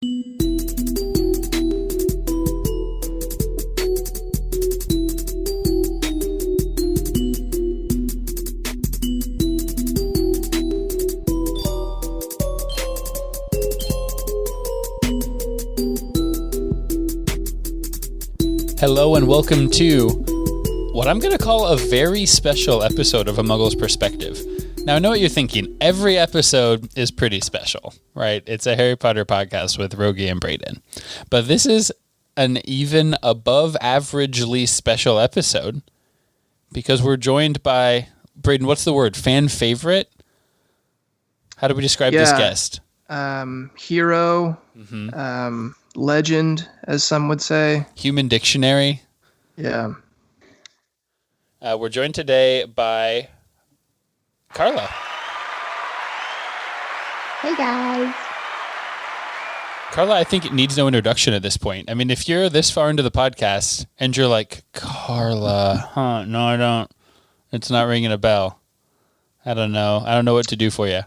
Hello and welcome to what I'm going to call a very special episode of A Muggle's Perspective. Now, I know what you're thinking. Every episode is pretty special, right? It's a Harry Potter podcast with Rogge and Braden. But this is an even above averagely special episode because we're joined by, Braden, what's the word? Fan favorite? How do we describe this guest? Hero, legend, as some would say. Human dictionary. Yeah. We're joined today by Carla. Hey guys. Carla, I think it needs no introduction at this point. I mean, if you're this far into the podcast and you're like, Carla, no, I don't. It's not ringing a bell. I don't know. I don't know what to do for you.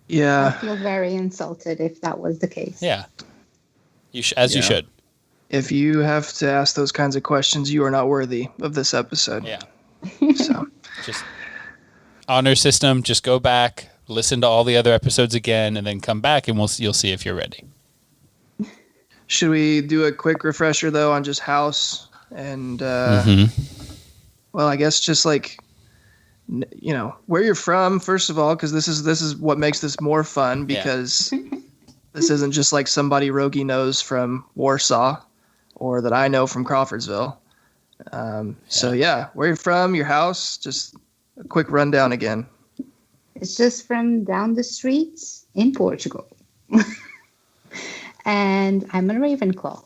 Yeah. I feel very insulted if that was the case. Yeah. You should. If you have to ask those kinds of questions, you are not worthy of this episode. Yeah. So, Just honor system. Just go back, listen to all the other episodes again, and then come back, and you'll see if you're ready. should we do a quick refresher though on just House and well, I guess just like where you're from first of all, because this is what makes this more fun because. This isn't just like somebody Rogge knows from Warsaw or that I know from Crawfordsville. So, where you're from, your house, just a quick rundown again. It's just from down the streets in Portugal. And I'm a Ravenclaw.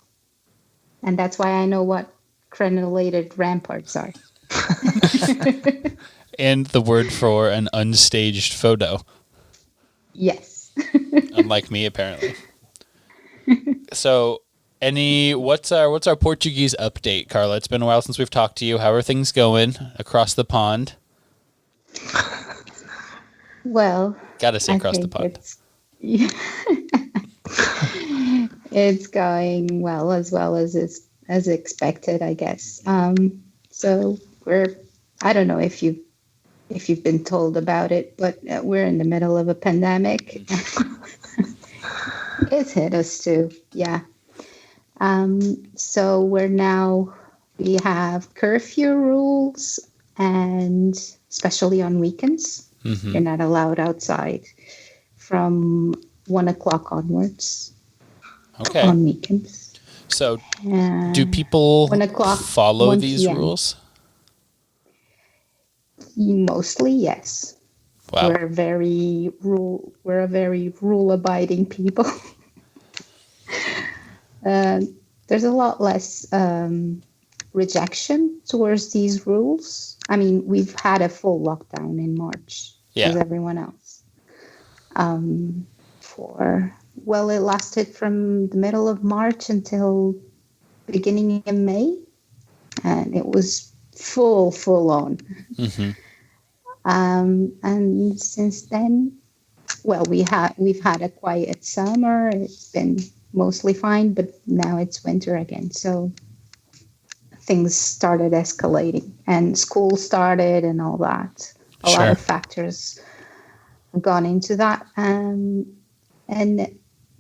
And that's why I know what crenellated ramparts are. And the word for an unstaged photo. Yes. Unlike me, apparently. So, what's our Portuguese update, Carla? It's been a while since we've talked to you. How are things going across the pond? Well, Gotta say across the pond. It's going well as expected, I guess. So I don't know if you've been told about it, but we're in the middle of a pandemic. It's hit us too, yeah. So we have curfew rules, and especially on weekends, you're not allowed outside from 1 o'clock onwards. Okay. On weekends. So, do people follow these PM. rules? Mostly, yes. Wow. We're a very rule-abiding people. There's a lot less rejection towards these rules. I mean, we've had a full lockdown in March, as everyone else. It lasted from the middle of March until beginning of May, and it was full on. And since then, we've had a quiet summer. It's been mostly fine, but now it's winter again. So things started escalating, and school started, and all that. A lot of factors have gone into that. And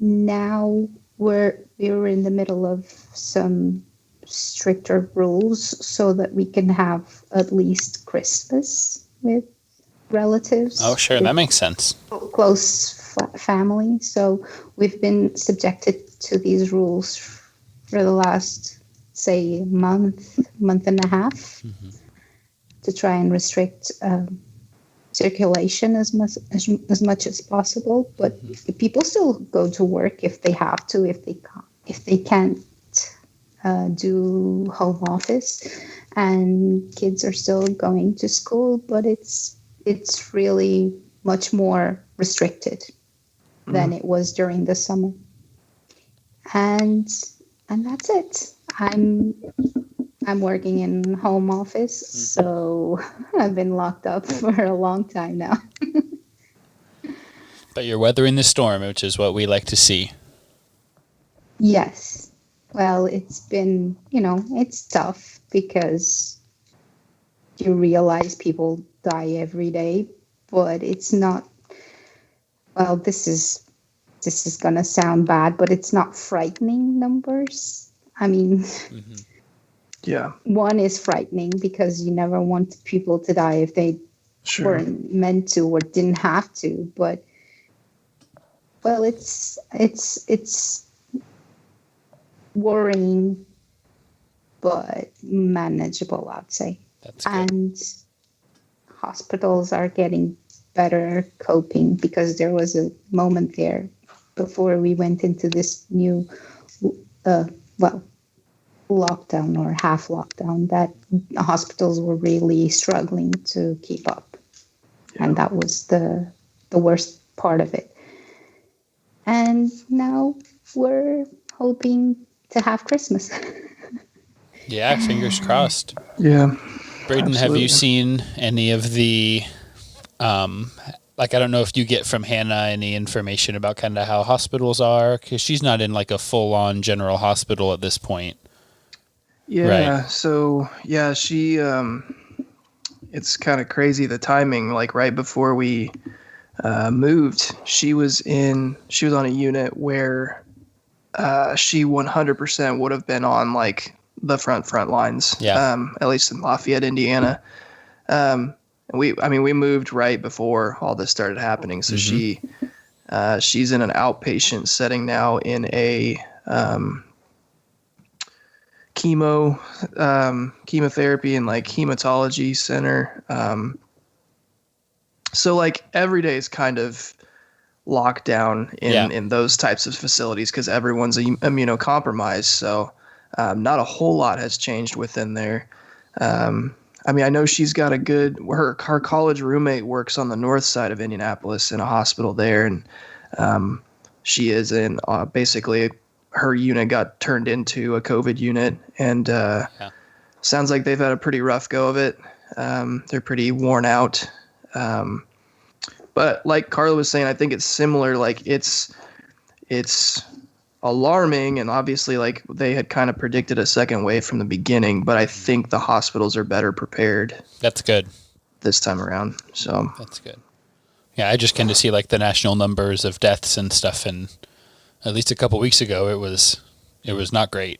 now we're in the middle of some stricter rules so that we can have at least Christmas with relatives. Oh, sure. That makes sense. Close family. So we've been subjected to these rules for the last, say, month and a half to try and restrict circulation as much as possible. But people still go to work if they have to, if they can't do home office, and kids are still going to school, but it's really much more restricted than it was during the summer. And that's it. I'm working in home office, so I've been locked up for a long time now. But you're weathering the storm, which is what we like to see. Yes. Well, it's been, it's tough because you realize people die every day, but it's not, well, this is going to sound bad, but it's not frightening numbers. I mean, Yeah. one is frightening because you never want people to die if they weren't meant to or didn't have to, but well, it's worrying, but manageable, I'd say. That's good. And hospitals are getting better coping because there was a moment there before we went into this new, lockdown or half lockdown that hospitals were really struggling to keep up. Yeah. And that was the worst part of it. And now we're hoping to have Christmas. Yeah, fingers crossed. Yeah. Braden, have you seen any of the, I don't know if you get from Hannah any information about kind of how hospitals are, because she's not in like a full-on general hospital at this point. Yeah. Right. So, yeah, she, it's kind of crazy, the timing, like right before we moved, she was on a unit where she 100% would have been on like the front lines, at least in Lafayette, Indiana. And we moved right before all this started happening. So she's in an outpatient setting now in a chemotherapy and like hematology center. So like every day is kind of locked down in those types of facilities because everyone's immunocompromised. So not a whole lot has changed within there. I know she's got her college roommate works on the north side of Indianapolis in a hospital there. And she is in basically her unit got turned into a COVID unit. And sounds like they've had a pretty rough go of it. They're pretty worn out. But like Carla was saying, I think it's similar. Like it's alarming, and obviously like they had kind of predicted a second wave from the beginning, but I think the hospitals are better prepared. That's good. This time around. So that's good. Yeah, I just kind of see like the national numbers of deaths and stuff, and at least a couple weeks ago it was not great.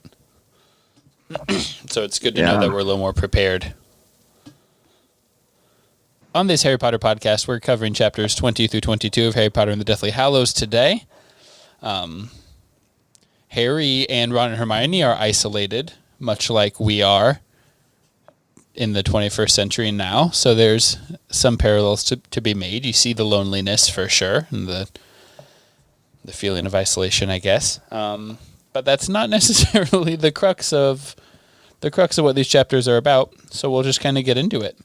So it's good to know that we're a little more prepared. On this Harry Potter podcast, we're covering chapters 20 through 22 of Harry Potter and the Deathly Hallows today. Harry and Ron and Hermione are isolated, much like we are in the 21st century now. So there's some parallels to be made. You see the loneliness for sure, and the feeling of isolation, I guess. But that's not necessarily the crux of what these chapters are about. So we'll just kind of get into it.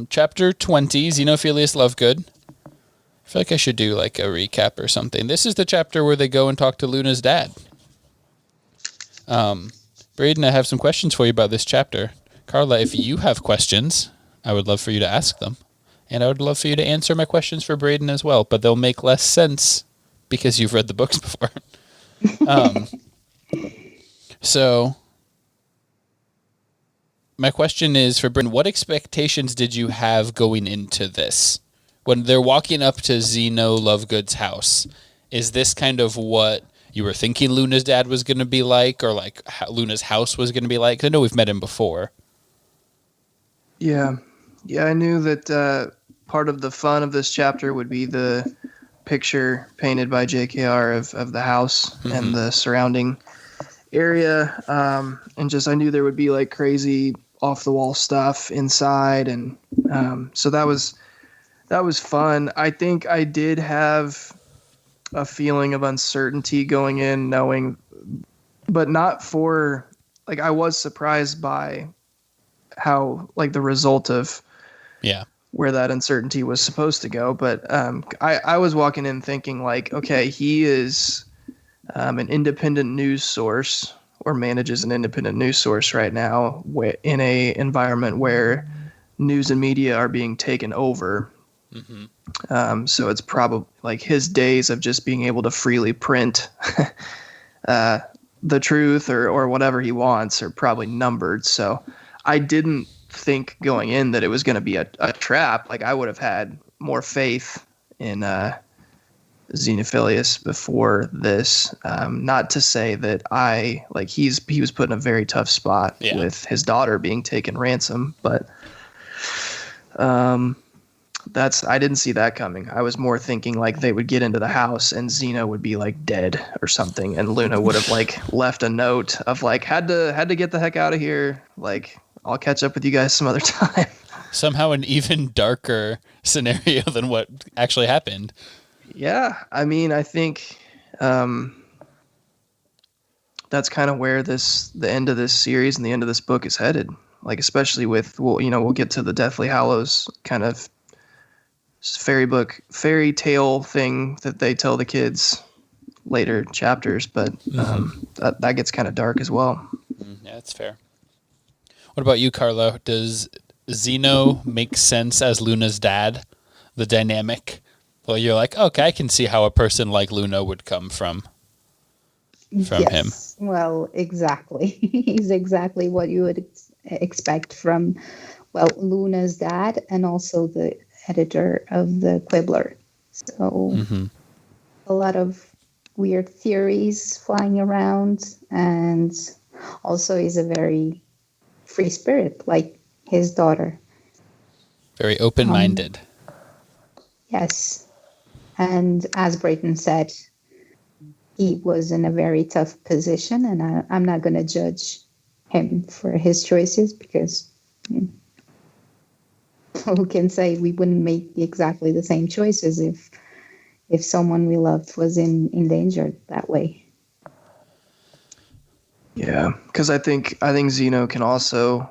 Chapter 20, Xenophilius Lovegood. I feel like I should do like a recap or something. This is the chapter where they go and talk to Luna's dad. Braden, I have some questions for you about this chapter. Carla, if you have questions, I would love for you to ask them. And I would love for you to answer my questions for Braden as well, but they'll make less sense because you've read the books before. So my question is for Braden, what expectations did you have going into this? When they're walking up to Xeno Lovegood's house, is this kind of what you were thinking Luna's dad was going to be like, or like how Luna's house was going to be like? 'Cause I know we've met him before. Yeah, I knew that part of the fun of this chapter would be the picture painted by JKR of the house and the surrounding area, and just I knew there would be like crazy off the wall stuff inside, and so that was fun. I think I did have a feeling of uncertainty going in, knowing, but not for like I was surprised by how like the result of where that uncertainty was supposed to go. But I was walking in thinking like, okay, he is an independent news source or manages an independent news source right now in a environment where news and media are being taken over. So it's probably like his days of just being able to freely print the truth or whatever he wants are probably numbered. So I didn't think going in that it was going to be a trap. Like I would have had more faith in Xenophilius before this. Not to say that he was put in a very tough spot with his daughter being taken ransom, but I didn't see that coming. I was more thinking like they would get into the house and Zeno would be like dead or something, and Luna would have like left a note of like had to get the heck out of here. Like I'll catch up with you guys some other time. Somehow an even darker scenario than what actually happened. Yeah, I mean, I think that's kind of where the end of this series and the end of this book is headed. Like especially with we'll get to the Deathly Hallows kind of fairy tale thing that they tell the kids later chapters, but that gets kind of dark as well. Yeah, that's fair. What about you, Carlo? Does Zeno make sense as Luna's dad? The dynamic? Well, you're like, okay, I can see how a person like Luna would come from him. Well, exactly. He's exactly what you would expect from, Luna's dad and also the editor of the Quibbler. So a lot of weird theories flying around, and also he's a very free spirit, like his daughter. Very open-minded. Yes. And as Braden said, he was in a very tough position, and I'm not going to judge him for his choices because who can say we wouldn't make exactly the same choices if someone we loved was in danger that way. Yeah, because I think Zeno can also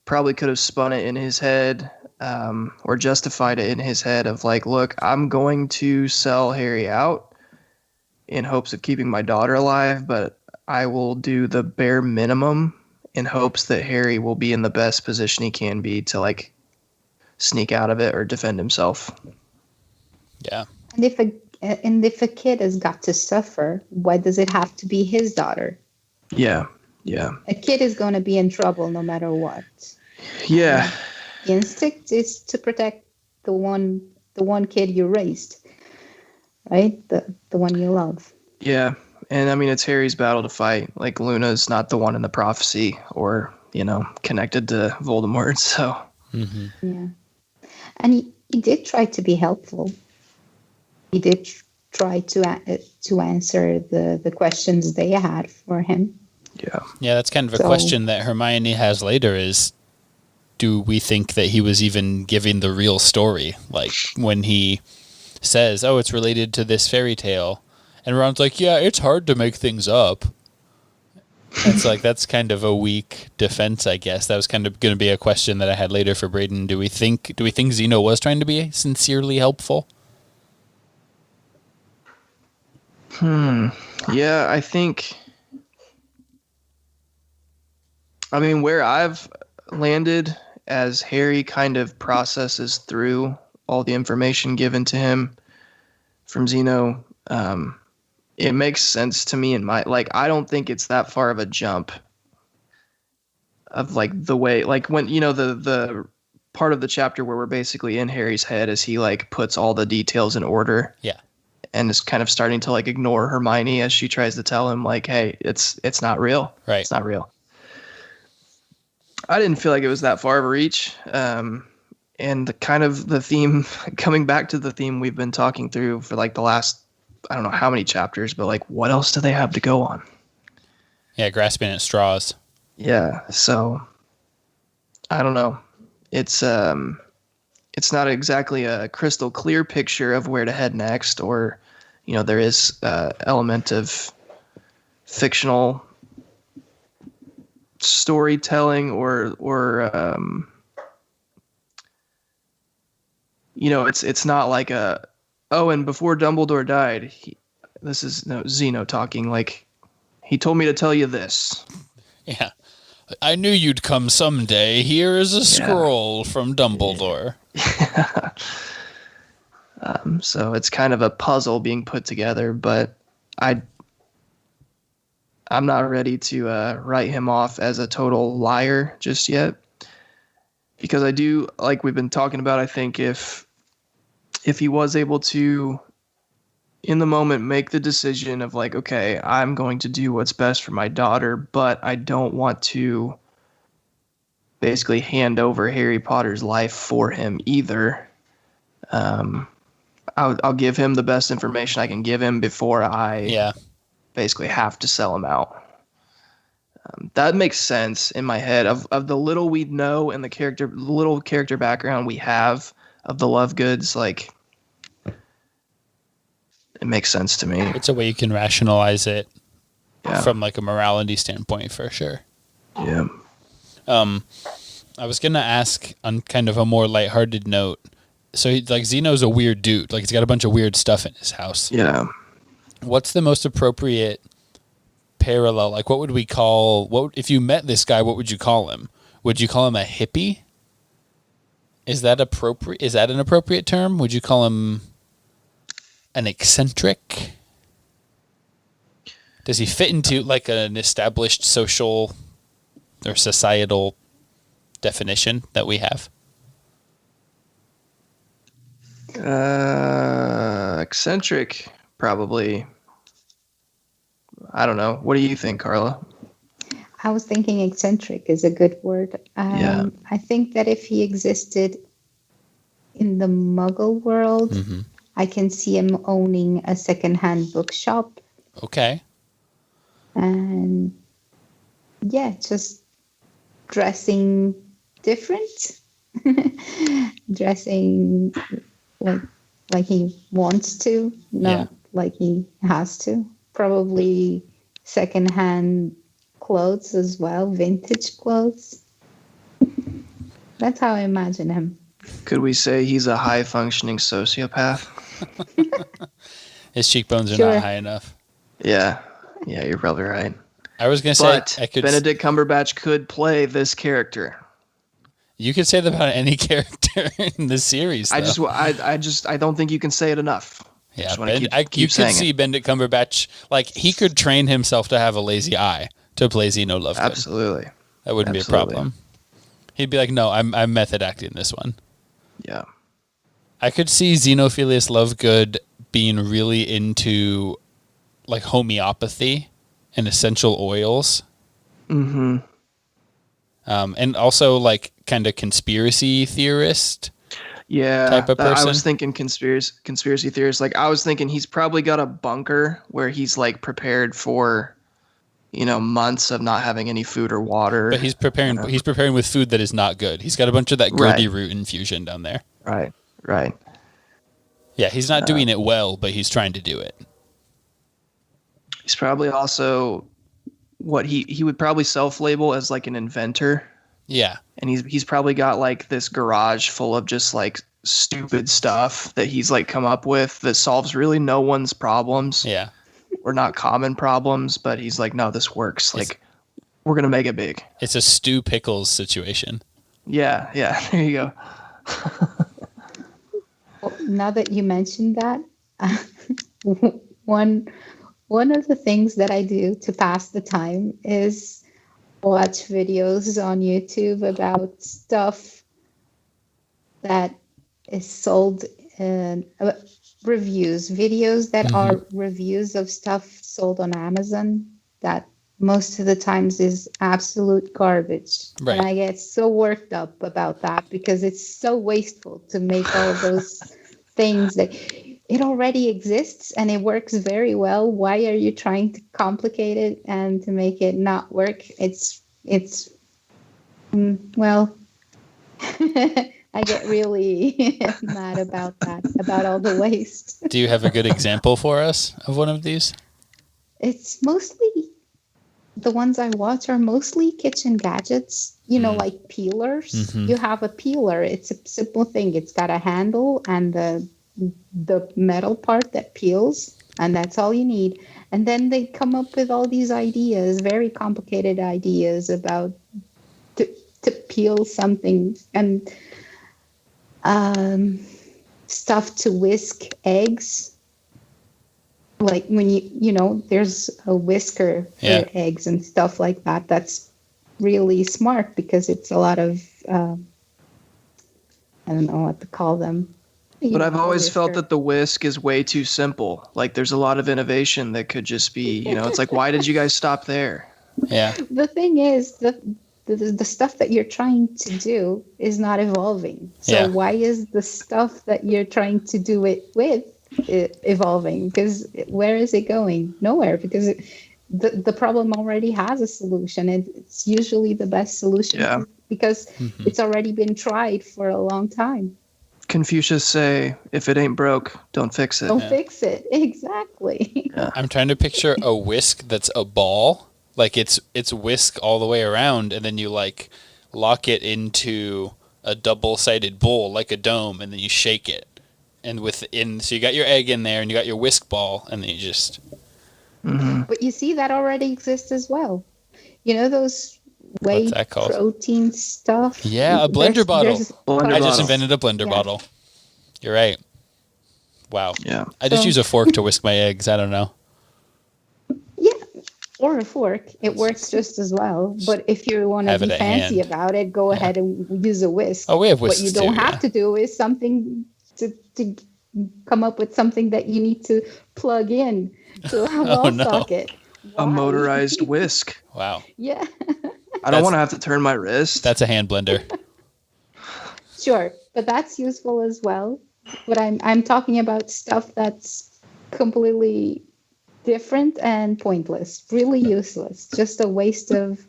probably could have spun it in his head or justified it in his head of like, look, I'm going to sell Harry out in hopes of keeping my daughter alive, but I will do the bare minimum in hopes that Harry will be in the best position he can be to like sneak out of it or defend himself. Yeah. And if a kid has got to suffer, why does it have to be his daughter? Yeah. Yeah. A kid is going to be in trouble no matter what. Yeah. The instinct is to protect the one kid you raised, right? The one you love. Yeah. And I mean, it's Harry's battle to fight. Like Luna's not the one in the prophecy or, connected to Voldemort. So. Yeah. And he did try to be helpful. He did try to answer the questions they had for him. Yeah. Yeah, that's kind of a question that Hermione has later is, do we think that he was even giving the real story? Like when he says, oh, it's related to this fairy tale. And Ron's like, yeah, it's hard to make things up. It's like, that's kind of a weak defense, I guess. That was kind of going to be a question that I had later for Braden. Do we think Zeno was trying to be sincerely helpful? Yeah, I mean, where I've landed as Harry kind of processes through all the information given to him from Zeno, it makes sense to me I don't think it's that far of a jump of like the way, like when, the part of the chapter where we're basically in Harry's head as he like puts all the details in order. Yeah. And is kind of starting to like ignore Hermione as she tries to tell him like, hey, it's not real. Right. It's not real. I didn't feel like it was that far of a reach. And the theme, coming back to the theme we've been talking through for like the last, I don't know how many chapters, but like what else do they have to go on? Yeah, grasping at straws. Yeah. So I don't know. It's not exactly a crystal clear picture of where to head next, or, there is element of fictional storytelling or it's not like and before Dumbledore died, Zeno talking, like he told me to tell you this. Yeah. I knew you'd come someday. Here is a scroll from Dumbledore. Yeah. So it's kind of a puzzle being put together, but I'm not ready to write him off as a total liar just yet, because I do, like we've been talking about, I think if he was able to, in the moment, make the decision of like, okay, I'm going to do what's best for my daughter, but I don't want to basically hand over Harry Potter's life for him either. I'll give him the best information I can give him before I basically have to sell him out. That makes sense in my head of the little we know and the little character background we have of the Lovegoods. Like, it makes sense to me. It's a way you can rationalize it from like a morality standpoint, for sure. Yeah. I was gonna ask on kind of a more lighthearted note. So, Zeno's a weird dude. Like, he's got a bunch of weird stuff in his house. Yeah. What's the most appropriate parallel? Like, what would we call? If you met this guy? What would you call him? Would you call him a hippie? Is that appropriate? Is that an appropriate term? Would you call him an eccentric? Does he fit into like an established social or societal definition that we have? Eccentric, probably. I don't know. What do you think, Carla? I was thinking eccentric is a good word. Yeah. I think that if he existed in the Muggle world, I can see him owning a secondhand bookshop. Okay. And yeah, just dressing different. Dressing like he wants to, not like he has to. Probably secondhand clothes as well, vintage clothes. That's how I imagine him. Could we say he's a high-functioning sociopath? His cheekbones are not high enough. Yeah, you're probably right. I was going to say, Benedict Cumberbatch could play this character. You could say that about any character in the series. Though. I don't think you can say it enough. Yeah, you could see Benedict Cumberbatch, like, he could train himself to have a lazy eye to play Zeno Lovegood. Absolutely. That wouldn't be a problem. He'd be like, no, I'm method acting this one. Yeah. I could see Xenophilius Lovegood being really into, like, homeopathy and essential oils. Mm-hmm. And also, like, kind of conspiracy theorist. Yeah, type of person. I was thinking conspiracy theorist. Like, I was thinking he's probably got a bunker where he's like prepared for, months of not having any food or water. But he's preparing. He's preparing with food that is not good. He's got a bunch of that Gertie root infusion down there. Right. Yeah, he's not doing it well, but he's trying to do it. He's probably also what he would probably self-label as like an inventor. Yeah. And he's probably got like this garage full of just like stupid stuff that he's like come up with that solves really no one's problems. Yeah. Or not common problems, but he's like, no, this works. Like, we're going to make it big. It's a Stu Pickles situation. Yeah. There you go. Well, now that you mentioned that, one of the things that I do to pass the time is watch videos on YouTube about stuff that is sold in videos that are reviews of stuff sold on Amazon that most of the times is absolute garbage. Right. And I get so worked up about that because it's so wasteful to make all of those things that it already exists and it works very well. Why are you trying to complicate it and to make it not work? Well, I get really mad about that, about all the waste. Do you have a good example for us of one of these? It's mostly, the ones I watch are mostly kitchen gadgets, like peelers. Mm-hmm. You have a peeler. It's a simple thing. It's got a handle and the metal part that peels, and that's all you need. And then they come up with all these ideas, very complicated ideas about to peel something and stuff to whisk eggs like when there's a whisker for eggs and stuff like that. That's really smart because it's a lot of, I don't know what to call them. But I've always felt that the whisk is way too simple. Like there's a lot of innovation that could just be, it's like, why did you guys stop there? Yeah. The thing is, the stuff that you're trying to do is not evolving. So why is the stuff that you're trying to do it with evolving? Because where is it going? Nowhere. Because the problem already has a solution. It's usually the best solution because it's already been tried for a long time. Confucius say, if it ain't broke, don't fix it. Don't fix it. Exactly. Yeah. I'm trying to picture a whisk that's a ball. Like it's whisk all the way around, and then you like lock it into a double-sided bowl like a dome, and then you shake it. And so you got your egg in there, and you got your whisk ball, and then you just. Mm-hmm. But you see, that already exists as well. You know those whey protein stuff? Yeah, a blender bottle. I just bottle. invented a blender bottle. You're right. Wow. Yeah. I just use a fork to whisk my eggs. I don't know. Yeah, or a fork. It works just as well. But if you want to be fancy about it, go ahead and use a whisk. Oh, we have whisks. What you don't have to do is something to come up with something that you need to plug in to a wall socket. A motorized whisk. Wow. Yeah. I don't want to have to turn my wrist. That's a hand blender. Sure, but that's useful as well. But I'm talking about stuff that's completely different and pointless, really useless, just a waste of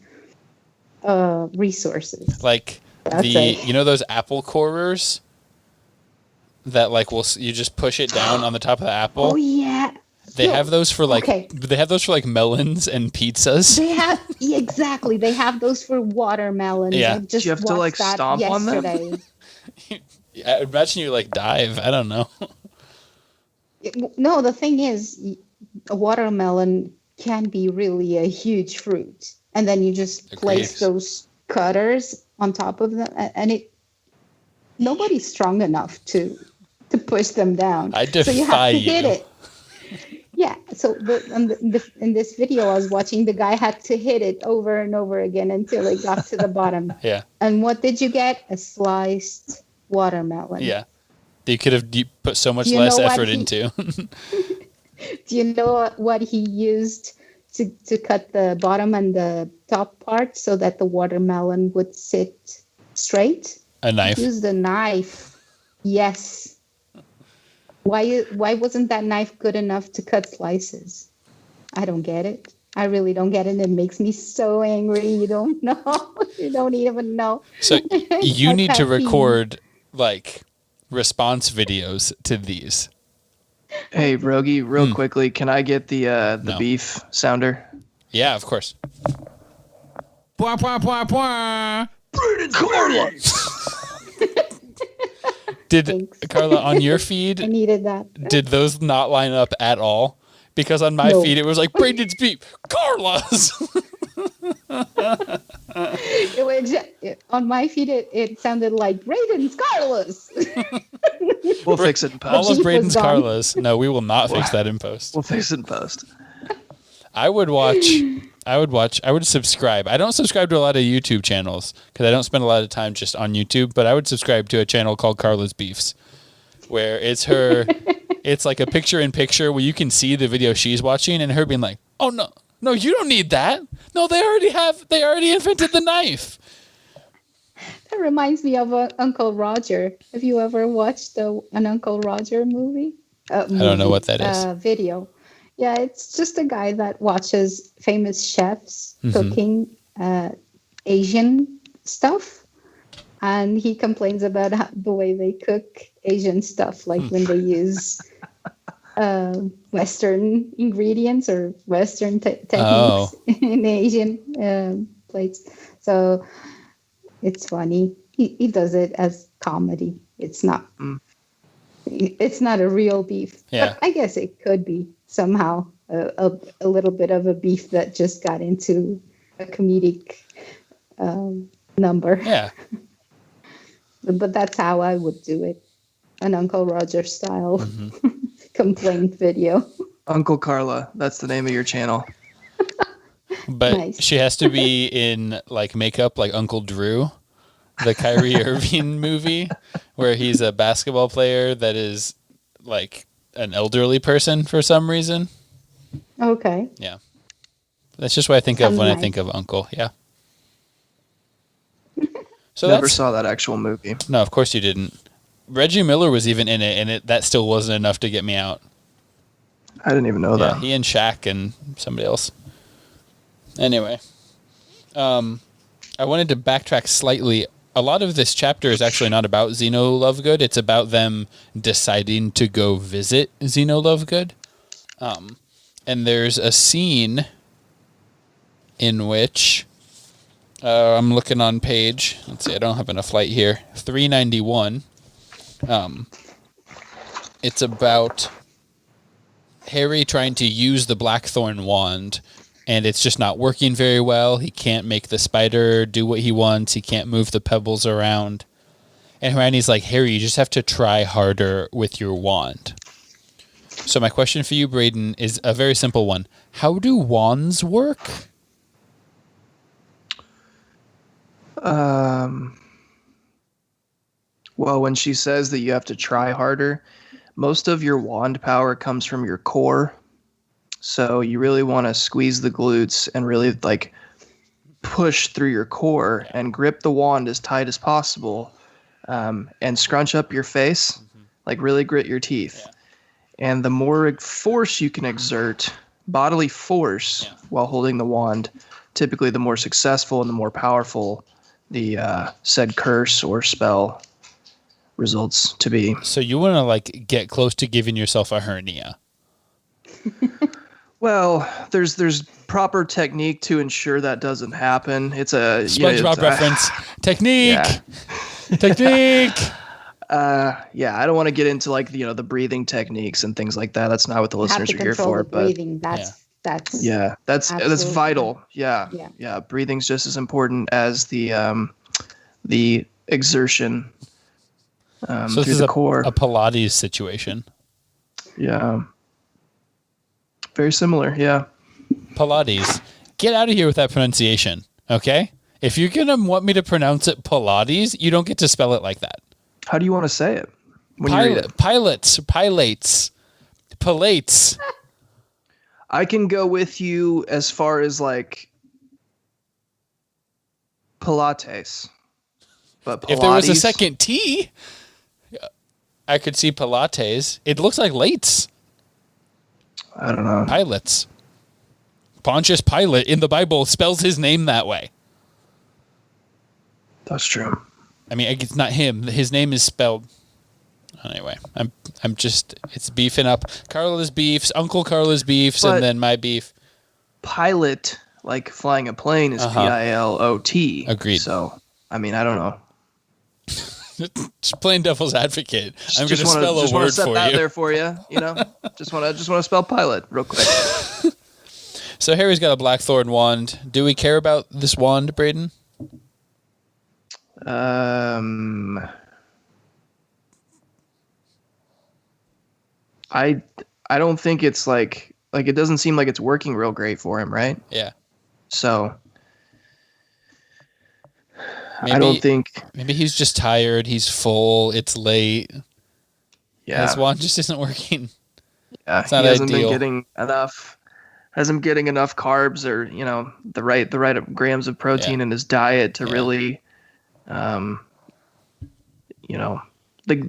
resources. Like those apple corers that you just push it down on the top of the apple. Oh yeah. They have those for melons and pizzas. They have exactly. They have those for watermelons. Yeah. Do you have to stomp on them? I imagine you dive. I don't know. No, the thing is, a watermelon can be really a huge fruit, and then you just place those cutters on top of them, and nobody's strong enough to push them down. I defy so you have to hit it. Yeah, so in this video I was watching, the guy had to hit it over and over again until it got to the bottom. Yeah. And what did you get? A sliced watermelon. Yeah. You could have put so much less effort into. Do you know what he used to cut the bottom and the top part so that the watermelon would sit straight? A knife. He used a knife. Yes. Why wasn't that knife good enough to cut slices? I don't get it. I really don't get it. It makes me so angry. You don't know. You don't even know. So you need to record response videos to these. Hey, Rogge, real quickly, can I get the beef sounder? Yeah, of course. Bwah, bwah, bwah, bwah. Braden Carla! Did Carla, on your feed, I needed that. Did those not line up at all? Because on my feed it was like Braden's beef, Carla's. On my feed it sounded like Braden's Carla's. We'll fix it in post. All of Braden's Carla's. No, we will not fix that in post. We'll fix it in post. I would subscribe. I don't subscribe to a lot of YouTube channels because I don't spend a lot of time just on YouTube, but I would subscribe to a channel called Carla's Beefs, where it's like a picture-in-picture where you can see the video she's watching and her being like, oh, no, you don't need that. No, they already invented the knife. That reminds me of Uncle Roger. Have you ever watched an Uncle Roger movie? I don't know what that is. Video. Yeah, it's just a guy that watches famous chefs cooking Asian stuff. And he complains about the way they cook Asian stuff, like when they use Western ingredients or Western techniques in Asian plates. So it's funny. He does it as comedy. It's not a real beef. Yeah. But I guess it could be somehow a little bit of a beef that just got into a comedic number. Yeah. But that's how I would do it. An Uncle Roger style complaint video. Uncle Carla. That's the name of your channel. But Nice. she has to be in like makeup like Uncle Drew, the Kyrie Irving movie, where he's a basketball player that is like an elderly person for some reason. Okay. Yeah. That's just what I think of Sounds when I nice. think of Uncle. Yeah. So Never that's saw that actual movie. no, of course you didn't. Reggie Miller was even in it, and that still wasn't enough to get me out. I didn't even know Yeah, that. he and Shaq and somebody else. Anyway, I wanted to backtrack slightly. A lot of this chapter is actually not about Zeno Lovegood. It's about them deciding to go visit Zeno Lovegood. And there's a scene in which I'm looking on page. Let's see, I don't have enough light here. 391. It's about Harry trying to use the Blackthorn wand, and it's just not working very well. He can't make the spider do what he wants. He can't move the pebbles around. And Hermione's like, Harry, you just have to try harder with your wand. So my question for you, Braden, is a very simple one. How do wands work? Well, when she says that you have to try harder, most of your wand power comes from your core. So you really want to squeeze the glutes and really like push through your core and grip the wand as tight as possible, and scrunch up your face, like really grit your teeth. Yeah. And the more force you can exert, bodily force, while holding the wand, typically the more successful and the more powerful the said curse or spell results to be. So you want to like get close to giving yourself a hernia. Well, there's proper technique to ensure that doesn't happen. It's a SpongeBob reference. Technique. Yeah. Technique. Yeah, I don't want to get into like the breathing techniques and things like that. That's not what the Have listeners to are here control for. the But breathing. That's that's Absolutely. vital. Yeah. Breathing's just as important as the exertion So through this is the a core. Pilates situation. Yeah. Very similar. Yeah. Pilates. Get out of here with that pronunciation, okay? If you're going to want me to pronounce it Pilates, you don't get to spell it like that. How do you want to say it? When you read it? Pilates. I can go with you as far as like Pilates. But Pilates, If there was a second T, I could see Pilates. It looks like lates. I don't know. Pilots. Pontius Pilate in the Bible spells his name that way. That's true. I mean, it's not him. His name is spelled. Anyway, I'm just, it's beefing up. Carla's beefs, Uncle Carla's beefs, But- and then my beef. Pilot, like flying a plane, is Pilot. Agreed. So, I mean, I don't know. Just playing devil's advocate. I'm going to wanna- spell a just wanna word set for that you. there for you. Just want to spell pilot real quick. So Harry's got a Blackthorn wand. Do we care about this wand, Braden? I don't think it's like it doesn't seem like it's working real great for him, right? Yeah. So Maybe, I don't think. Maybe he's just tired. He's full. It's late. Yeah, His wand just isn't working. yeah. it's not he hasn't ideal. been getting enough. Hasn't getting enough carbs or the right grams of protein in his diet to really,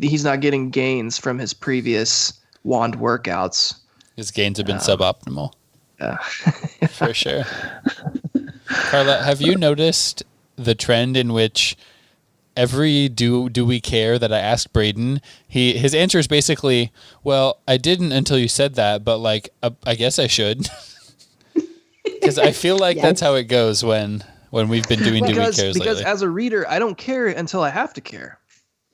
he's not getting gains from his previous wand workouts. His gains have been suboptimal. Yeah. For sure. Carla, have you noticed the trend in which every do we care that I asked Braden, his answer is basically, well, I didn't until you said that, but like, I guess I should. Because I feel like that's how it goes when we've been doing do we cares Because lately. as a reader, I don't care until I have to care,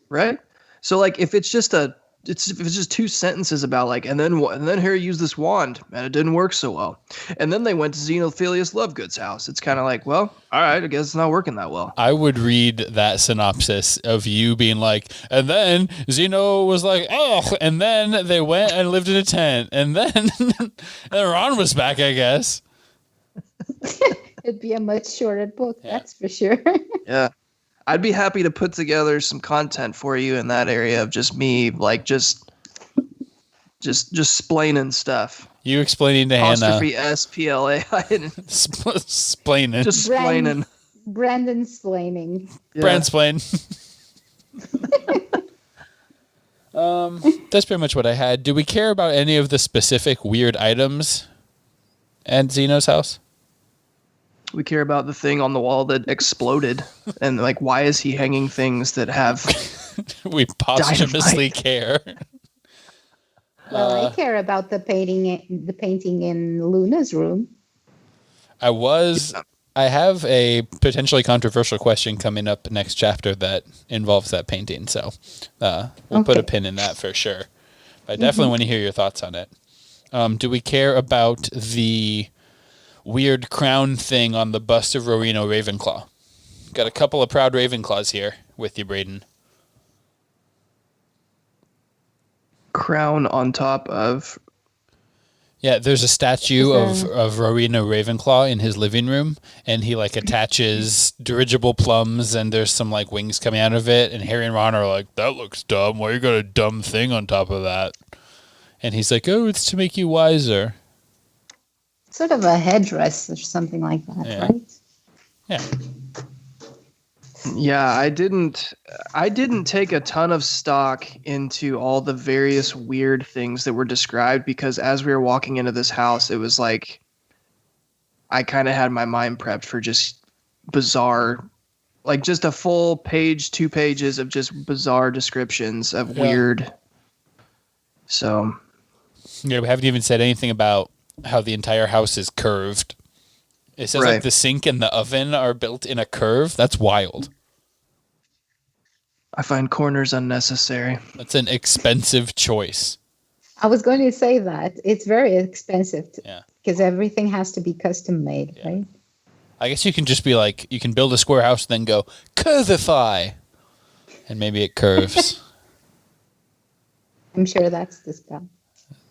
right? So like if it's just a if it's just two sentences about like, and then Harry used this wand and it didn't work so well, and then they went to Xenophilius Lovegood's house. It's kind of like, well, all right, I guess it's not working that well. I would read that synopsis of you being like, and then Xeno was like, oh, and then they went and lived in a tent, and then and Ron was back, I guess. It'd be a much shorter book, that's for sure. Yeah. I'd be happy to put together some content for you in that area of just me, like just splaining stuff. You explaining to Hannah. Apostrophe S-P-L-A. Splaining. Just splaining. Brandon splaining. Yeah. Brandsplain. That's pretty much what I had. Do we care about any of the specific weird items at Zeno's house? We care about the thing on the wall that exploded, and like, why is he hanging things that have? We posthumously care. Well, I care about the painting in Luna's room. I have a potentially controversial question coming up next chapter that involves that painting, so we'll put a pin in that for sure. But I definitely want to hear your thoughts on it. Do we care about the weird crown thing on the bust of Rowena Ravenclaw? Got a couple of proud Ravenclaws here with you, Braden. Crown on top of. Yeah, there's a statue of Rowena Ravenclaw in his living room, and he like attaches dirigible plums, and there's some like wings coming out of it, and Harry and Ron are like, that looks dumb. Why you got a dumb thing on top of that? And he's like, oh, it's to make you wiser. Sort of a headdress or something like that, right? Yeah. Yeah, I didn't take a ton of stock into all the various weird things that were described, because as we were walking into this house, it was like I kind of had my mind prepped for just bizarre, like just a full page, 2 pages of just bizarre descriptions of weird. So yeah, we haven't even said anything about how the entire house is curved. It says like the sink and the oven are built in a curve. That's wild. I find corners unnecessary. That's an expensive choice. I was going to say that. It's very expensive because everything has to be custom made, right? I guess you can just be like, you can build a square house, then go curvify, and maybe it curves. I'm sure that's the spell.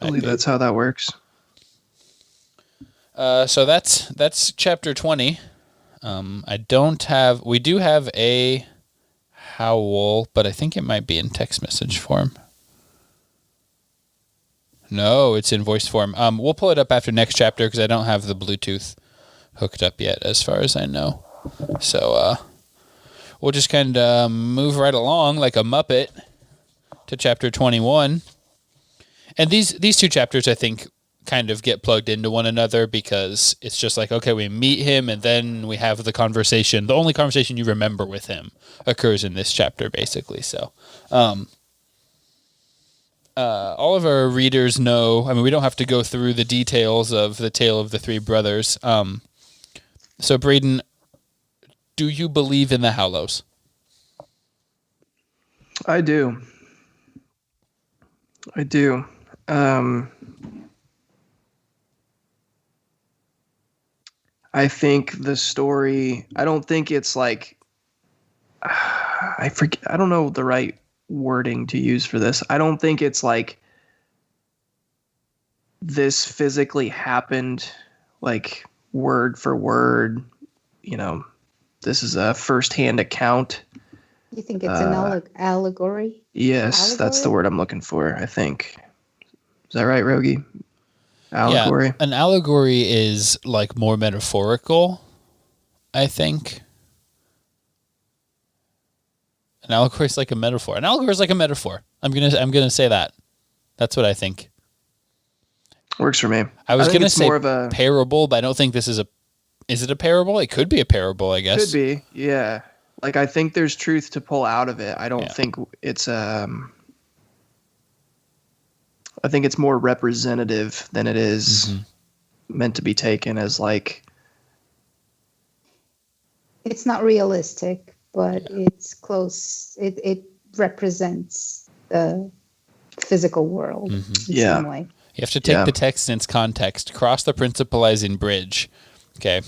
I believe that's how that works. So that's chapter 20. We do have a howl, but I think it might be in text message form. No, it's in voice form. We'll pull it up after next chapter because I don't have the Bluetooth hooked up yet, as far as I know. So we'll just kind of move right along like a Muppet to chapter 21. And these two chapters, I think, kind of get plugged into one another because it's just like, okay, we meet him and then we have the conversation. The only conversation you remember with him occurs in this chapter, basically. So all of our readers know, I mean, we don't have to go through the details of the tale of the three brothers. So Braden, do you believe in the Hallows? I do. I think the story, I don't think it's like, I don't know the right wording to use for this. I don't think it's like this physically happened, like word for word, this is a firsthand account. You think it's an allegory? Yes, that's the word I'm looking for, I think. Is that right, Rogge? Allegory? Yeah, an allegory is like more metaphorical, I think. An allegory is like a metaphor. An allegory is like a metaphor. I'm gonna say that. That's what I think. Works for me. I was gonna say more of a parable, but I don't think this is a. Is it a parable? It could be a parable, I guess. Could be, yeah. Like I think there's truth to pull out of it. I don't think it's I think it's more representative than it is meant to be taken as like. It's not realistic, but it's close. It represents the physical world in some way. You have to take the text in its context, cross the principalizing bridge. Okay.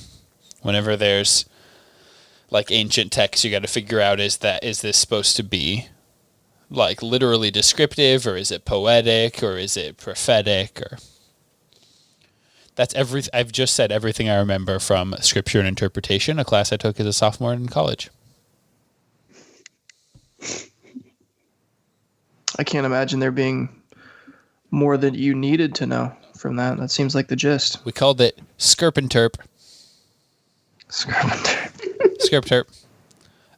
Whenever there's like ancient text, you got to figure out is this supposed to be like literally descriptive, or is it poetic, or is it prophetic, or that's I've just said everything I remember from Scripture and Interpretation, a class I took as a sophomore in college. I can't imagine there being more that you needed to know from that. That seems like the gist. We called it Skirpinterp. Skirpinterp. Skirpterp.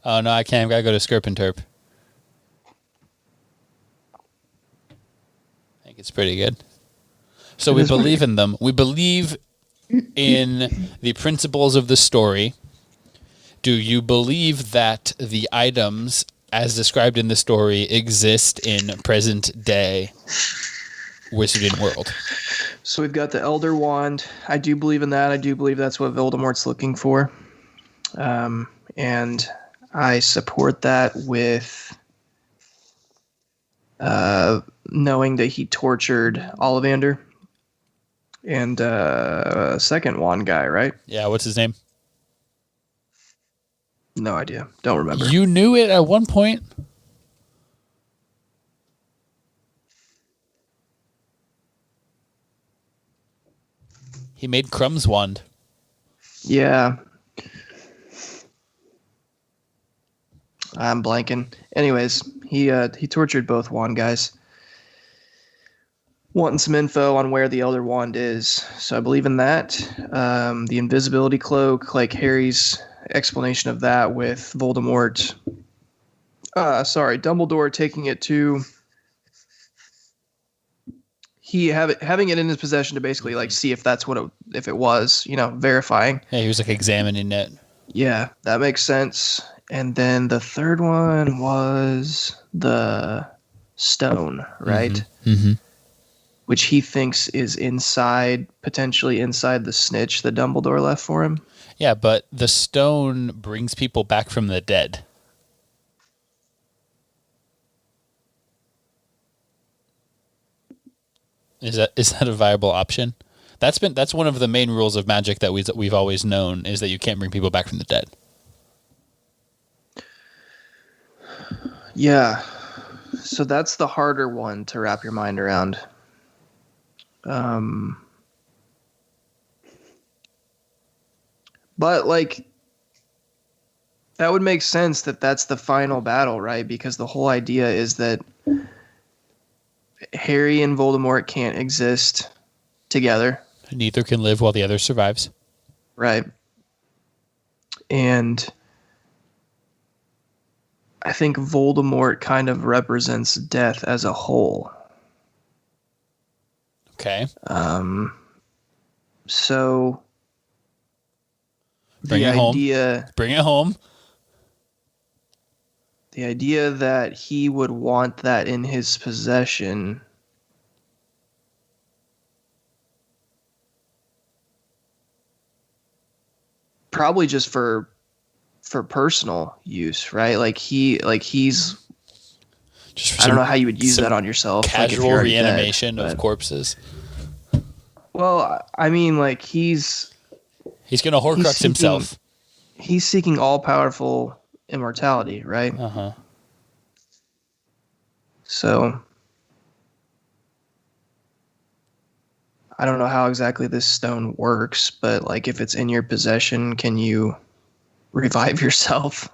Oh no, I can't. I've got to go to Skirpinterp. I think it's pretty good. So we believe in them. We believe in the principles of the story. Do you believe that the items, as described in the story, exist in present day Wizarding World? So we've got the Elder Wand. I do believe in that. I do believe that's what Voldemort's looking for. And I support that with knowing that he tortured Ollivander. And second wand guy, right? Yeah, what's his name? No idea. Don't remember. You knew it at one point? He made Crumb's wand. Yeah. I'm blanking. Anyways, he tortured both wand guys, wanting some info on where the Elder Wand is. So I believe in that. The invisibility cloak, like Harry's explanation of that with Voldemort. Dumbledore taking it to having it in his possession to basically like see if that's if it was, verifying. Yeah, he was like examining it. Yeah, that makes sense. And then the third one was the stone, right? Mm-hmm. Which he thinks is potentially inside the snitch that Dumbledore left for him. Yeah, but the stone brings people back from the dead. Is that a viable option? That's one of the main rules of magic that we've always known, is that you can't bring people back from the dead. Yeah. So that's the harder one to wrap your mind around. But like that would make sense that that's the final battle, right? Because the whole idea is that Harry and Voldemort can't exist together. Neither can live while the other survives. Right. And I think Voldemort kind of represents death as a whole. Okay. So Bring it home. The idea that he would want that in his possession probably just for personal use, right? He's just I don't know how you would use that on yourself. Casual reanimation of corpses. Well, I mean, he's going to Horcrux himself. He's seeking all-powerful immortality, right? Uh-huh. So I don't know how exactly this stone works, but if it's in your possession, can you revive yourself?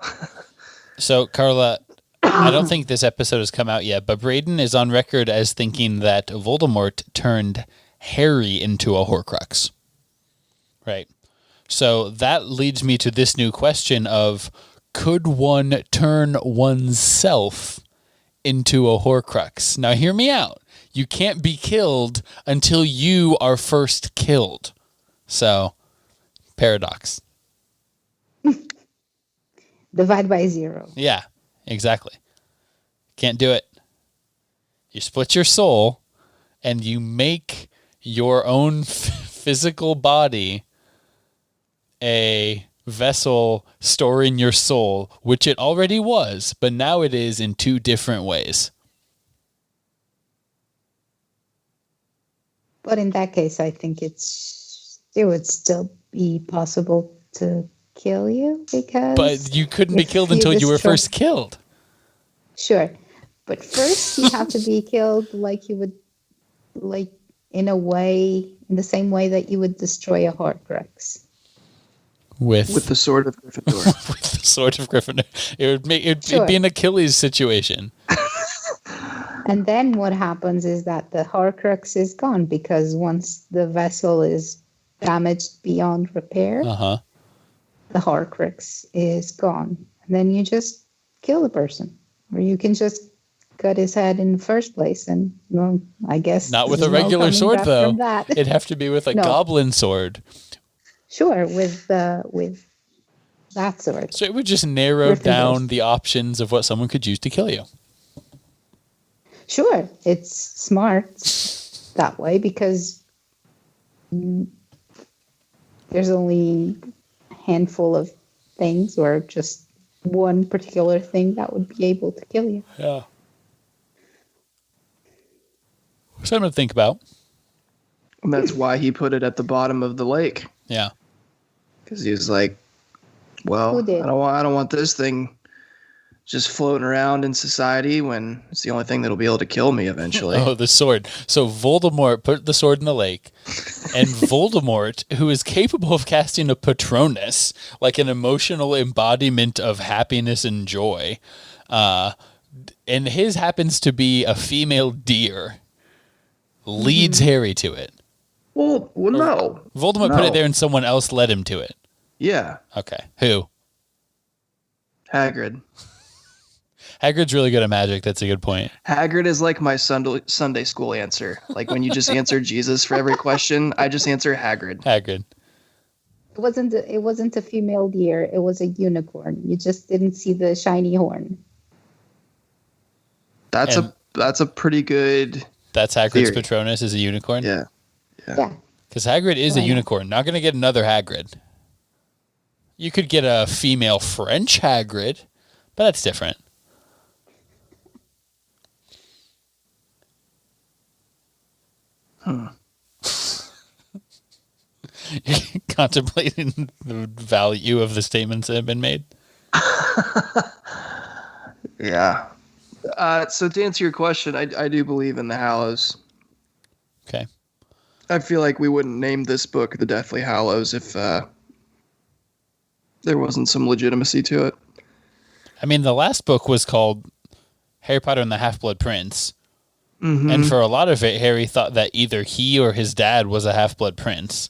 So, Carla, I don't think this episode has come out yet, but Braden is on record as thinking that Voldemort turned Harry into a Horcrux. Right. So that leads me to this new question of, could one turn oneself into a Horcrux? Now hear me out. You can't be killed until you are first killed. So, paradox. Divide by 0. Yeah, exactly. Can't do it. You split your soul and you make your own physical body a vessel storing your soul, which it already was, but now it is in 2 different ways. But in that case, I think it would still be possible to kill you because. But you couldn't be if killed until you were destroy- first killed. Sure, but first you have to be killed like you would, like in the same way that you would destroy a Horcrux. With the sword of Gryffindor. with the sword of Gryffindor. It'd Sure. be an Achilles situation. And then what happens is that the Horcrux is gone because once the vessel is damaged beyond repair, Uh-huh. the Horcrux is gone. And then you just kill the person. Or you can just cut his head in the first place. And, well, I guess... Not with a there's no regular coming sword, back though. from that. It'd have to be with a No. goblin sword. Sure, with that sword. So it would just narrow Gryffindors. down the options of what someone could use to kill you. Sure, it's smart that way because there's only a handful of things or just one particular thing that would be able to kill you. Yeah. Something to think about. And that's why he put it at the bottom of the lake. Yeah. Because he was like, well, Who did? I don't want this thing just floating around in society when it's the only thing that'll be able to kill me eventually. Oh, the sword. So Voldemort put the sword in the lake, and Voldemort, who is capable of casting a Patronus, like an emotional embodiment of happiness and joy, and his happens to be a female deer, leads Harry to it. Well, no. Voldemort put it there and someone else led him to it. Yeah. Okay. Who? Hagrid. Hagrid's really good at magic. That's a good point. Hagrid is like my Sunday school answer. Like when you just answer Jesus for every question, I just answer Hagrid. Hagrid. It wasn't a female deer, it was a unicorn. You just didn't see the shiny horn. That's a pretty good. That's Hagrid's theory. Patronus is a unicorn? Yeah. Yeah. Because Hagrid is a Why not? unicorn. Not going to get another Hagrid. You could get a female French Hagrid, but that's different. You're contemplating the value of the statements that have been made. Yeah. So to answer your question, I do believe in the Hallows. Okay. I feel like we wouldn't name this book The Deathly Hallows if there wasn't some legitimacy to it. I mean, the last book was called Harry Potter and the Half-Blood Prince. Mm-hmm. And for a lot of it, Harry thought that either he or his dad was a Half-Blood Prince.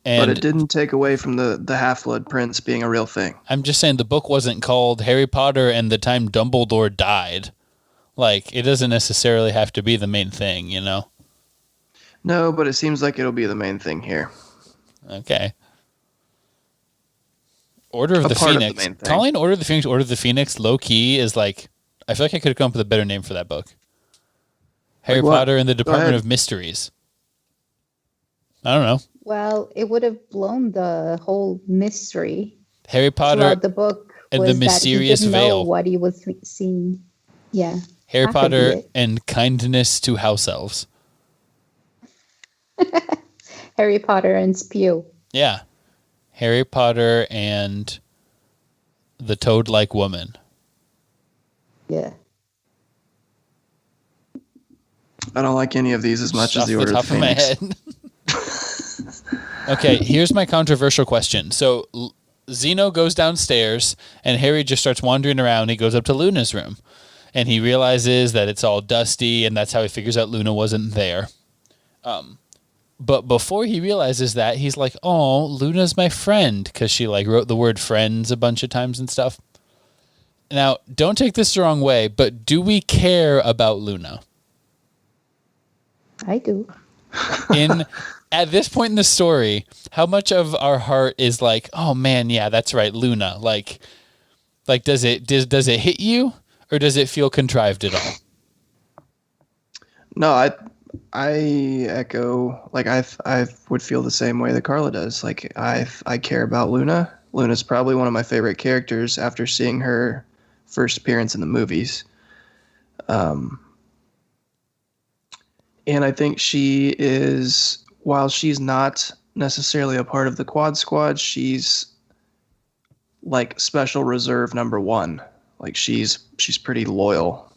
And But it didn't take away from the Half-Blood Prince being a real thing. I'm just saying the book wasn't called Harry Potter and the Time Dumbledore Died. Like, it doesn't necessarily have to be the main thing, you know? No, but it seems like it'll be the main thing here. Okay. Order of the part of the Phoenix. main thing. Calling Order of the Phoenix Order of the Phoenix low key is like, I feel like I could have come up with a better name for that book. Harry what? Potter and the Go Department ahead. of Mysteries. I don't know. Well, it would have blown the whole mystery Harry Potter throughout the book. and was the Mysterious that he didn't know Veil. what he was seeing. Yeah. Harry That could be Potter it. and Kindness to House Elves. Harry Potter and Spew. Yeah. Harry Potter and the Toad-like Woman. Yeah. I don't like any of these as much Off as the Order top of the Phoenix. my head. Okay, here's my controversial question. So Zeno goes downstairs, and Harry just starts wandering around. He goes up to Luna's room, and he realizes that it's all dusty, and that's how he figures out Luna wasn't there. But before he realizes that, he's like, "Oh, Luna's my friend," because she like wrote the word "friends" a bunch of times and stuff. Now, don't take this the wrong way, but do we care about Luna? I do. At this point in the story, how much of our heart is like, oh man, yeah, that's right, Luna. Like does it hit you, or does it feel contrived at all? No, I echo, like I would feel the same way that Carla does. Like I care about Luna. Luna's probably one of my favorite characters after seeing her first appearance in the movies. And I think she is, while she's not necessarily a part of the quad squad, she's like special reserve number 1. Like she's pretty loyal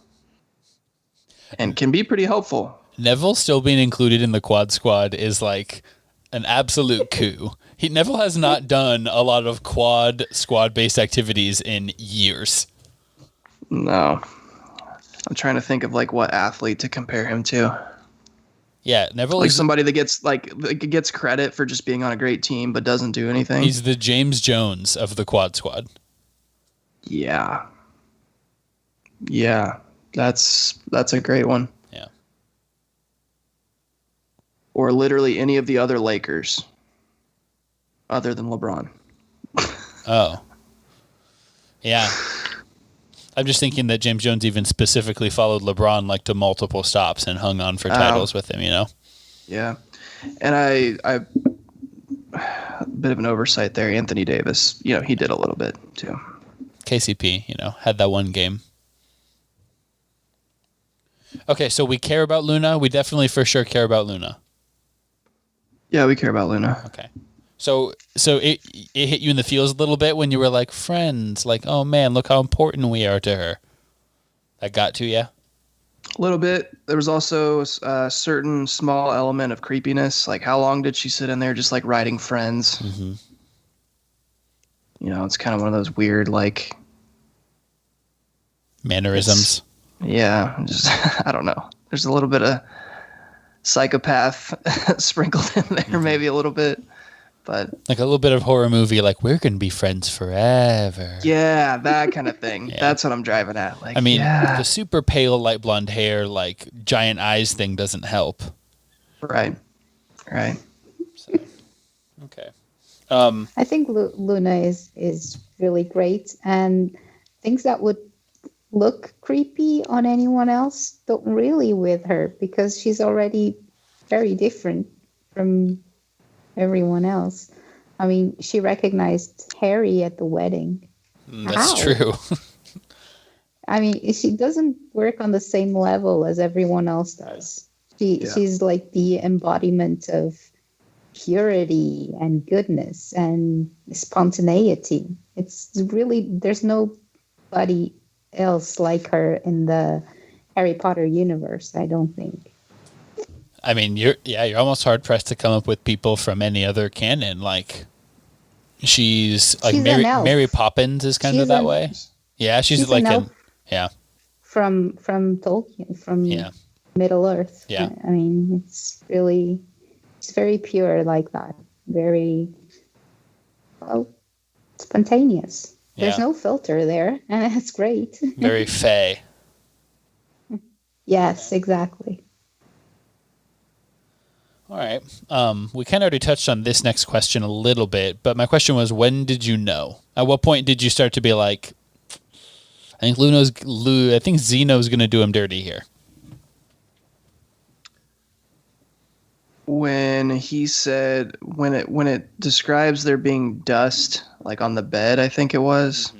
and can be pretty helpful. Neville still being included in the quad squad is like an absolute coup. Neville has not done a lot of quad squad based activities in years. No. I'm trying to think of like what athlete to compare him to. Yeah, Neville like is somebody that gets credit for just being on a great team but doesn't do anything. He's the James Jones of the quad squad. Yeah. Yeah. That's a great one. Yeah. Or literally any of the other Lakers other than LeBron. Oh. Yeah. I'm just thinking that James Jones even specifically followed LeBron like to multiple stops and hung on for titles with him, you know? Yeah. And I a bit of an oversight there. Anthony Davis, he did a little bit too. KCP, had that one game. Okay, so we care about Luna. We definitely for sure care about Luna. Yeah, we care about Luna. Okay. So it hit you in the feels a little bit when you were like friends, like, oh man, look how important we are to her. That got to you? A little bit. There was also a certain small element of creepiness. Like, how long did she sit in there just like writing friends? Mm-hmm. It's kind of one of those weird like mannerisms. Yeah, just I don't know. There's a little bit of psychopath sprinkled in there, maybe a little bit. But like a little bit of horror movie, like we're gonna be friends forever. Yeah, that kind of thing. Yeah. That's what I'm driving at. Like, I mean, the super pale light blonde hair, like giant eyes thing doesn't help. Right. So, okay. I think Luna is really great, and things that would look creepy on anyone else don't really with her because she's already very different from everyone else. I mean, she recognized Harry at the wedding. That's true. I mean, she doesn't work on the same level as everyone else does. She's like the embodiment of purity and goodness and spontaneity. It's really, there's nobody else like her in the Harry Potter universe, I don't think. I mean, you're almost hard pressed to come up with people from any other canon. Like, she's like Mary Poppins is kind of that way. Yeah, she's like from Tolkien, from Middle Earth. Yeah, I mean, it's very pure like that. Very spontaneous. There's no filter there, and it's great. Very fey. Yes, exactly. All right. We kind of already touched on this next question a little bit, but my question was, when did you know? At what point did you start to be like, I think Zeno's going to do him dirty here? When he said, when it describes there being dust, like on the bed, I think it was,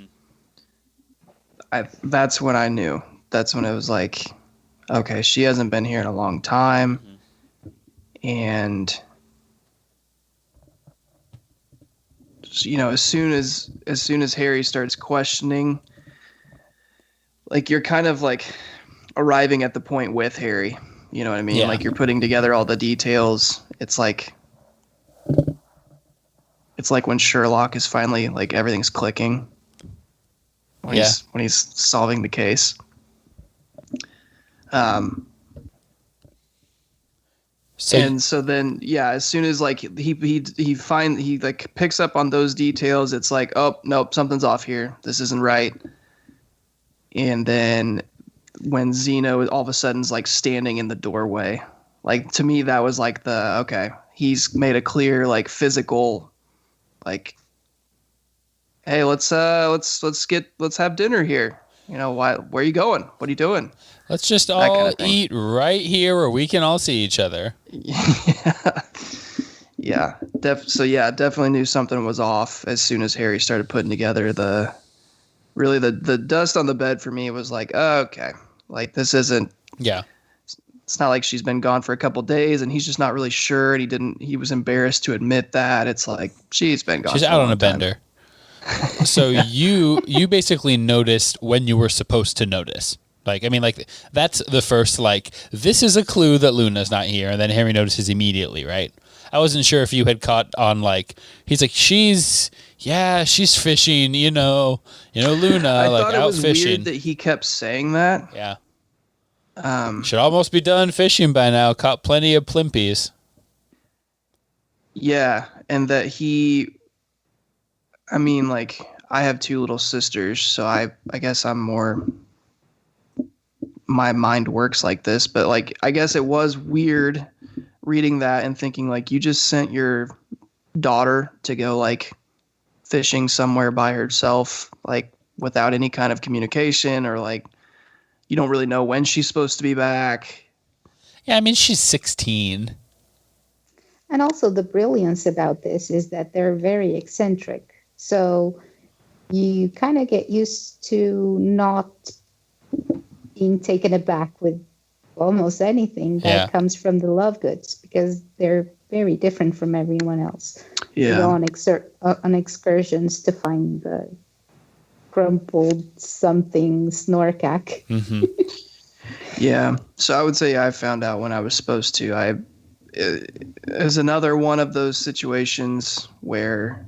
that's when I knew. That's when it was like, okay, she hasn't been here in a long time. And as soon as Harry starts questioning, like you're kind of like arriving at the point with Harry, you know what I mean? Yeah. Like you're putting together all the details. It's like when Sherlock is finally like everything's clicking when he's solving the case. So then, as soon as like he picks up on those details, it's like, oh nope, something's off here. This isn't right. And then when Zeno all of a sudden's like standing in the doorway, like to me that was like he's made a clear like physical, like, hey, let's have dinner here. Where are you going? What are you doing? Let's just all eat right here where we can all see each other. Yeah. Definitely knew something was off as soon as Harry started putting together the dust on the bed. For me, it was like, oh, okay, like this isn't it's not like she's been gone for a couple days and he's just not really sure, and he was embarrassed to admit that. It's like she's been gone. She's out on a bender. So you basically noticed when you were supposed to notice. Like, I mean, like, that's the first, like, this is a clue that Luna's not here, and then Harry notices immediately, right? I wasn't sure if you had caught on, like, he's like, she's fishing, Luna, I like, thought it out was fishing. weird that he kept saying that. Yeah. Should almost be done fishing by now. Caught plenty of plimpies. Yeah, and that I have 2 little sisters, so I guess I'm more, my mind works like this, but like, I guess it was weird reading that and thinking like, you just sent your daughter to go like fishing somewhere by herself, like without any kind of communication, or like, you don't really know when she's supposed to be back. Yeah, I mean, she's 16. And also the brilliance about this is that they're very eccentric. So you kind of get used to not being taken aback with almost anything that comes from the Lovegoods, because they're very different from everyone else. Yeah. They go on excursions to find the crumpled something Snorkack. Mm-hmm. Yeah. So I would say I found out when I was supposed to. It was another one of those situations where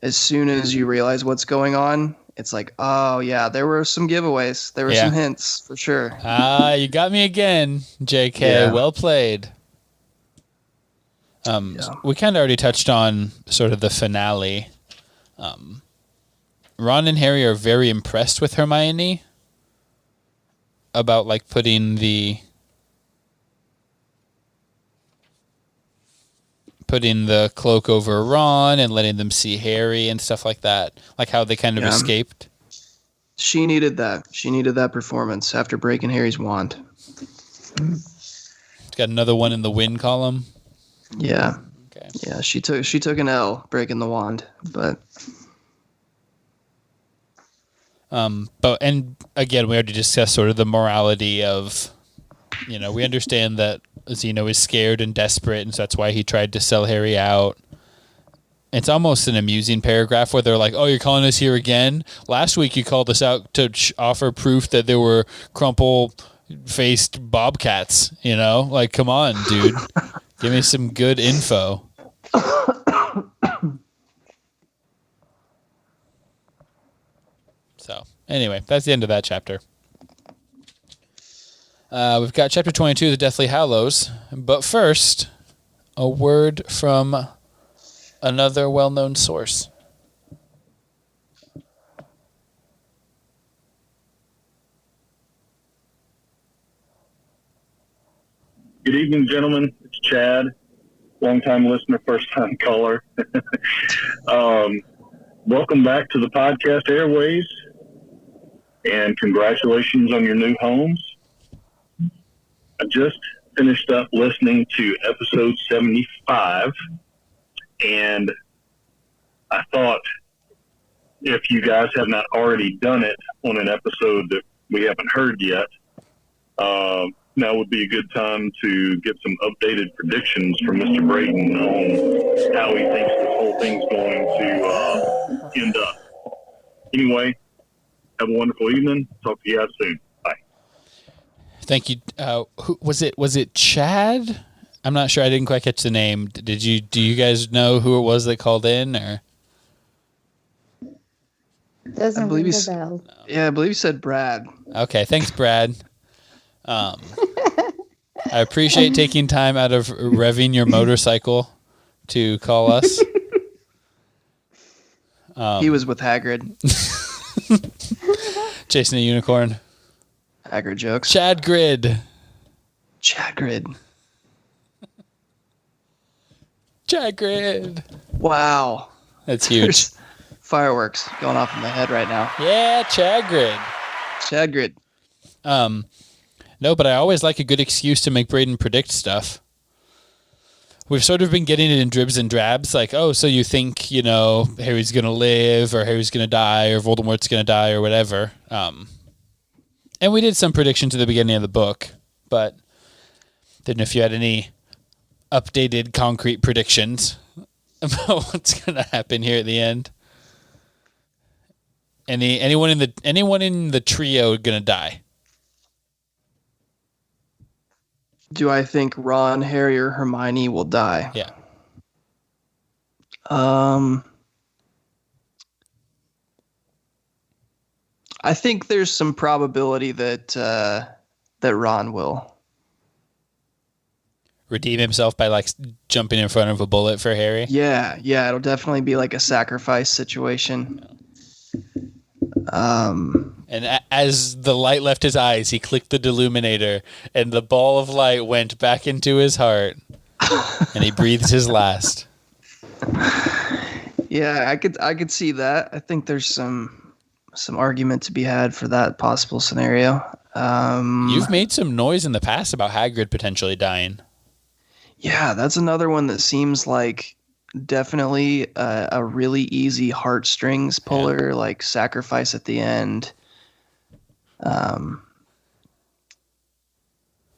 as soon as you realize what's going on, it's like, oh yeah, there were some giveaways. There were some hints for sure. You got me again, JK. Yeah. Well played. We kind of already touched on sort of the finale. Ron and Harry are very impressed with Hermione about like putting the cloak over Ron and letting them see Harry and stuff like that. Like how they kind of escaped. She needed that. She needed that performance after breaking Harry's wand. It's got another one in the win column. Yeah. Okay. Yeah, she took an L breaking the wand, but and again, we already discussed sort of the morality of, we understand that Zeno is scared and desperate, and so that's why he tried to sell Harry out. It's almost an amusing paragraph where they're like, oh, you're calling us here again? Last week you called us out to offer proof that there were crumple-faced bobcats, Like, come on, dude. Give me some good info. So, anyway, that's the end of that chapter. We've got chapter 22, the Deathly Hallows. But first, a word from another well-known source. Good evening, gentlemen. It's Chad, long-time listener, first-time caller. Welcome back to the podcast airways, and congratulations on your new homes. I just finished up listening to episode 75, and I thought if you guys have not already done it on an episode that we haven't heard yet, now would be a good time to get some updated predictions from Mr. Braden on how he thinks this whole thing's going to end up. Anyway, have a wonderful evening. Talk to you guys soon. Bye. Thank you. Who was it? Was it Chad? I'm not sure. I didn't quite catch the name. Do you guys know who it was that called in, or? Doesn't ring a bell. Yeah, I believe you said Brad. Okay, thanks, Brad. I appreciate taking time out of revving your motorcycle to call us. He was with Hagrid. Chasing a unicorn. Hagrid jokes. Chadgrid. Chadgrid. Wow. That's huge. There's fireworks going off in my head right now. Yeah, Chadgrid. No, but I always like a good excuse to make Braden predict stuff. We've sort of been getting it in dribs and drabs, like, oh, so you think, Harry's going to live, or Harry's going to die, or Voldemort's going to die, or whatever. And we did some predictions at the beginning of the book, but Didn't know if you had any updated concrete predictions about what's going to happen here at the end. Anyone in the trio going to die? Do I think Ron, Harry, or Hermione will die? Yeah. I think there's some probability that Ron will Redeem himself by like jumping in front of a bullet for Harry. Yeah, it'll definitely be like a sacrifice situation. And as the light left his eyes, he clicked the deluminator, and the ball of light went back into his heart, and he breathed his last. Yeah, I could see that. I think there's some argument to be had for that possible scenario. You've made some noise in the past about Hagrid potentially dying. Yeah, that's another one that seems like definitely a really easy heartstrings puller, like sacrifice at the end. Find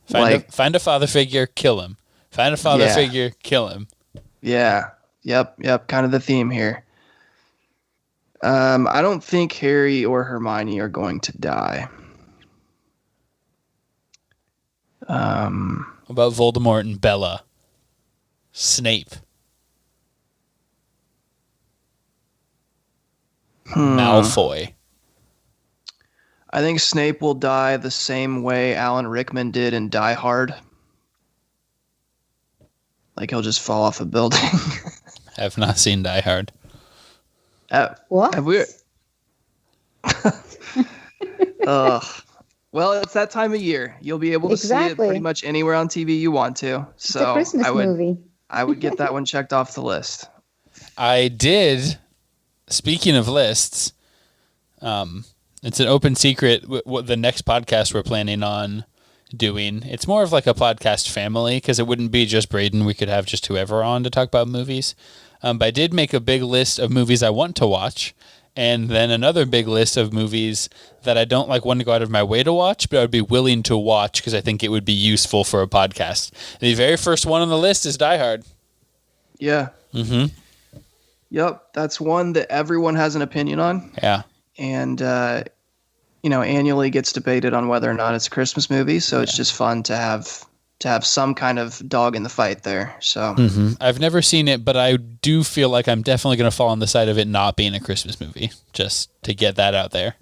a father figure, kill him. Find a father figure, kill him. Yeah. Yep. Kind of the theme here. I don't think Harry or Hermione are going to die. What about Voldemort and Bella? Snape. Malfoy. I think Snape will die the same way Alan Rickman did in Die Hard. Like he'll just fall off a building. Have not seen Die Hard. What? Have we? Well, it's that time of year. You'll be able to see it pretty much anywhere on TV you want to. So it's a Christmas movie. I would get that one checked off the list. I did. Speaking of lists, it's an open secret. What the next podcast we're planning on doing. It's more of like a podcast family because it wouldn't be just Braden. We could have just whoever on to talk about movies. But I did make a big list of movies I want to watch, and then another big list of movies that I don't want to go out of my way to watch, but I would be willing to watch because I think it would be useful for a podcast. The very first one on the list is Die Hard. Yeah. Mm-hmm. Yep, that's one that everyone has an opinion on. Yeah. And annually gets debated on whether or not it's a Christmas movie, so it's just fun to have some kind of dog in the fight there. So I've never seen it, but I do feel like I'm definitely going to fall on the side of it not being a Christmas movie, just to get that out there.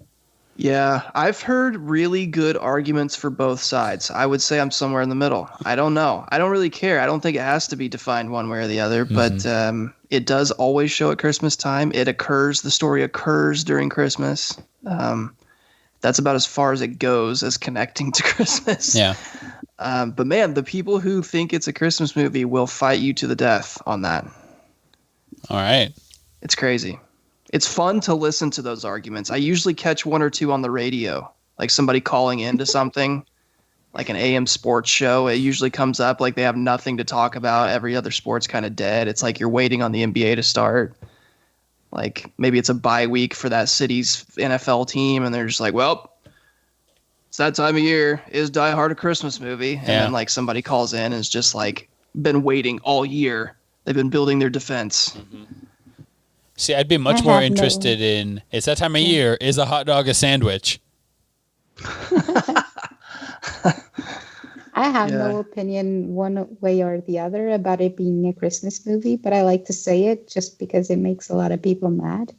Yeah, I've heard really good arguments for both sides. I would say I'm somewhere in the middle. I don't know. I don't really care. I don't think it has to be defined one way or the other, but it does always show at Christmas time. The story occurs during Christmas. That's about as far as it goes as connecting to Christmas. Yeah. But man, the people who think it's a Christmas movie will fight you to the death on that. All right. It's crazy. It's fun to listen to those arguments. I usually catch one or two on the radio, like somebody calling into something, like an AM sports show. It usually comes up like they have nothing to talk about. Every other sport's kind of dead. It's like you're waiting on the NBA to start. Like maybe it's a bye week for that city's NFL team, and they're just like, well, it's that time of year. Is Die Hard a Christmas movie? And then like somebody calls in and is just like been waiting all year. They've been building their defense. Mm-hmm. See, I'd be much more interested in, it's that time of year, is a hot dog a sandwich? I have no opinion one way or the other about it being a Christmas movie, but I like to say it just because it makes a lot of people mad.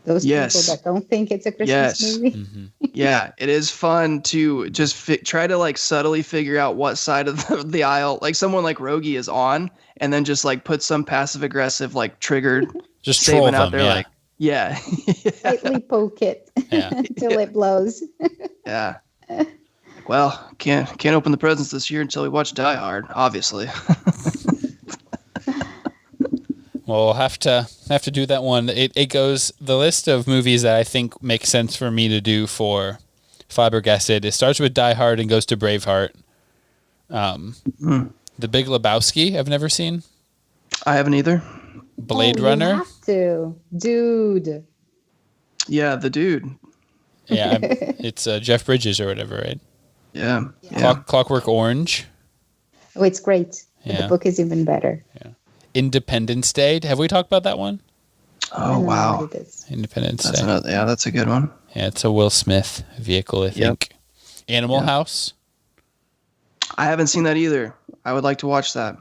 Those people that don't think it's a Christmas movie. Mm-hmm. Yeah, it is fun to just try to like subtly figure out what side of the aisle, like someone like Rogge is on, and then just like put some passive aggressive, like triggered just statement out there, like, slightly poke it until it blows. Yeah. Well, can't open the presents this year until we watch Die Hard, obviously. Well, we'll have to do that one. It goes, the list of movies that I think make sense for me to do for Flabbergasted. It starts with Die Hard and goes to Braveheart. The Big Lebowski, I've never seen. I haven't either. Blade Runner. You have to, dude. Yeah, the dude. Yeah, it's Jeff Bridges or whatever, right? Yeah. Clockwork Orange. Oh, it's great. But Yeah. the book is even better. Independence Day. Have we talked about that one? I Oh don't know wow, what it is. Independence that's Day. another. Yeah, that's a good one. Yeah, it's a Will Smith vehicle, I think. Animal Yep. House. I haven't seen that either. I would like to watch that.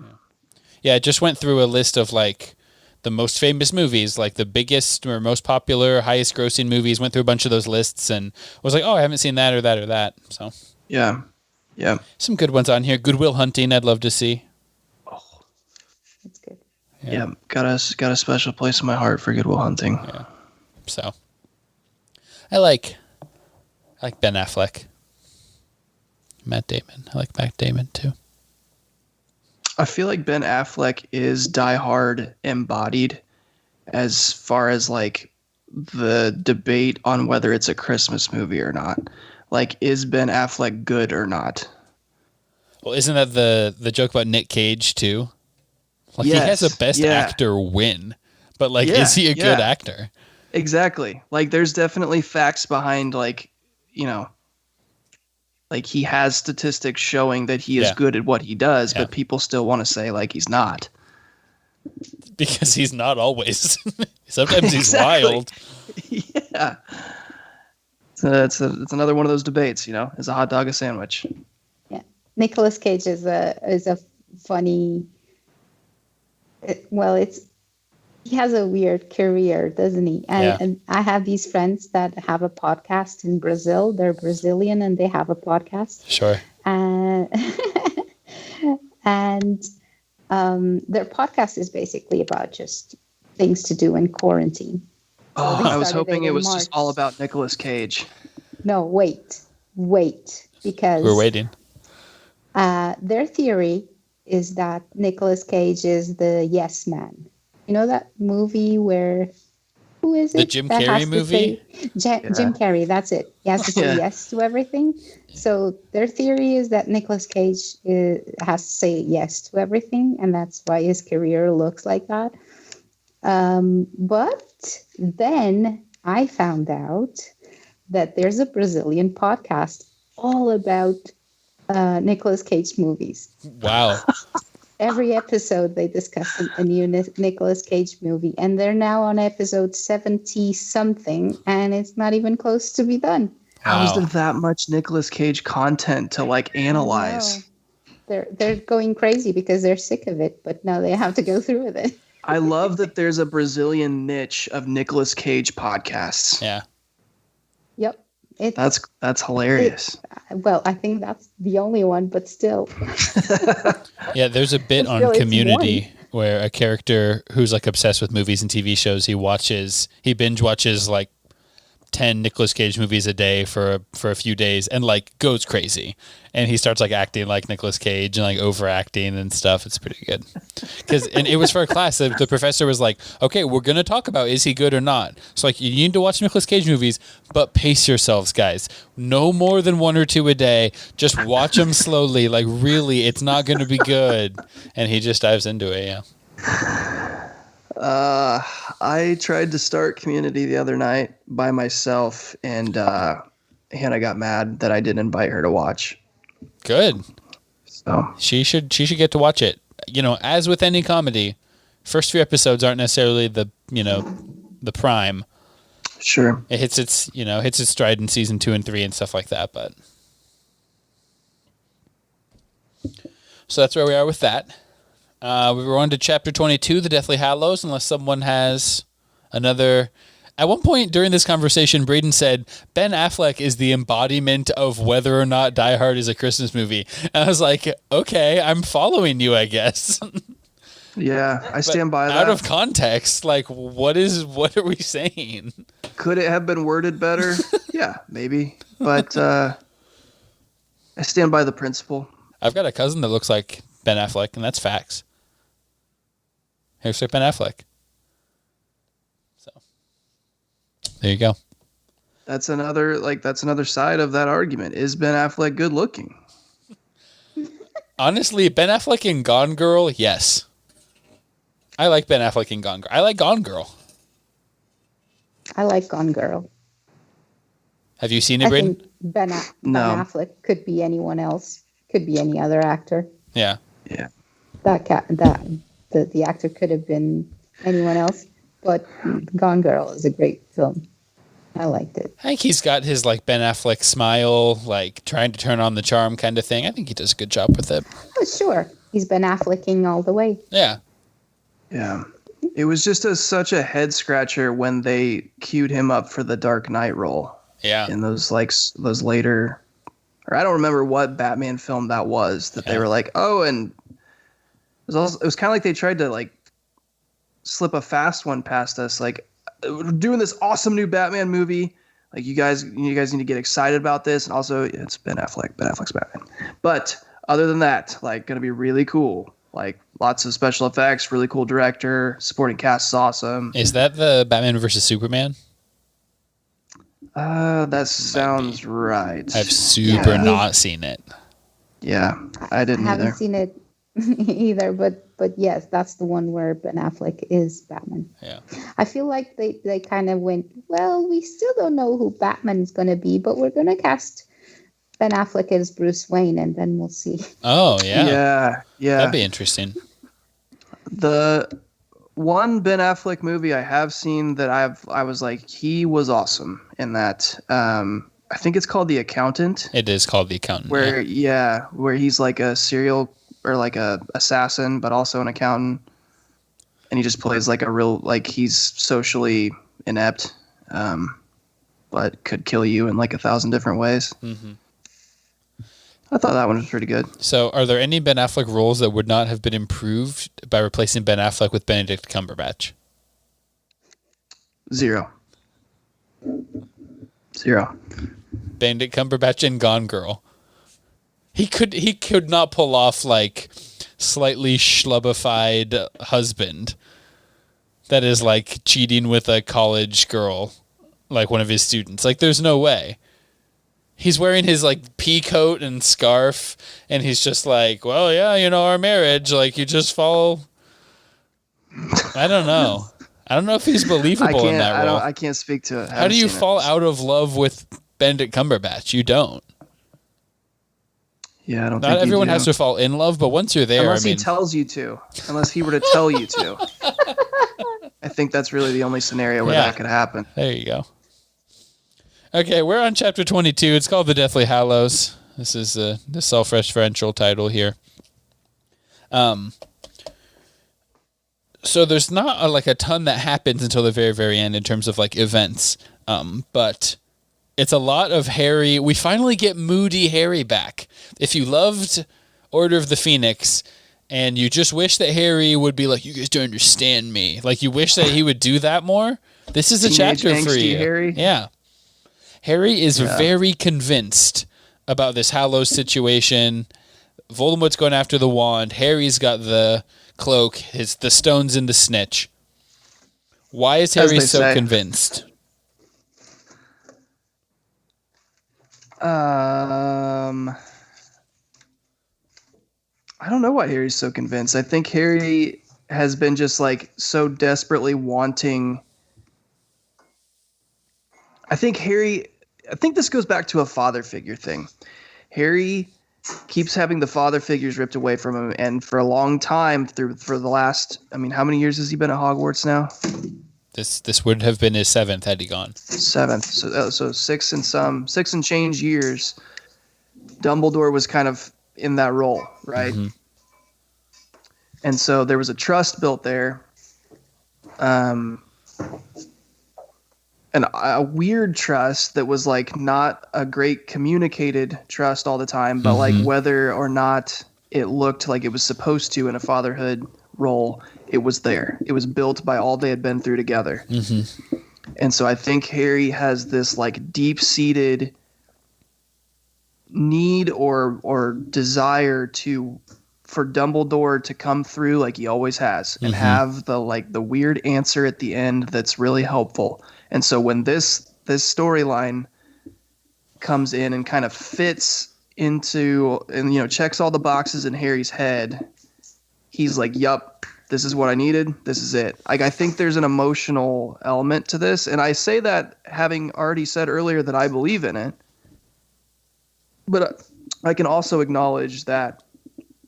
Yeah, it just went through a list of like the most famous movies, like the biggest or most popular, highest grossing movies, went through a bunch of those lists and was like, oh, I haven't seen that or that or that. So Yeah, yeah. some good ones on here. Good Will Hunting, I'd love to see. It's good. Yeah, got a special place in my heart for Good Will Hunting. Yeah. So I like Ben Affleck. Matt Damon. I like Matt Damon too. I feel like Ben Affleck is Die Hard embodied as far as like the debate on whether it's a Christmas movie or not. Like, is Ben Affleck good or not? Well, isn't that the joke about Nick Cage too? Like he Yes, has a best yeah. actor win, but like, Yeah, is he a good yeah. actor? Exactly. Like, there's definitely facts behind, like, you know, like he has statistics showing that he is Yeah. good at what he does, Yeah. but people still want to say like he's not. Because he's not always. Sometimes he's Exactly. wild. Yeah. So it's another one of those debates, you know, is a hot dog a sandwich? Yeah, Nicolas Cage is a funny. He has a weird career, doesn't he? And I have these friends that have a podcast in Brazil. They're Brazilian and they have a podcast. Sure. And their podcast is basically about just things to do in quarantine. Oh, they I was started hoping it it in was March. just all about Nicolas Cage. No, wait, because We're waiting. their theory is that Nicolas Cage is the yes man. You know that movie where, who is it? The Jim that Carrey has to movie? say- Jim Carrey, that's it. He has to say Yeah. yes to everything. So their theory is that Nicolas Cage has to say yes to everything, and that's why his career looks like that. But then I found out that there's a Brazilian podcast all about Nicolas Cage movies. Wow. Every episode they discuss a new Nicolas Cage movie, and they're now on episode 70 something, and it's not even close to be done. How is Wow. there that much Nicolas Cage content to like analyze? They're going crazy because they're sick of it, but now they have to go through with it. I love that there's a Brazilian niche of Nicolas Cage podcasts. Yeah. Yep. That's hilarious. Well, I think that's the only one, but still. Yeah, there's a bit Still, on it's Community where a character who's like obsessed with movies and TV shows, he binge watches like 10 Nicolas Cage movies a day for a few days and like goes crazy. And he starts like acting like Nicolas Cage and like overacting and stuff. It's pretty good. And it was for a class. The professor was like, okay, we're going to talk about is he good or not. So like you need to watch Nicolas Cage movies, but pace yourselves, guys. No more than 1 or 2 a day. Just watch them slowly. Like really, it's not going to be good. And he just dives into it. Yeah. I tried to start Community the other night by myself, and Hannah got mad that I didn't invite her to watch. Good. So She should get to watch it. You know, as with any comedy, first few episodes aren't necessarily the prime. sure. It hits its stride in season 2 and 3 and stuff like that, but so that's where we are with that. We were on to chapter 22, The Deathly Hallows, unless someone has another. At one point during this conversation, Braden said, Ben Affleck is the embodiment of whether or not Die Hard is a Christmas movie. And I was like, okay, I'm following you, I guess. Yeah, I stand by that. Out of context, like, what are we saying? Could it have been worded better? Yeah, maybe. But I stand by the principle. I've got a cousin that looks like Ben Affleck, and that's facts. He looks like Ben Affleck. So there you go. That's another side of that argument. Is Ben Affleck good looking? Honestly, Ben Affleck in Gone Girl, yes. I like Ben Affleck in Gone Girl. I like Gone Girl. I like Gone Girl. Have you seen it, I Braden? think Ben No. Affleck could be anyone else. Could be any other actor. Yeah. Yeah. The actor could have been anyone else, but Gone Girl is a great film. I liked it. I think he's got his like Ben Affleck smile, like trying to turn on the charm kind of thing. I think he does a good job with it. Oh, sure. He's Ben Afflecking all the way. Yeah. Yeah. It was just such a head scratcher when they queued him up for the Dark Knight role. Yeah. In those later, or I don't remember what Batman film that was that they were like, oh, and it was kind of like they tried to like slip a fast one past us, like we're doing this awesome new Batman movie. Like you guys need to get excited about this, and also it's Ben Affleck. Ben Affleck's Batman. But other than that, like gonna be really cool. Like lots of special effects, really cool director, supporting cast is awesome. Is that the Batman versus Superman? That sounds right. I've not seen it. Yeah, I didn't I haven't either. seen it either, but yes, that's the one where Ben Affleck is Batman. Yeah. I feel like they kind of went, well, we still don't know who Batman's going to be, but we're going to cast Ben Affleck as Bruce Wayne, and then we'll see. Oh, yeah. Yeah. That'd be interesting. The one Ben Affleck movie I have seen that I was like, he was awesome in that. I think it's called The Accountant. It is called The Accountant. Where he's like a serial or like a assassin, but also an accountant, and he just plays like a real, like he's socially inept, but could kill you in like 1,000 different ways. Mm-hmm. I thought that one was pretty good. So, are there any Ben Affleck roles that would not have been improved by replacing Ben Affleck with Benedict Cumberbatch? Zero. Benedict Cumberbatch in Gone Girl. He could not pull off like slightly schlubbified husband that is like cheating with a college girl, like one of his students. Like there's no way. He's wearing his like pea coat and scarf, and he's just like, well, yeah, you know, our marriage, like you just follow. I don't know. I don't know if he's believable in that role. I can't speak to it. How do you fall out of love with Benedict Cumberbatch? You don't. Yeah, I don't. Not everyone has to fall in love, but once you're there, unless he tells you to. Unless he were to tell you to. I think that's really the only scenario where that could happen. There you go. Okay, we're on chapter 22. It's called The Deathly Hallows. This is the self-referential title here. So there's not a ton that happens until the very, very end in terms of like events. But it's a lot of Harry. We finally get moody Harry back. If you loved Order of the Phoenix and you just wish that Harry would be like, you guys don't understand me. Like you wish that he would do that more. This is a chapter for you. Harry? Yeah. Harry is very convinced about this Hallows situation. Voldemort's going after the wand. Harry's got the cloak. The stone's in the snitch. Why is Harry so convinced? I don't know why Harry's so convinced. I think Harry has been just like so desperately wanting. I think this goes back to a father figure thing. Harry keeps having the father figures ripped away from him, and for a long time for the last, how many years has he been at Hogwarts now? This would have been his 7th had he gone. 7th, so 6 and change years. Dumbledore was kind of in that role, right? Mm-hmm. And so there was a trust built there. And a weird trust that was like not a great communicated trust all the time, but like whether or not it looked like it was supposed to in a fatherhood role, it was there. It was built by all they had been through together. Mm-hmm. And so I think Harry has this like deep-seated need or desire for Dumbledore to come through like he always has and have the weird answer at the end that's really helpful. And so when this storyline comes in and kind of fits into and checks all the boxes in Harry's head, he's like, "Yup, this is what I needed. This is it." Like I think there's an emotional element to this, and I say that having already said earlier that I believe in it. But I can also acknowledge that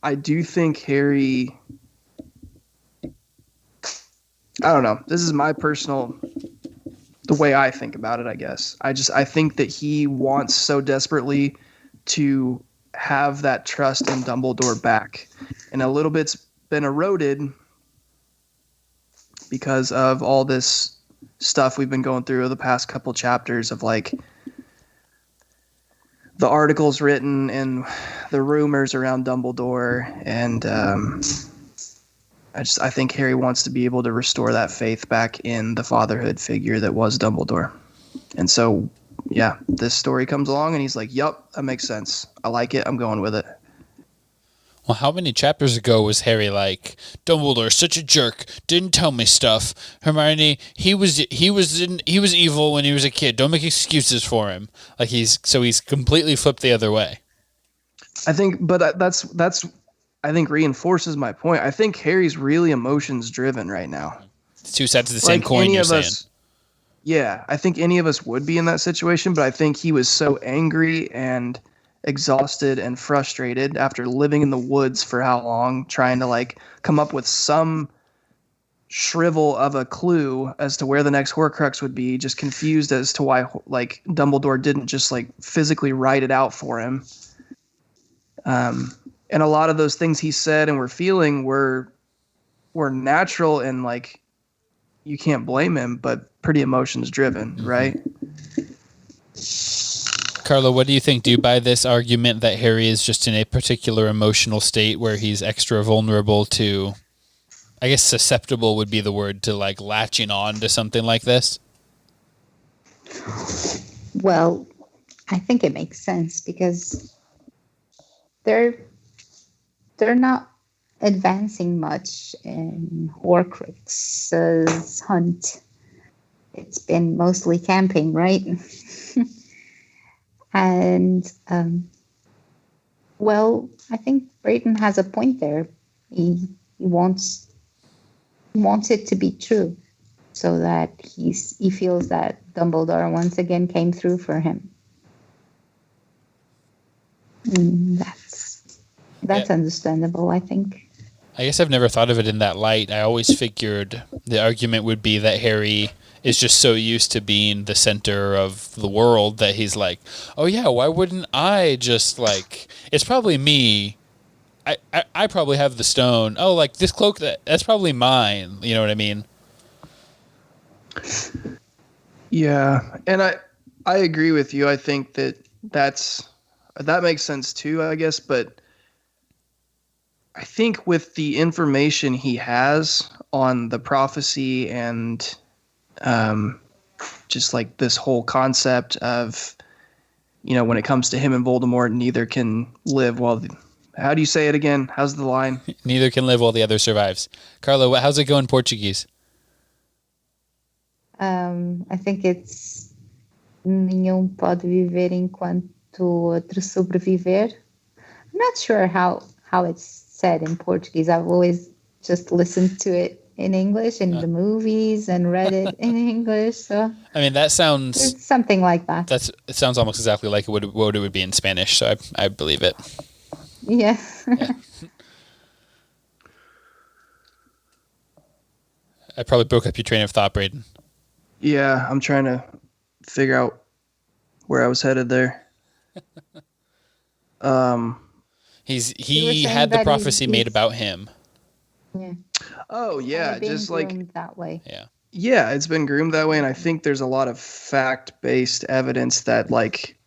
I do think Harry. I don't know. This is my personal, the way I think about it, I guess. I think that he wants so desperately to have that trust in Dumbledore back. And a little bit's been eroded because of all this stuff we've been going through the past couple chapters of like the articles written and the rumors around Dumbledore. And I think Harry wants to be able to restore that faith back in the fatherhood figure that was Dumbledore. And so, yeah, this story comes along and he's like, yup, that makes sense. I like it. I'm going with it. Well, how many chapters ago was Harry like, Dumbledore's such a jerk, didn't tell me stuff. Hermione, he was evil when he was a kid. Don't make excuses for him. Like he's completely flipped the other way. I think, but that's I think reinforces my point. I think Harry's really emotions driven right now. It's two sides of the same coin, you're saying. Yeah, I think any of us would be in that situation, but I think he was so angry and exhausted and frustrated after living in the woods for how long, trying to like come up with some shrivel of a clue as to where the next Horcrux would be, just confused as to why like Dumbledore didn't just like physically write it out for him. And a lot of those things he said and were feeling were natural and like you can't blame him, but pretty emotions driven, right? Carlo, what do you think? Do you buy this argument that Harry is just in a particular emotional state where he's extra vulnerable to, I guess susceptible would be the word, to like latching on to something like this? Well, I think it makes sense because they're not advancing much in Horcrux's hunt. It's been mostly camping, right? And, well, I think Braden has a point there. He wants it to be true so that he feels that Dumbledore once again came through for him. That's understandable, I think. I guess I've never thought of it in that light. I always figured the argument would be that Harry is just so used to being the center of the world that he's like, oh yeah, why wouldn't I just like, it's probably me. I probably have the stone. Oh, like this cloak, that's probably mine. You know what I mean? Yeah. And I agree with you. I think that makes sense too, I guess. But I think with the information he has on the prophecy and just like this whole concept of, you know, when it comes to him and Voldemort, neither can live while how do you say it again? How's the line? Neither can live while the other survives. Carlo, how's it go in Portuguese? I think it's nenhum pode viver enquanto outro sobreviver. I'm not sure how it's said in Portuguese. I've always just listened to it in English in the movies and read it in English. So I mean, that sounds it's something like that. It sounds almost exactly like what it would be in Spanish. So I believe it. Yeah. Yeah. I probably broke up your train of thought, Braden. Yeah, I'm trying to figure out where I was headed there. He had the prophecy made about him. Yeah. Oh yeah, just like that way. Yeah. Yeah, it's been groomed that way, and I think there's a lot of fact-based evidence that like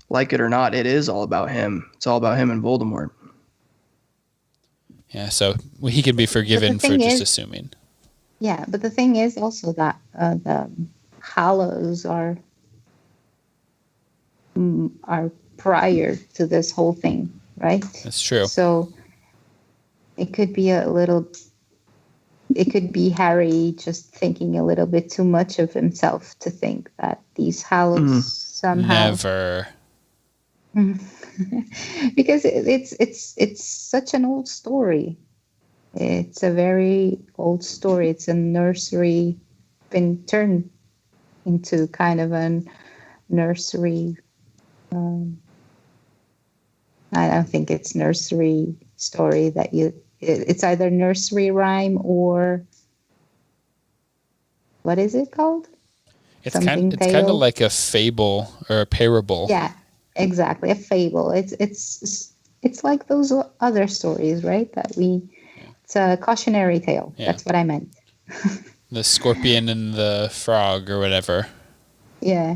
it or not, it is all about him. It's all about him and Voldemort. Yeah, so he can be forgiven for just assuming. Yeah, but the thing is also that the Hallows are prior to this whole thing, right? That's true. So it could be it could be Harry just thinking a little bit too much of himself to think that these Hallows somehow Never. because it's such an old story. It's a very old story. It's a nursery, been turned into kind of a nursery. I don't think it's nursery story that it's either nursery rhyme or what is it called? It's kind of like a fable or a parable. Yeah, exactly. A fable. It's like those other stories, right? It's a cautionary tale. Yeah. That's what I meant. The scorpion and the frog or whatever. Yeah.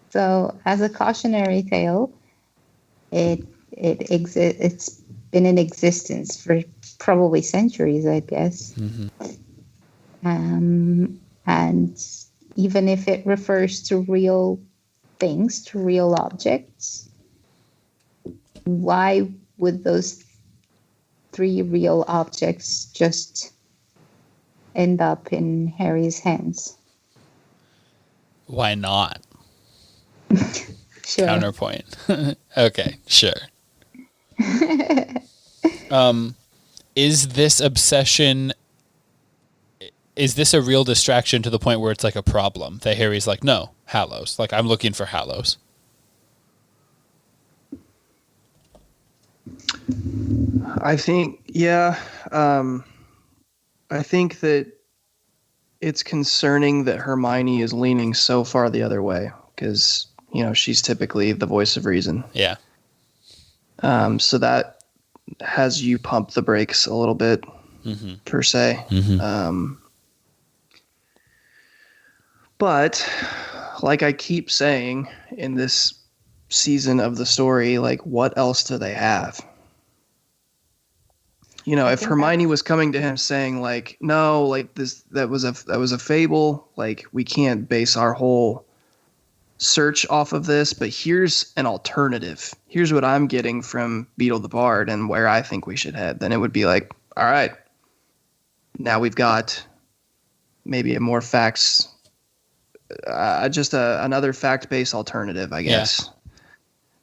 So as a cautionary tale, it's been in existence for probably centuries, I guess. And even if it refers to real things, to real objects, why would those 3 real objects just end up in Harry's hands? Why not? Sure. Counterpoint. Okay, sure. Is this obsession, is this a real distraction to the point where it's like a problem that Harry's like, no, Hallows, like I'm looking for Hallows? I think, yeah. I think that it's concerning that Hermione is leaning so far the other way because, she's typically the voice of reason. Yeah. So that has you pump the brakes a little bit, per se. But like I keep saying in this season of the story, like what else do they have? If Hermione was coming to him saying like, no, like that was a fable, like we can't base our whole search off of this, but here's an alternative. Here's what I'm getting from Beetle the Bard and where I think we should head. Then it would be like, all right, now we've got maybe a more facts, another fact-based alternative, I guess. Yeah.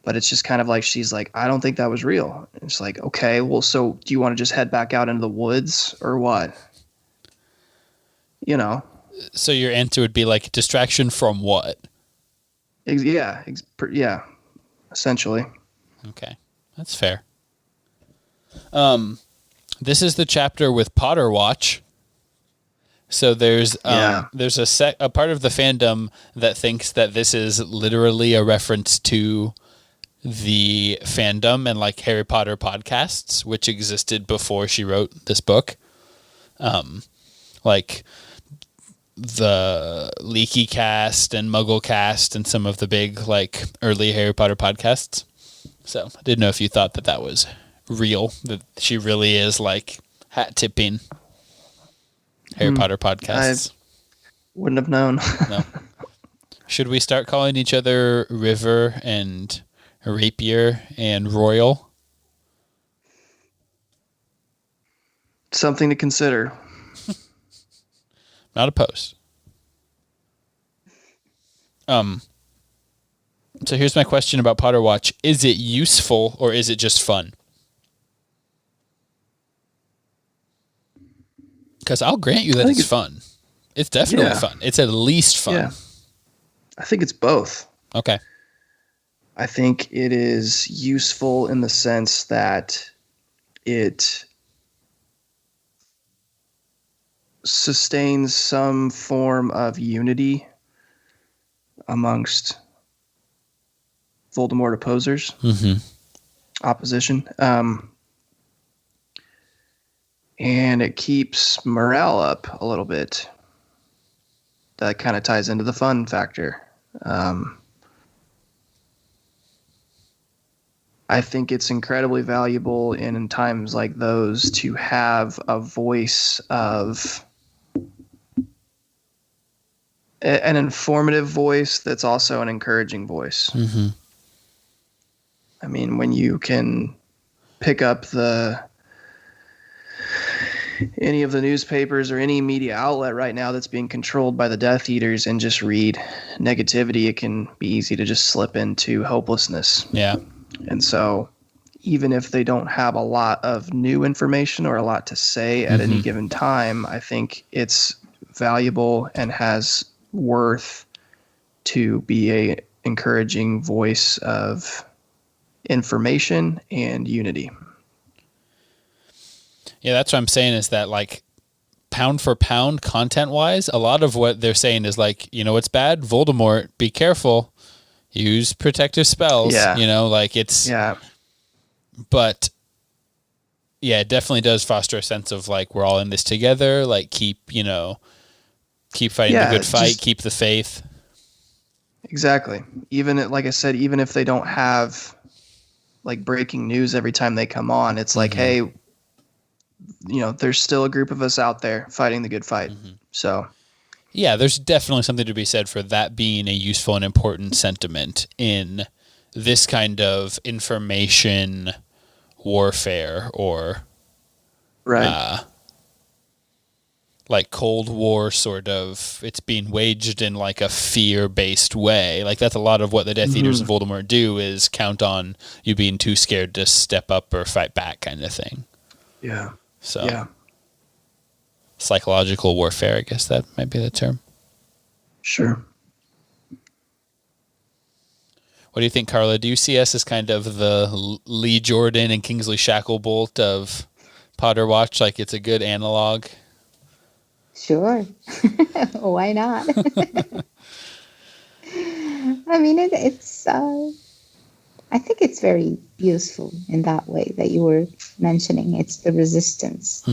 But it's just kind of like, she's like, I don't think that was real. And it's like, okay, well, so do you want to just head back out into the woods or what? So your answer would be like, distraction from what? Yeah, essentially. Okay, that's fair. This is the chapter with Potter Watch. So there's a part of the fandom that thinks that this is literally a reference to the fandom and like Harry Potter podcasts, which existed before she wrote this book. Like the Leaky Cast and Muggle Cast and some of the big like early Harry Potter podcasts. So I didn't know if you thought that was real, that she really is like hat tipping Harry Potter podcasts. I wouldn't have known. No. Should we start calling each other River and Rapier and Royal? Something to consider. Not opposed. So here's my question about Potter Watch. Is it useful or is it just fun? Because I'll grant you that it's fun. It's definitely fun. It's at least fun. Yeah. I think it's both. Okay. I think it is useful in the sense that it sustains some form of unity amongst Voldemort opposers, opposition. And it keeps morale up a little bit. That kind of ties into the fun factor. I think it's incredibly valuable in times like those to have a voice of an informative voice that's also an encouraging voice. I mean, when you can pick up any of the newspapers or any media outlet right now that's being controlled by the Death Eaters and just read negativity, it can be easy to just slip into hopelessness. Yeah. And so even if they don't have a lot of new information or a lot to say at any given time, I think it's valuable and has worth to be a encouraging voice of information and unity. Yeah, that's what I'm saying is that, like, pound for pound, content-wise, a lot of what they're saying is, like, you know what's bad? Voldemort, be careful. Use protective spells. Yeah. You know, like, it's... Yeah. But, yeah, it definitely does foster a sense of, like, we're all in this together. Like, keep fighting the good fight, keep the faith. Exactly. Even, like I said, even if they don't have, like, breaking news every time they come on, it's like, hey, you know, there's still a group of us out there fighting the good fight. So, yeah, there's definitely something to be said for that being a useful and important sentiment in this kind of information warfare or like Cold War sort of. It's being waged in like a fear-based way. Like that's a lot of what the Death Eaters and Voldemort do is count on you being too scared to step up or fight back kind of thing. yeah. So Yeah. psychological warfare, I guess that might be the term. Sure. What do you think, Carla? Do you see us as kind of the Lee Jordan and Kingsley Shacklebolt of Potter Watch? Like it's a good analog? Sure. Why not? I mean, it's. I think it's very useful in that way that you were mentioning. It's the resistance,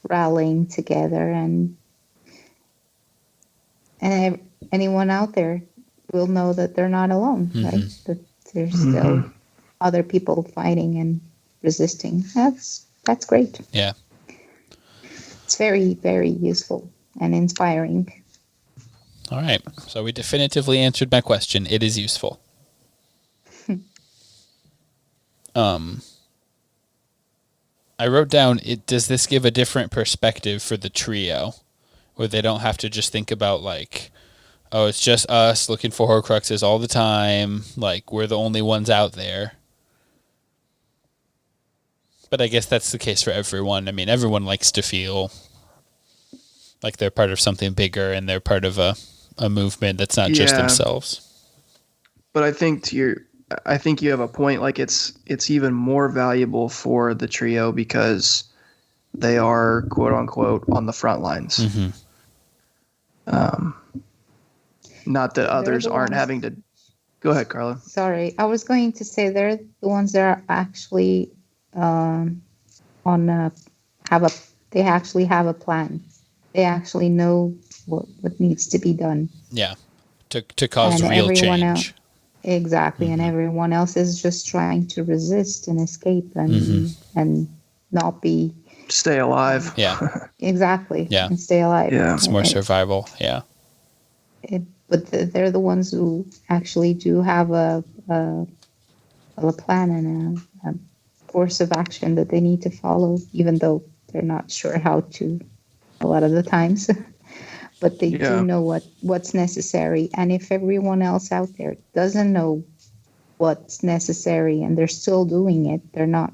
rallying together, and anyone out there will know that they're not alone, right? That there's still other people fighting and resisting. That's great. Yeah. It's very, very useful and inspiring. All right. So we definitively answered my question. It is useful. I wrote down, does this give a different perspective for the trio? Where they don't have to just think about like, oh, it's just us looking for Horcruxes all the time. Like, we're the only ones out there. But I guess that's the case for everyone. I mean, everyone likes to feel like they're part of something bigger and they're part of a movement that's not just themselves. But I think you have a point. Like it's even more valuable for the trio because they are quote unquote on the front lines. Not that others aren't having to. Go ahead, Carla. Sorry, I was going to say they're the ones that are actually they actually have a plan. They actually know what needs to be done. Yeah, to cause real change. Exactly, and everyone else is just trying to resist and escape and not be... Stay alive. Yeah. Exactly. Yeah. And stay alive. Yeah. It's more survival. Yeah. But they're the ones who actually do have a plan and a course of action that they need to follow, even though they're not sure how to a lot of the times. But they do know what's necessary. And if everyone else out there doesn't know what's necessary and they're still doing it, they're not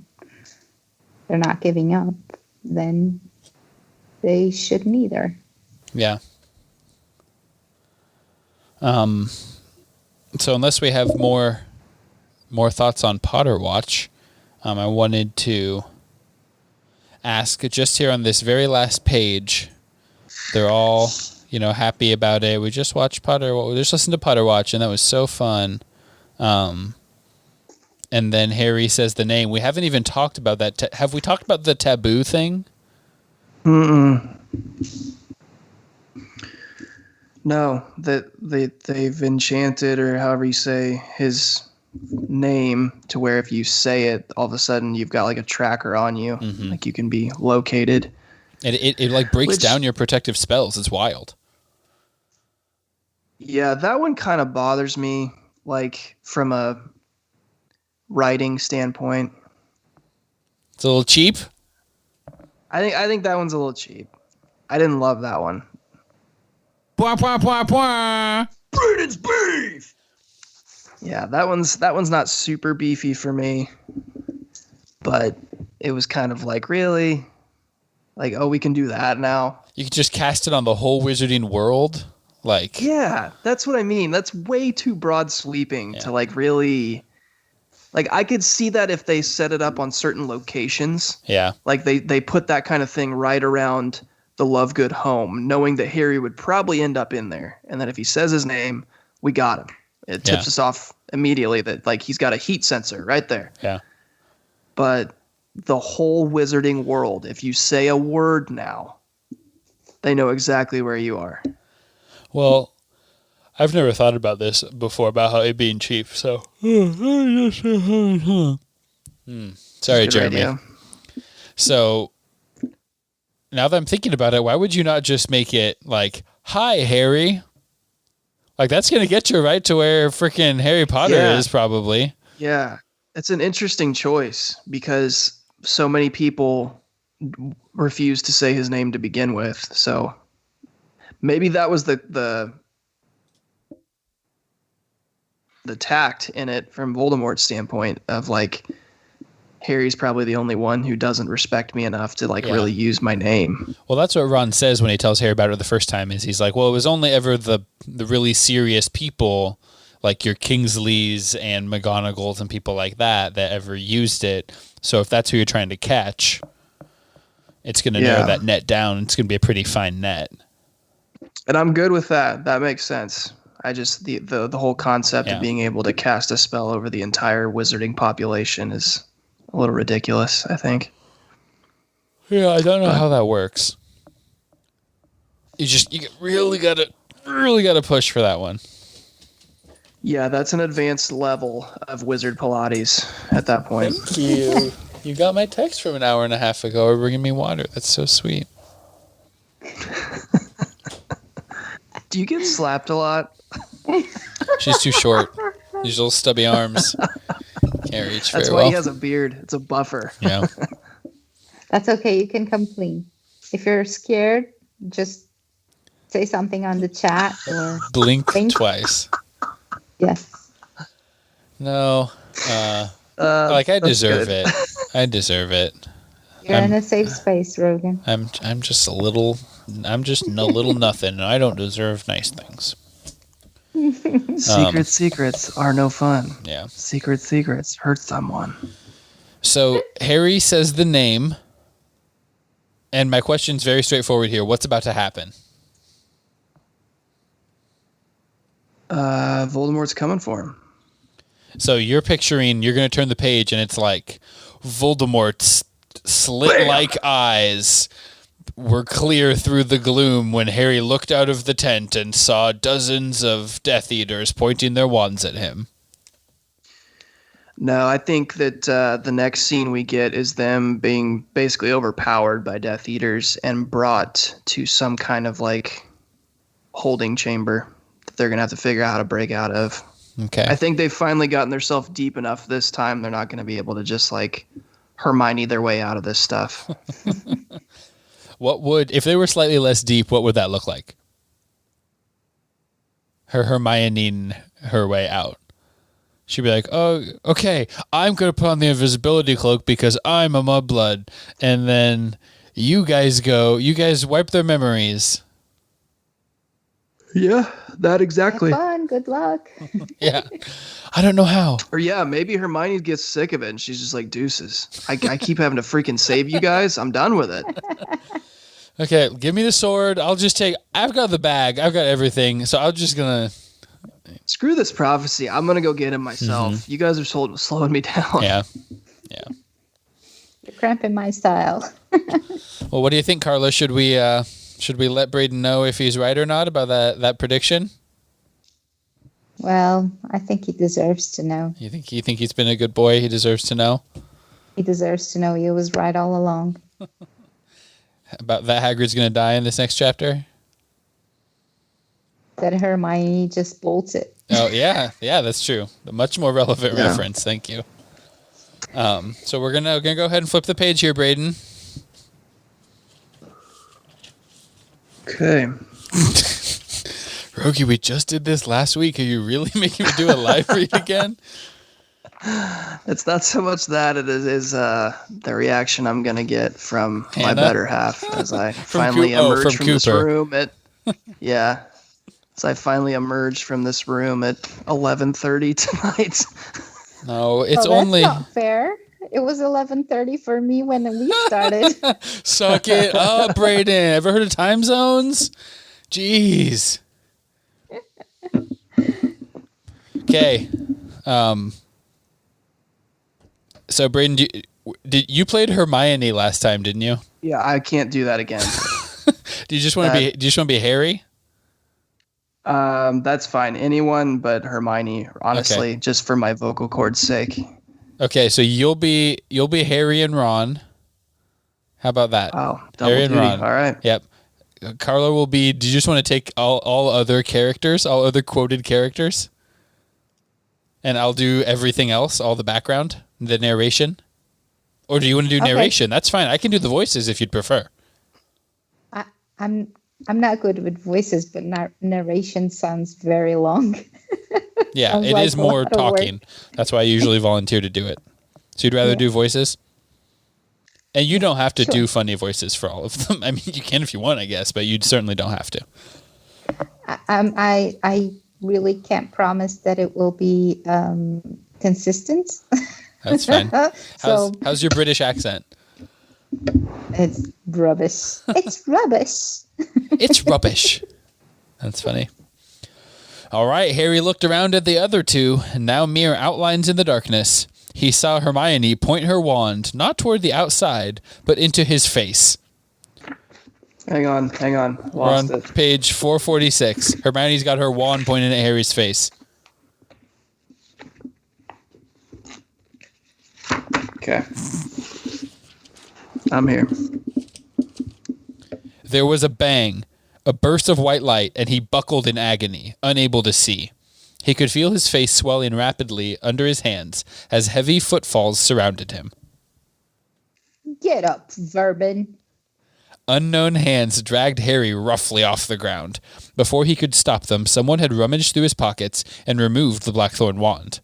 giving up, then they shouldn't either. Yeah. So unless we have more thoughts on Potter Watch, I wanted to ask just here on this very last page, they're all, happy about it. We just watched we just listened to Potter Watch and that was so fun. And then Harry says the name. We haven't even talked about that. Have we talked about the taboo thing? No, that they've enchanted, or however you say his name, to where if you say it, all of a sudden you've got like a tracker on you, like you can be located. And it like breaks down your protective spells. It's wild. Yeah, that one kind of bothers me, like from a writing standpoint. It's a little cheap. I think that one's a little cheap. I didn't love that one. Braden's beef. Yeah, that one's not super beefy for me, but it was kind of like, really, like, oh, we can do that now. You could just cast it on the whole wizarding world, like. Yeah, that's what I mean. That's way too broad sweeping to like really Like I could see that if they set it up on certain locations. Yeah. Like they put that kind of thing right around the Lovegood home, knowing that Harry would probably end up in there, and that if he says his name, we got him. It tips us off immediately that like he's got a heat sensor right there. Yeah. But the whole wizarding world, if you say a word now, they know exactly where you are. Well, I've never thought about this before, about how it being cheap, so. Sorry, Jeremy. Idea. So, now that I'm thinking about it, why would you not just make it like, "Hi, Harry"? Like, that's going to get you right to where freaking Harry Potter is, probably. Yeah. It's an interesting choice because so many people refuse to say his name to begin with. So maybe that was the tact in it from Voldemort's standpoint of like, Harry's probably the only one who doesn't respect me enough to like really use my name. Well, that's what Ron says when he tells Harry about it the first time. Is he's like, well, it was only ever the really serious people like your Kingsleys and McGonagalls and people like that ever used it. So if that's who you're trying to catch, it's going to narrow that net down. It's going to be a pretty fine net. And I'm good with that. That makes sense. I just the whole concept of being able to cast a spell over the entire wizarding population is a little ridiculous, I think. Yeah, I don't know how that works. You really gotta push for that one. Yeah, that's an advanced level of wizard Pilates at that point. Thank you. You got my text from an hour and a half ago. Or bringing me water. That's so sweet. Do you get slapped a lot? She's too short. These little stubby arms. Can't reach very well. That's why he has a beard. It's a buffer. Yeah. That's okay. You can complain. If you're scared, just say something on the chat or Blink twice. Yes. No. Like I deserve it. I deserve it. You're in a safe space, Rogan. I'm just a little nothing, and I don't deserve nice things. Secrets are no fun. Yeah. Secrets hurt someone. So Harry says the name, and my question's very straightforward here. What's about to happen? Voldemort's coming for him. So you're picturing, you're going to turn the page, and it's like Voldemort's slit-like eyes were clear through the gloom when Harry looked out of the tent and saw dozens of Death Eaters pointing their wands at him. No, I think that the next scene we get is them being basically overpowered by Death Eaters and brought to some kind of like holding chamber that they're going to have to figure out how to break out of. Okay. I think they've finally gotten themselves deep enough this time. They're not going to be able to just like Hermione their way out of this stuff. What would, if they were slightly less deep, what would that look like? Her Hermioneing her way out. She'd be like, oh, okay, I'm going to put on the invisibility cloak because I'm a mudblood. And then you guys wipe their memories. Yeah, that exactly. Have fun. Good luck. Yeah. I don't know how. Or yeah, maybe Hermione gets sick of it and she's just like, deuces. I keep having to freaking save you guys. I'm done with it. Okay, give me the sword. I've got the bag. I've got everything. So I'm just going to. Screw this prophecy. I'm going to go get him myself. Mm-hmm. You guys are slowing me down. Yeah. You're cramping my style. Well, what do you think, Carla? Should we let Braden know if he's right or not about that prediction? Well, I think he deserves to know. You think he's been a good boy? He deserves to know? He deserves to know he was right all along. About that Hagrid's going to die in this next chapter? That Hermione just bolts it. Oh, yeah. Yeah, that's true. A much more relevant reference. Thank you. So we're gonna go ahead and flip the page here, Braden. Okay. Rogge, we just did this last week. Are you really making me do a live read again? It's not so much that it is the reaction I'm going to get from Hannah? my better half as I finally emerge from this room at as I finally emerge from this room at 11:30 tonight. No, it's Well, only... that's not fair. It was 11:30 for me when we started. Suck it up, Braden. Ever heard of time zones? Jeez. Okay. So, Braden, did you played Hermione last time, didn't you? Yeah, I can't do that again. Do you just want to be Harry? That's fine. Anyone but Hermione, honestly, Okay. just for my vocal cords' sake. Okay, so you'll be Harry and Ron. How about that? Wow, double Harry and duty. Ron. All right. Yep. Carla will be. Do you just want to take all other characters, all other quoted characters, and I'll do everything else, all the background, the narration, or do you want to do narration? That's fine. I can do the voices if you'd prefer. I'm not good with voices, but narration sounds very long. Yeah, Sounds it like is a more lot of work. talking. That's why I usually volunteer to do it. So you'd rather do voices? And you don't have to do funny voices for all of them. I mean, you can if you want, I guess, but you certainly don't have to. I really can't promise that it will be consistent. That's fine. So How's your British accent? it's rubbish. It's rubbish. It's rubbish. That's funny. All right, Harry looked around at the other two, now mere outlines in the darkness. He saw Hermione point her wand, not toward the outside, but into his face. Hang on. We're Lost on it. page 446. Hermione's got her wand pointing at Harry's face. Okay. I'm here. There was a bang, a burst of white light, and he buckled in agony, unable to see. He could feel his face swelling rapidly under his hands as heavy footfalls surrounded him. Get up, vermin. Unknown hands dragged Harry roughly off the ground. Before he could stop them, someone had rummaged through his pockets and removed the Blackthorn wand.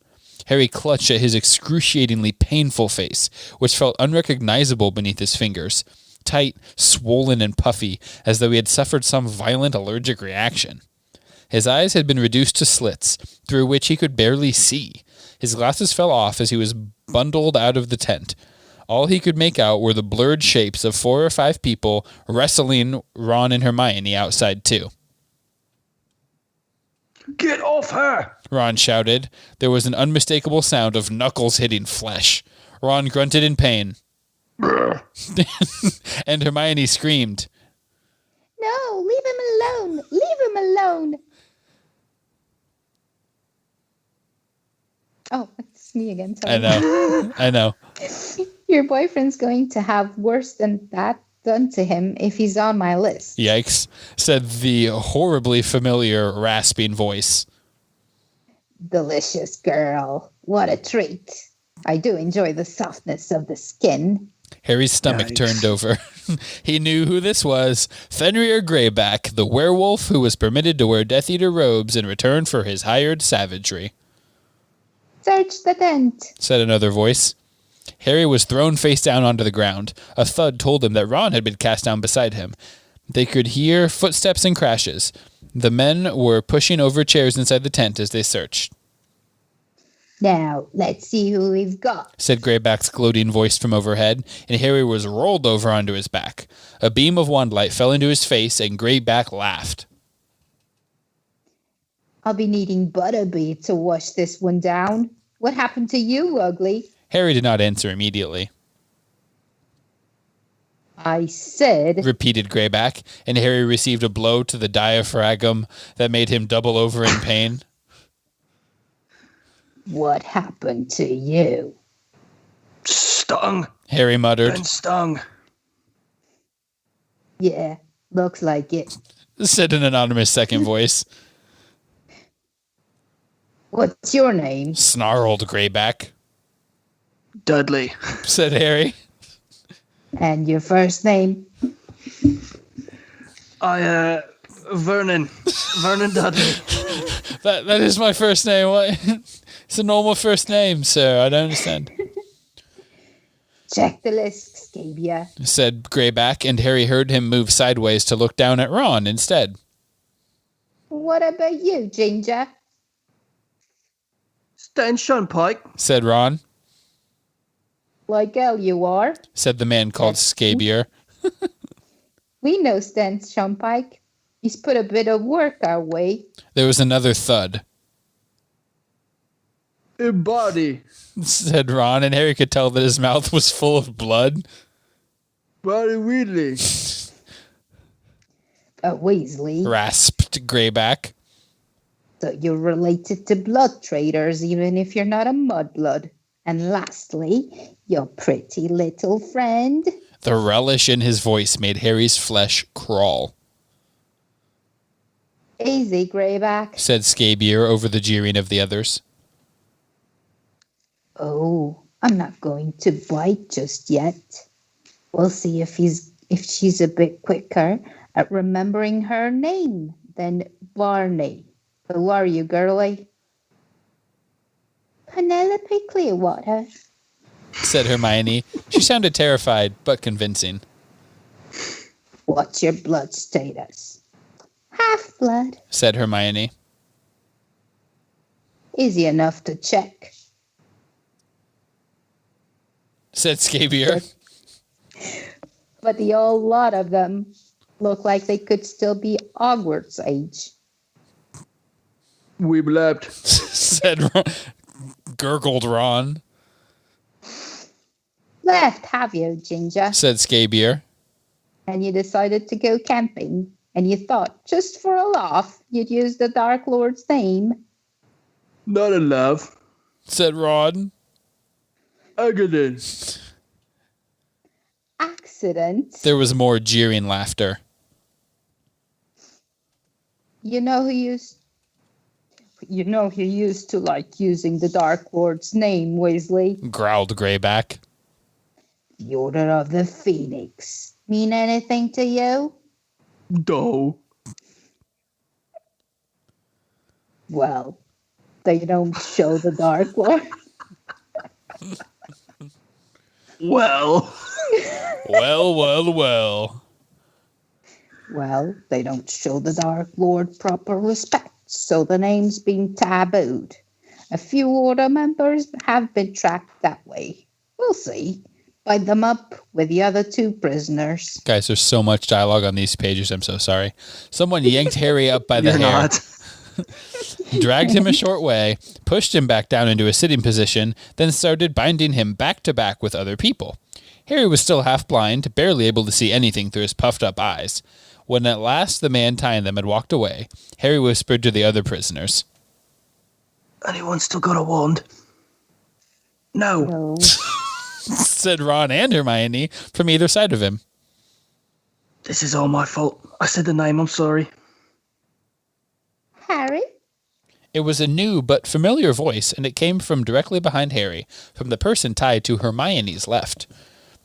Harry clutched at his excruciatingly painful face, which felt unrecognizable beneath his fingers, tight, swollen, and puffy, as though he had suffered some violent allergic reaction. His eyes had been reduced to slits, through which he could barely see. His glasses fell off as he was bundled out of the tent. All he could make out were the blurred shapes of 4 or 5 people wrestling Ron and Hermione outside too. Get off her! Ron shouted. There was an unmistakable sound of knuckles hitting flesh. Ron grunted in pain. And Hermione screamed. No, leave him alone. Leave him alone. Oh, it's me again. Sorry. I know. Your boyfriend's going to have worse than that done to him if he's on my list. Yikes, said the horribly familiar rasping voice. Delicious girl. What a treat. I do enjoy the softness of the skin. Harry's stomach Yikes. turned over. He knew who this was. Fenrir Greyback, the werewolf who was permitted to wear Death Eater robes in return for his hired savagery. Search the tent, Said another voice. Harry was thrown face down onto the ground. A thud told him that Ron had been cast down beside him. They could hear footsteps and crashes. The men were pushing over chairs inside the tent as they searched. Now, let's see who we've got. Said Greyback's gloating voice from overhead, and Harry was rolled over onto his back. A beam of wand light fell into his face, and Greyback laughed. I'll be needing Butterbeer to wash this one down. What happened to you, Ugly? Harry did not answer immediately. I said... Repeated Greyback, and Harry received a blow to the diaphragm that made him double over in pain. What happened to you? Stung. Harry muttered. Been stung. Yeah, looks like it. Said an anonymous second voice. What's your name? Snarled Greyback. Dudley. Said Harry. And your first name? Vernon. Vernon Dudley. That is my first name. What? It's a normal first name, sir. I don't understand. Check the list, Scabia. Said Greyback, and Harry heard him move sideways to look down at Ron instead. What about you, Ginger? Stanchion Pike, said Ron. Like hell you are. Said the man called Scabier. We know Stan Shumpike. He's put a bit of work our way. There was another thud, a body, said Ron, and Harry could tell that his mouth was full of blood. Body Weedley, A Weasley. Rasped Greyback. So you're related to blood traders, even if you're not a mudblood. And lastly, your pretty little friend. The relish in his voice made Harry's flesh crawl. Easy, Greyback. Said Scabier over the jeering of the others. Oh, I'm not going to bite just yet. We'll see if she's a bit quicker at remembering her name than Barney. Who are you, girlie? Penelope Clearwater, said Hermione. She sounded terrified, but convincing. What's your blood status? Half-blood. Said Hermione. Easy enough to check. Said Scabier. But the whole lot of them look like they could still be Hogwarts age. We blept. Said gurgled Ron. Left, have you, Ginger? Said Scabier. And you decided to go camping, and you thought, just for a laugh, you'd use the Dark Lord's name. Not a love. Said Ron. Accident. Accident? There was more jeering laughter. You know who used to like using the Dark Lord's name, Weasley? Growled Greyback. The Order of the Phoenix. Mean anything to you? No. Well, they don't show the Dark Lord. Well. Well. Well, they don't show the Dark Lord proper respect, so the name's been tabooed. A few Order members have been tracked that way. We'll see. Bind them up with the other two prisoners. Guys, there's so much dialogue on these pages. I'm so sorry. Someone yanked Harry up by the You're hair, not. dragged him a short way, pushed him back down into a sitting position, then started binding him back to back with other people. Harry was still half blind, barely able to see anything through his puffed up eyes. When at last the man tying them had walked away, Harry whispered to the other prisoners. Anyone still got a wand? No. No. Said Ron and Hermione from either side of him. This is all my fault. I said the name, I'm sorry. Harry? It was a new but familiar voice, and it came from directly behind Harry, from the person tied to Hermione's left.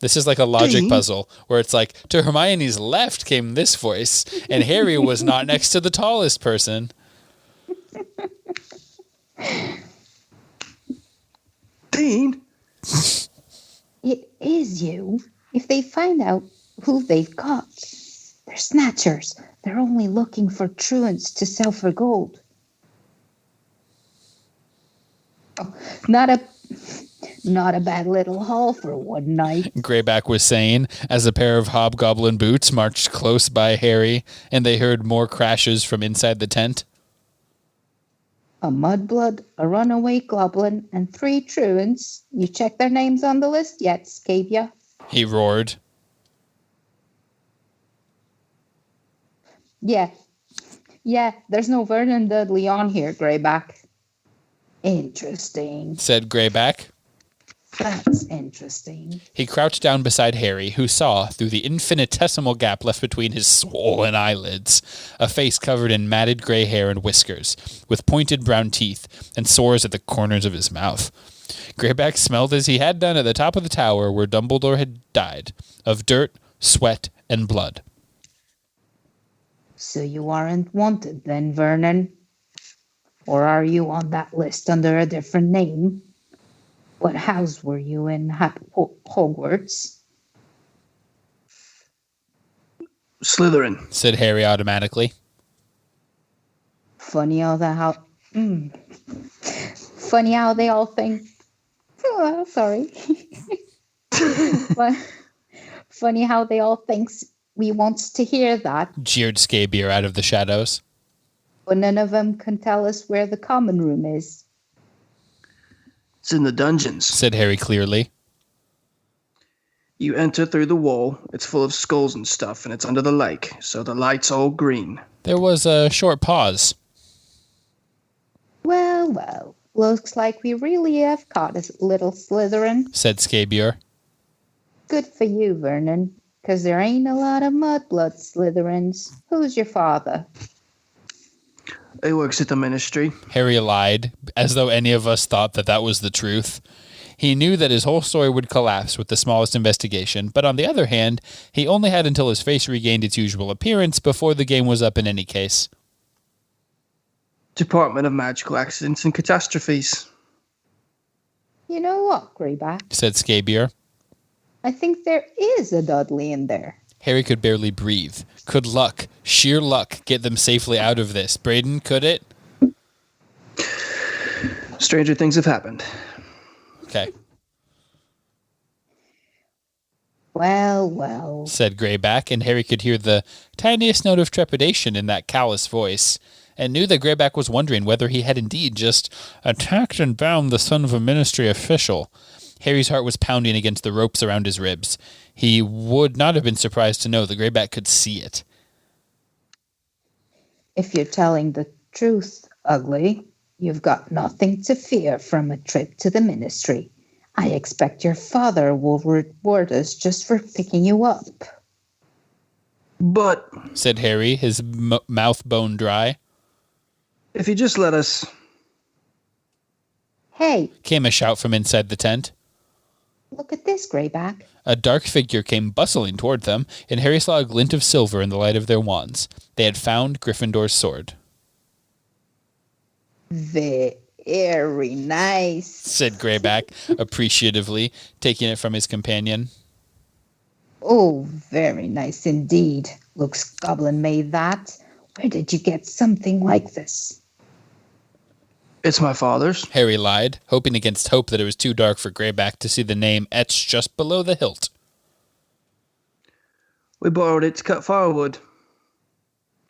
This is like a logic Dean? puzzle, where it's like, to Hermione's left came this voice, and Harry was not next to the tallest person. Dean? It is you. If they find out who they've got, they're snatchers. They're only looking for truants to sell for gold. Oh, not a bad little haul for one night. Greyback was saying, as a pair of hobgoblin boots marched close by Harry, and they heard more crashes from inside the tent. A mudblood, a runaway goblin, and 3 truants. You checked their names on the list yet, Scabia? He roared. Yeah, there's no Vernon Dudley on here, Greyback. Interesting. Said Greyback. That's interesting. He crouched down beside Harry, who saw, through the infinitesimal gap left between his swollen eyelids, a face covered in matted gray hair and whiskers, with pointed brown teeth and sores at the corners of his mouth. Greyback smelled as he had done at the top of the tower where Dumbledore had died, of dirt, sweat, and blood. So you aren't wanted then, Vernon? Or are you on that list under a different name? What house were you in Hogwarts? Slytherin. Said Harry automatically. Funny how Funny how they all think. Oh, sorry. But funny how they all think we want to hear that, Jeered Scabier out of the shadows. but none of them can tell us where the common room is. It's in the dungeons. Said Harry clearly. You enter through the wall. It's full of skulls and stuff, and it's under the lake, so the light's all green. There was a short pause. Well, looks like we really have caught a little Slytherin. Said Scabier. Good for you, Vernon, because there ain't a lot of mudblood Slytherins. Who's your father? He works at the ministry. Harry lied, as though any of us thought that that was the truth. He knew that his whole story would collapse with the smallest investigation, but on the other hand, he only had until his face regained its usual appearance before the game was up in any case. Department of Magical Accidents and Catastrophes. You know what, Greyback? Said Scabier. I think there is a Dudley in there. Harry could barely breathe. Could luck, sheer luck, get them safely out of this? Braden, could it? Stranger things have happened. Okay. Well, Said Greyback, and Harry could hear the tiniest note of trepidation in that callous voice, and knew that Greyback was wondering whether he had indeed just attacked and bound the son of a ministry official. Harry's heart was pounding against the ropes around his ribs. He would not have been surprised to know the Greyback could see it. if you're telling the truth, Ugly, you've got nothing to fear from a trip to the ministry. I expect your father will reward us just for picking you up. But, Said Harry, his mouth bone dry. if you just let us... Hey, Came a shout from inside the tent. look at this, Greyback. A dark figure came bustling toward them, and Harry saw a glint of silver in the light of their wands. They had found Gryffindor's sword. Very nice. Said Greyback, appreciatively, taking it from his companion. Oh, very nice indeed. Looks goblin made that. Where did you get something like this? It's my father's. Harry lied, hoping against hope that it was too dark for Greyback to see the name etched just below the hilt. We borrowed it to cut firewood.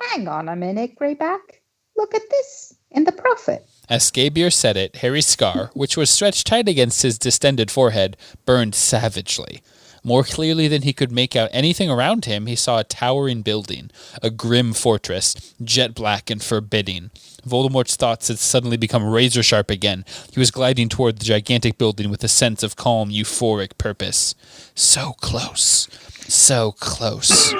Hang on a minute, Greyback. Look at this in the Prophet. As Scabier said it, Harry's scar, which was stretched tight against his distended forehead, burned savagely. More clearly than he could make out anything around him, he saw a towering building, a grim fortress, jet black and forbidding. Voldemort's thoughts had suddenly become razor-sharp again. He was gliding toward the gigantic building with a sense of calm, euphoric purpose. So close. So close.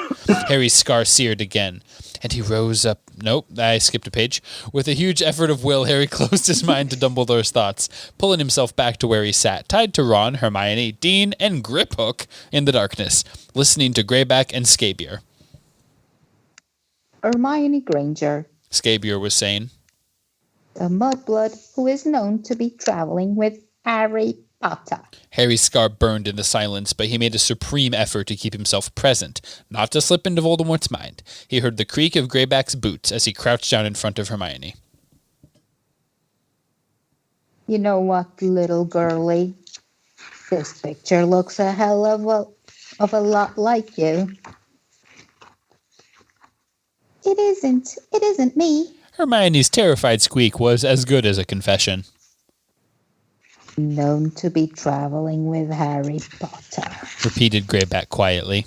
Harry's scar seared again, and he rose up. Nope, I skipped a page. With a huge effort of will, Harry closed his mind to Dumbledore's thoughts, pulling himself back to where he sat, tied to Ron, Hermione, Dean, and Griphook in the darkness, listening to Greyback and Scabier. Hermione Granger, Scabier was saying. the mudblood who is known to be traveling with Harry Potter. Harry's scar burned in the silence, but he made a supreme effort to keep himself present, not to slip into Voldemort's mind. He heard the creak of Greyback's boots as he crouched down in front of Hermione. You know what, little girlie? This picture looks a hell of a lot like you. It isn't. It isn't me. Hermione's terrified squeak was as good as a confession. Known to be traveling with Harry Potter. Repeated Greyback quietly.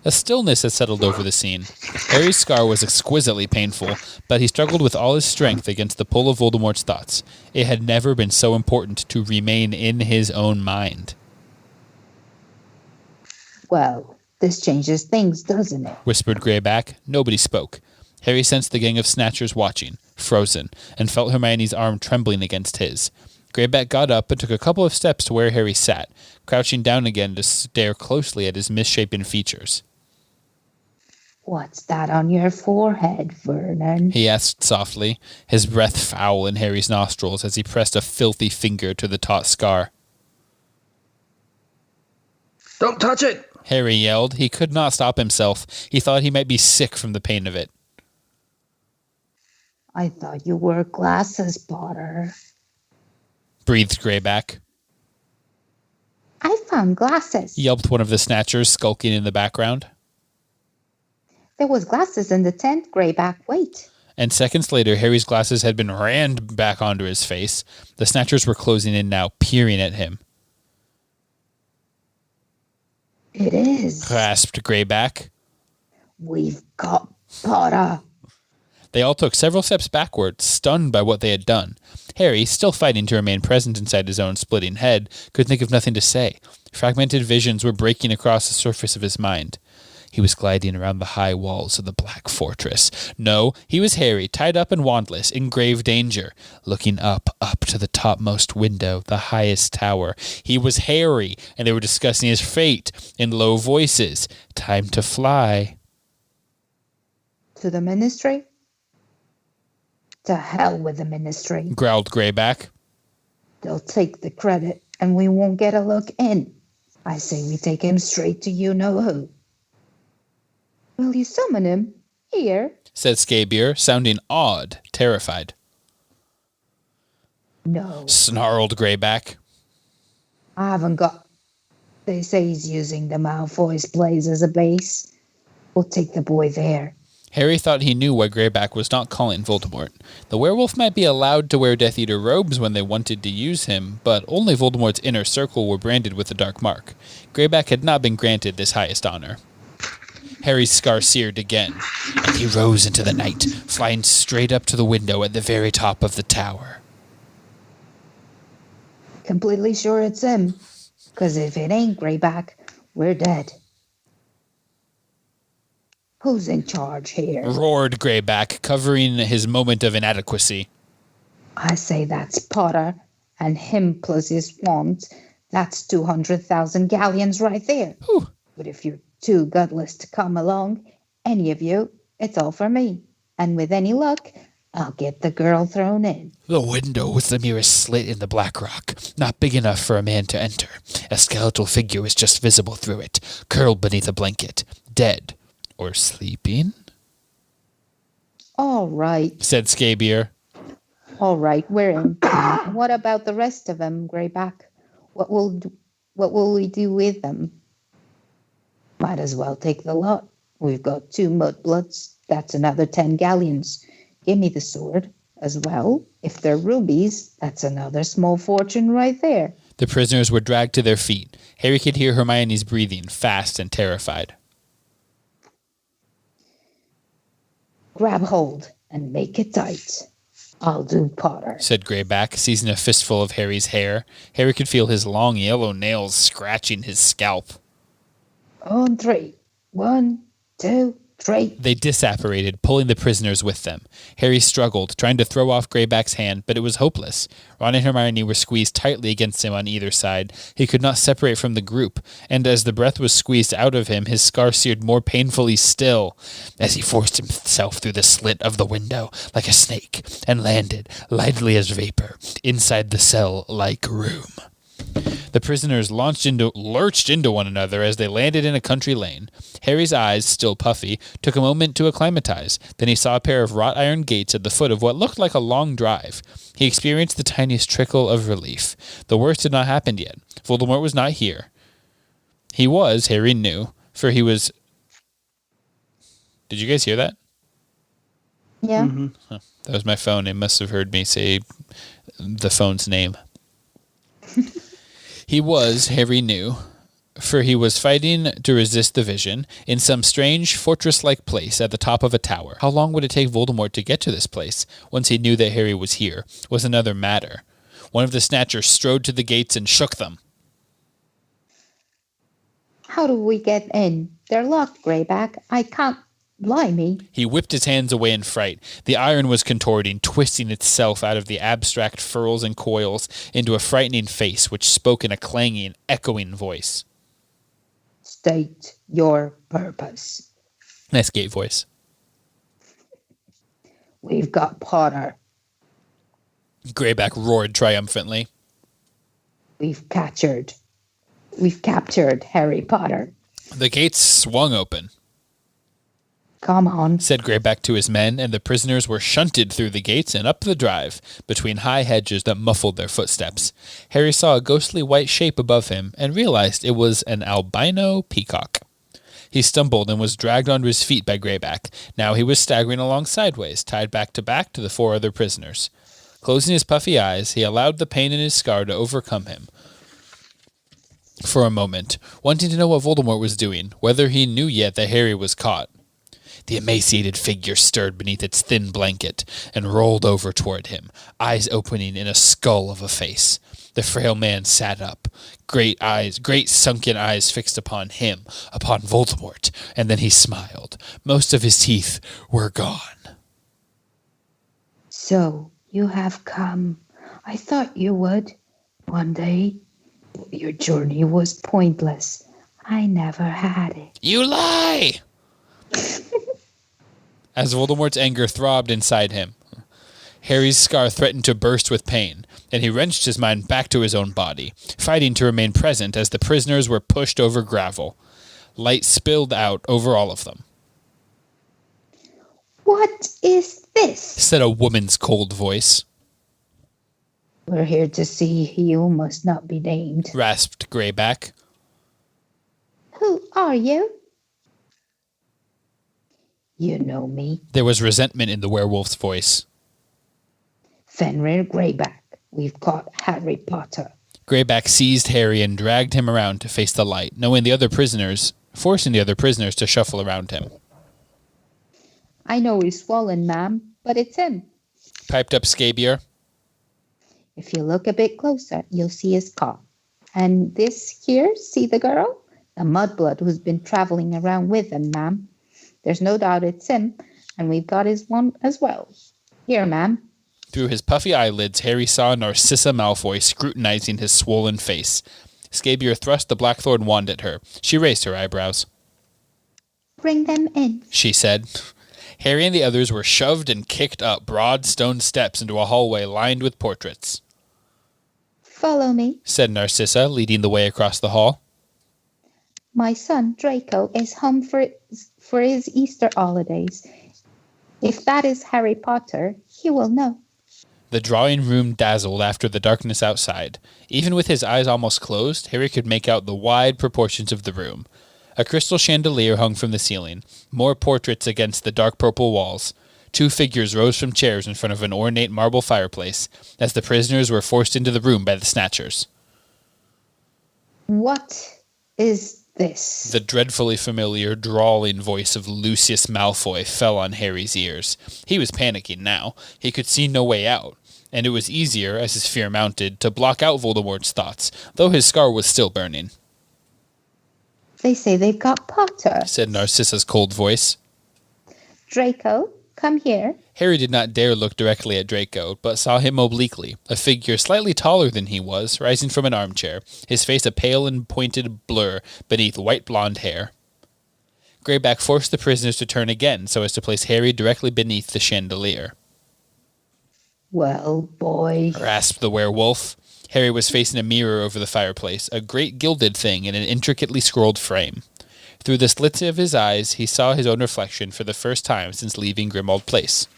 A stillness had settled over the scene. Harry's scar was exquisitely painful, but he struggled with all his strength against the pull of Voldemort's thoughts. It had never been so important to remain in his own mind. Well, this changes things, doesn't it? Whispered Greyback. Nobody spoke. Harry sensed the gang of Snatchers watching, frozen, and felt Hermione's arm trembling against his. Greyback got up and took a couple of steps to where Harry sat, crouching down again to stare closely at his misshapen features. What's that on your forehead, Vernon? He asked softly, his breath foul in Harry's nostrils as he pressed a filthy finger to the taut scar. Don't touch it! Harry yelled. He could not stop himself. He thought he might be sick from the pain of it. I thought you wore glasses, Potter. breathed Greyback. I found glasses. Yelped one of the Snatchers, skulking in the background. There was glasses in the tent, Greyback. Wait. And seconds later, Harry's glasses had been rammed back onto his face. The Snatchers were closing in now, peering at him. It is. Gasped Greyback. We've got Potter. They all took several steps backward, stunned by what they had done. Harry, still fighting to remain present inside his own splitting head, could think of nothing to say. Fragmented visions were breaking across the surface of his mind. He was gliding around the high walls of the Black Fortress. No, he was Harry, tied up and wandless, in grave danger, looking up to the topmost window, the highest tower. He was Harry, and they were discussing his fate in low voices. Time to fly. To the Ministry? To hell with the Ministry. Growled Greyback. They'll take the credit, and we won't get a look in. I say we take him straight to you-know-who. Will you summon him? Here? Said Scabier, sounding awed, terrified. No. Snarled Greyback. I haven't got... They say he's using the Malfoy's blaze as a base. We'll take the boy there. Harry thought he knew why Greyback was not calling Voldemort. The werewolf might be allowed to wear Death Eater robes when they wanted to use him, but only Voldemort's inner circle were branded with the Dark Mark. Greyback had not been granted this highest honor. Harry's scar seared again, and he rose into the night, flying straight up to the window at the very top of the tower. Completely sure it's him, because if it ain't Greyback, we're dead. Who's in charge here? Roared Greyback, covering his moment of inadequacy. I say that's Potter, and him plus his wand. That's 200,000 galleons right there. Whew. But if you're too gutless to come along, any of you, it's all for me. And with any luck, I'll get the girl thrown in. The window was the merest slit in the black rock, not big enough for a man to enter. A skeletal figure was just visible through it, curled beneath a blanket, dead. Or sleeping? All right. Said Scabier. All right, we're in. What about the rest of them, Greyback? What will we do with them? Might as well take the lot. We've got 2 mudbloods. That's another 10 galleons. Give me the sword as well. If they're rubies, that's another small fortune right there. The prisoners were dragged to their feet. Harry could hear Hermione's breathing, fast and terrified. Grab hold and make it tight. I'll do Potter, said Greyback, seizing a fistful of Harry's hair. Harry could feel his long yellow nails scratching his scalp. On 3. 1, 2, 3. They disapparated, pulling the prisoners with them. Harry struggled, trying to throw off Greyback's hand, but it was hopeless. Ron and Hermione were squeezed tightly against him on either side. He could not separate from the group, and as the breath was squeezed out of him, his scar seared more painfully still, as he forced himself through the slit of the window like a snake, and landed, lightly as vapor, inside the cell-like room. The prisoners lurched into one another as they landed in a country lane. Harry's eyes, still puffy, took a moment to acclimatize. Then he saw a pair of wrought iron gates at the foot of what looked like a long drive. He experienced the tiniest trickle of relief. The worst had not happened yet. Voldemort was not here. He was, Harry knew, for he was... Did you guys hear that? Yeah. Mm-hmm. Huh. That was my phone. It must have heard me say the phone's name. He was, Harry knew, for he was fighting to resist the vision in some strange fortress-like place at the top of a tower. How long would it take Voldemort to get to this place, once he knew that Harry was here, was another matter. One of the Snatchers strode to the gates and shook them. How do we get in? They're locked, Greyback. I can't... Blimey. He whipped his hands away in fright. The iron was contorting, twisting itself out of the abstract furls and coils into a frightening face which spoke in a clanging, echoing voice. State your purpose. Nice gate voice. We've got Potter. Greyback roared triumphantly. We've captured Harry Potter. The gates swung open. Come on, said Greyback to his men, and the prisoners were shunted through the gates and up the drive, between high hedges that muffled their footsteps. Harry saw a ghostly white shape above him, and realized it was an albino peacock. He stumbled and was dragged onto his feet by Greyback. Now he was staggering along sideways, tied back to the 4 other prisoners. Closing his puffy eyes, he allowed the pain in his scar to overcome him for a moment, wanting to know what Voldemort was doing, whether he knew yet that Harry was caught. The emaciated figure stirred beneath its thin blanket and rolled over toward him, eyes opening in a skull of a face. The frail man sat up, great sunken eyes fixed upon him, upon Voldemort, and then he smiled. Most of his teeth were gone. so you have come. I thought you would. One day, your journey was pointless. I never had it. You lie! As Voldemort's anger throbbed inside him, Harry's scar threatened to burst with pain, and he wrenched his mind back to his own body, fighting to remain present as the prisoners were pushed over gravel. Light spilled out over all of them. What is this? Said a woman's cold voice. We're here to see he who must not be named. Rasped Greyback. Who are you? You know me. There was resentment in the werewolf's voice. Fenrir Greyback. We've caught Harry Potter. Greyback seized Harry and dragged him around to face the light, forcing the other prisoners to shuffle around him. I know he's swollen, ma'am, but it's him. Piped up Scabier. If you look a bit closer, you'll see his cough. And this here, see the girl? The mudblood who's been traveling around with him, ma'am. There's no doubt it's him, and we've got his one as well. Here, ma'am. Through his puffy eyelids, Harry saw Narcissa Malfoy scrutinizing his swollen face. Scabier thrust the Blackthorn wand at her. She raised her eyebrows. Bring them in, she said. Harry and the others were shoved and kicked up broad stone steps into a hallway lined with portraits. Follow me, said Narcissa, leading the way across the hall. My son, Draco, is home for his Easter holidays. If that is Harry Potter, he will know. The drawing room dazzled after the darkness outside. Even with his eyes almost closed, Harry could make out the wide proportions of the room. A crystal chandelier hung from the ceiling, more portraits against the dark purple walls. 2 figures rose from chairs in front of an ornate marble fireplace, as the prisoners were forced into the room by the Snatchers. What is this? The dreadfully familiar, drawling voice of Lucius Malfoy fell on Harry's ears. He was panicking now. He could see no way out, and it was easier, as his fear mounted, to block out Voldemort's thoughts, though his scar was still burning. They say they've got Potter, said Narcissa's cold voice. Draco, come here. Harry did not dare look directly at Draco, but saw him obliquely, a figure slightly taller than he was, rising from an armchair, his face a pale and pointed blur beneath white blonde hair. Greyback forced the prisoners to turn again so as to place Harry directly beneath the chandelier. Well, boy, rasped the werewolf. Harry was facing a mirror over the fireplace, a great gilded thing in an intricately scrolled frame. Through the slits of his eyes, he saw his own reflection for the first time since leaving Grimmauld Place.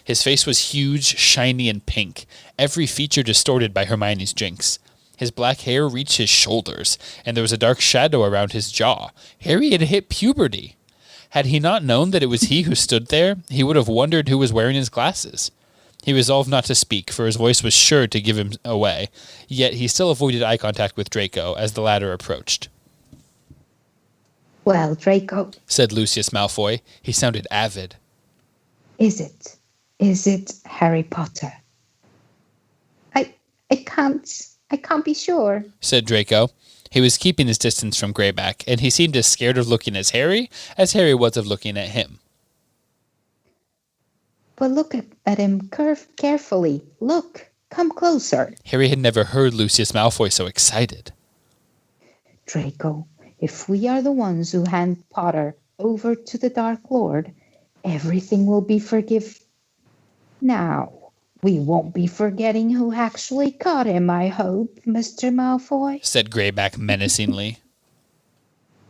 His face was huge, shiny, and pink, every feature distorted by Hermione's jinx. His black hair reached his shoulders, and there was a dark shadow around his jaw. Harry had hit puberty. Had he not known that it was he who stood there, he would have wondered who was wearing his glasses. He resolved not to speak, for his voice was sure to give him away, yet he still avoided eye contact with Draco as the latter approached. Well, Draco, said Lucius Malfoy. He sounded avid. Is it Harry Potter? I can't be sure, said Draco. He was keeping his distance from Greyback, and he seemed as scared of looking at Harry as Harry was of looking at him. But look at him carefully. Look, come closer. Harry had never heard Lucius Malfoy so excited. Draco, if we are the ones who hand Potter over to the Dark Lord, everything will be forgiven. Now, we won't be forgetting who actually caught him, I hope, Mr. Malfoy, said Greyback menacingly.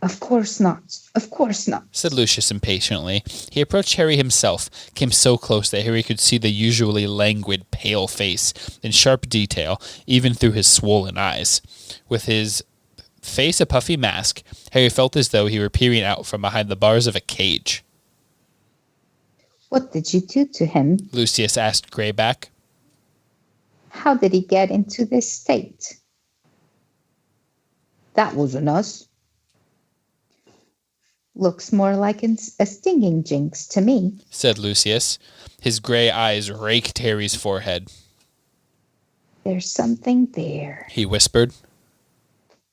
Of course not. Of course not. Said Lucius impatiently. He approached Harry himself, came so close that Harry could see the usually languid, pale face in sharp detail, even through his swollen eyes. With his face a puffy mask, Harry felt as though he were peering out from behind the bars of a cage. What did you do to him? Lucius asked Greyback. How did he get into this state? That wasn't us. Looks more like a stinging jinx to me, said Lucius. His grey eyes raked Harry's forehead. There's something there, he whispered.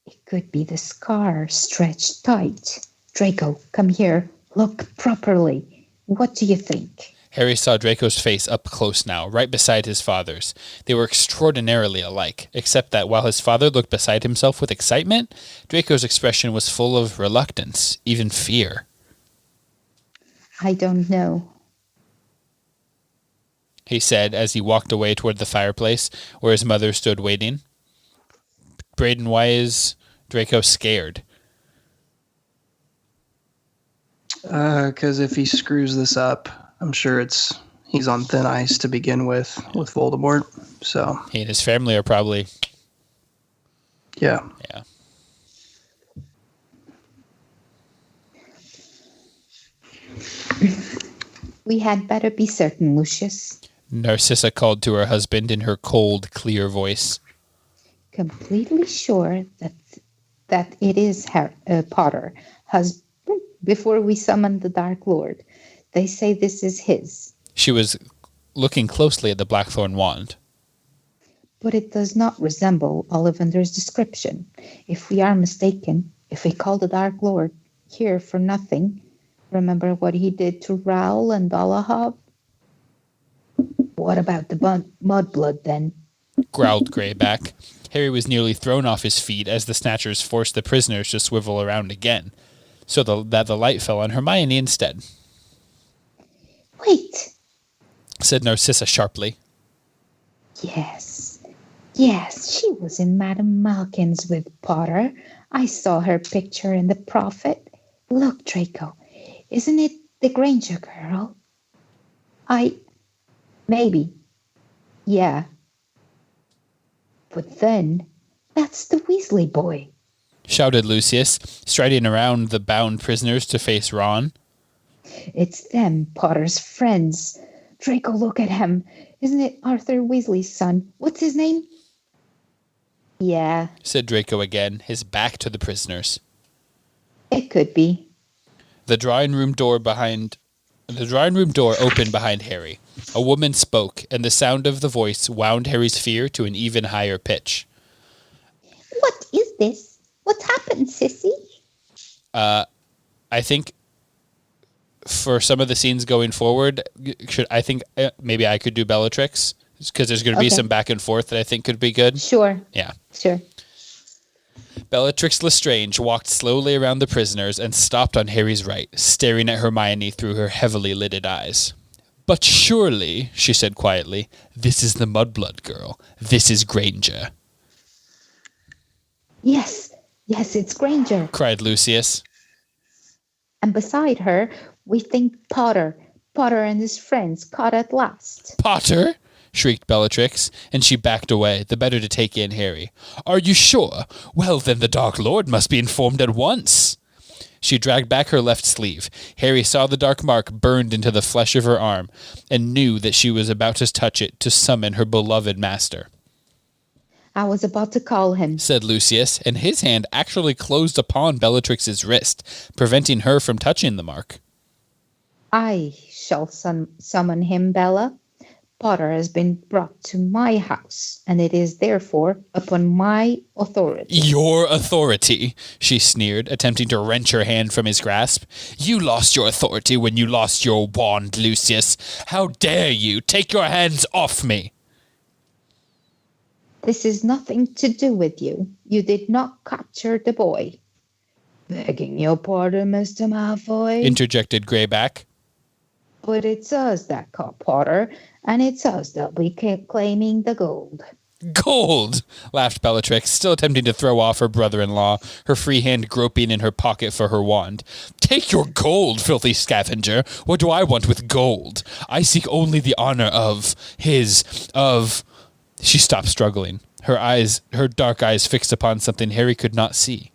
It could be the scar stretched tight. Draco, come here. Look properly. What do you think? Harry saw Draco's face up close now, right beside his father's. They were extraordinarily alike, except that while his father looked beside himself with excitement, Draco's expression was full of reluctance, even fear. I don't know, he said as he walked away toward the fireplace where his mother stood waiting. Braden, why is Draco scared? Because if he screws this up, I'm sure he's on thin ice to begin with Voldemort. So he and his family are probably... Yeah. We had better be certain, Lucius. Narcissa called to her husband in her cold, clear voice. Completely sure that it is Potter, husband, before we summon the Dark Lord. They say this is his. She was looking closely at the Blackthorn wand. But it does not resemble Ollivander's description. If we are mistaken, if we call the Dark Lord here for nothing, remember what he did to Raoul and Dolohov? What about the mudblood then? Growled Greyback. Harry was nearly thrown off his feet as the Snatchers forced the prisoners to swivel around again, so that the light fell on Hermione instead. Wait, said Narcissa sharply. Yes, she was in Madame Malkin's with Potter. I saw her picture in the Prophet. Look, Draco, isn't it the Granger girl? Maybe. Yeah. But then, that's the Weasley boy, shouted Lucius, striding around the bound prisoners to face Ron. It's them, Potter's friends. Draco, look at him. Isn't it Arthur Weasley's son? What's his name? Yeah, said Draco again, his back to the prisoners. It could be. The drawing room door opened behind Harry. A woman spoke, and the sound of the voice wound Harry's fear to an even higher pitch. What is this? What's happened, sissy? I think for some of the scenes going forward, maybe I could do Bellatrix, because there's going to be some back and forth that I think could be good. Sure. Yeah. Sure. Bellatrix Lestrange walked slowly around the prisoners and stopped on Harry's right, staring at Hermione through her heavily lidded eyes. But surely, she said quietly, this is the Mudblood girl. This is Granger. Yes, it's Granger, cried Lucius. And beside her, we think Potter and his friends caught at last. Potter? Shrieked Bellatrix, and she backed away, the better to take in Harry. Are you sure? Well, then the Dark Lord must be informed at once. She dragged back her left sleeve. Harry saw the dark mark burned into the flesh of her arm, and knew that she was about to touch it to summon her beloved master. I was about to call him, said Lucius, and his hand actually closed upon Bellatrix's wrist, preventing her from touching the mark. I shall summon him, Bella. Potter has been brought to my house, and it is therefore upon my authority. Your authority, she sneered, attempting to wrench her hand from his grasp. You lost your authority when you lost your wand, Lucius. How dare you? Take your hands off me. This is nothing to do with you. You did not capture the boy. Begging your pardon, Mr. Malfoy, interjected Greyback. But it's us that caught Potter, and it's us that'll be claiming the gold. Gold! Laughed Bellatrix, still attempting to throw off her brother-in-law, her free hand groping in her pocket for her wand. Take your gold, filthy scavenger. What do I want with gold? I seek only the honor of. She stopped struggling, her dark eyes fixed upon something Harry could not see.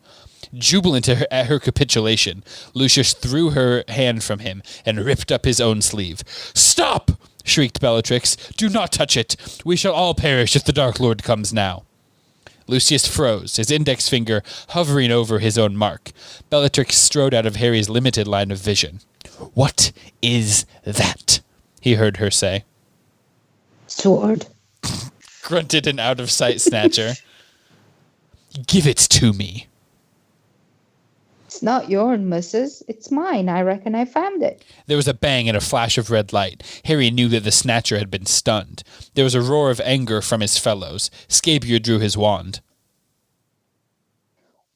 Jubilant at her capitulation, Lucius threw her hand from him and ripped up his own sleeve. Stop! Shrieked Bellatrix. Do not touch it. We shall all perish if the Dark Lord comes now. Lucius froze, his index finger hovering over his own mark. Bellatrix strode out of Harry's limited line of vision. What is that? He heard her say. Sword. Grunted an out-of-sight snatcher. Give it to me. It's not yours, missus. It's mine. I reckon I found it. There was a bang and a flash of red light. Harry knew that the snatcher had been stunned. There was a roar of anger from his fellows. Scabier drew his wand.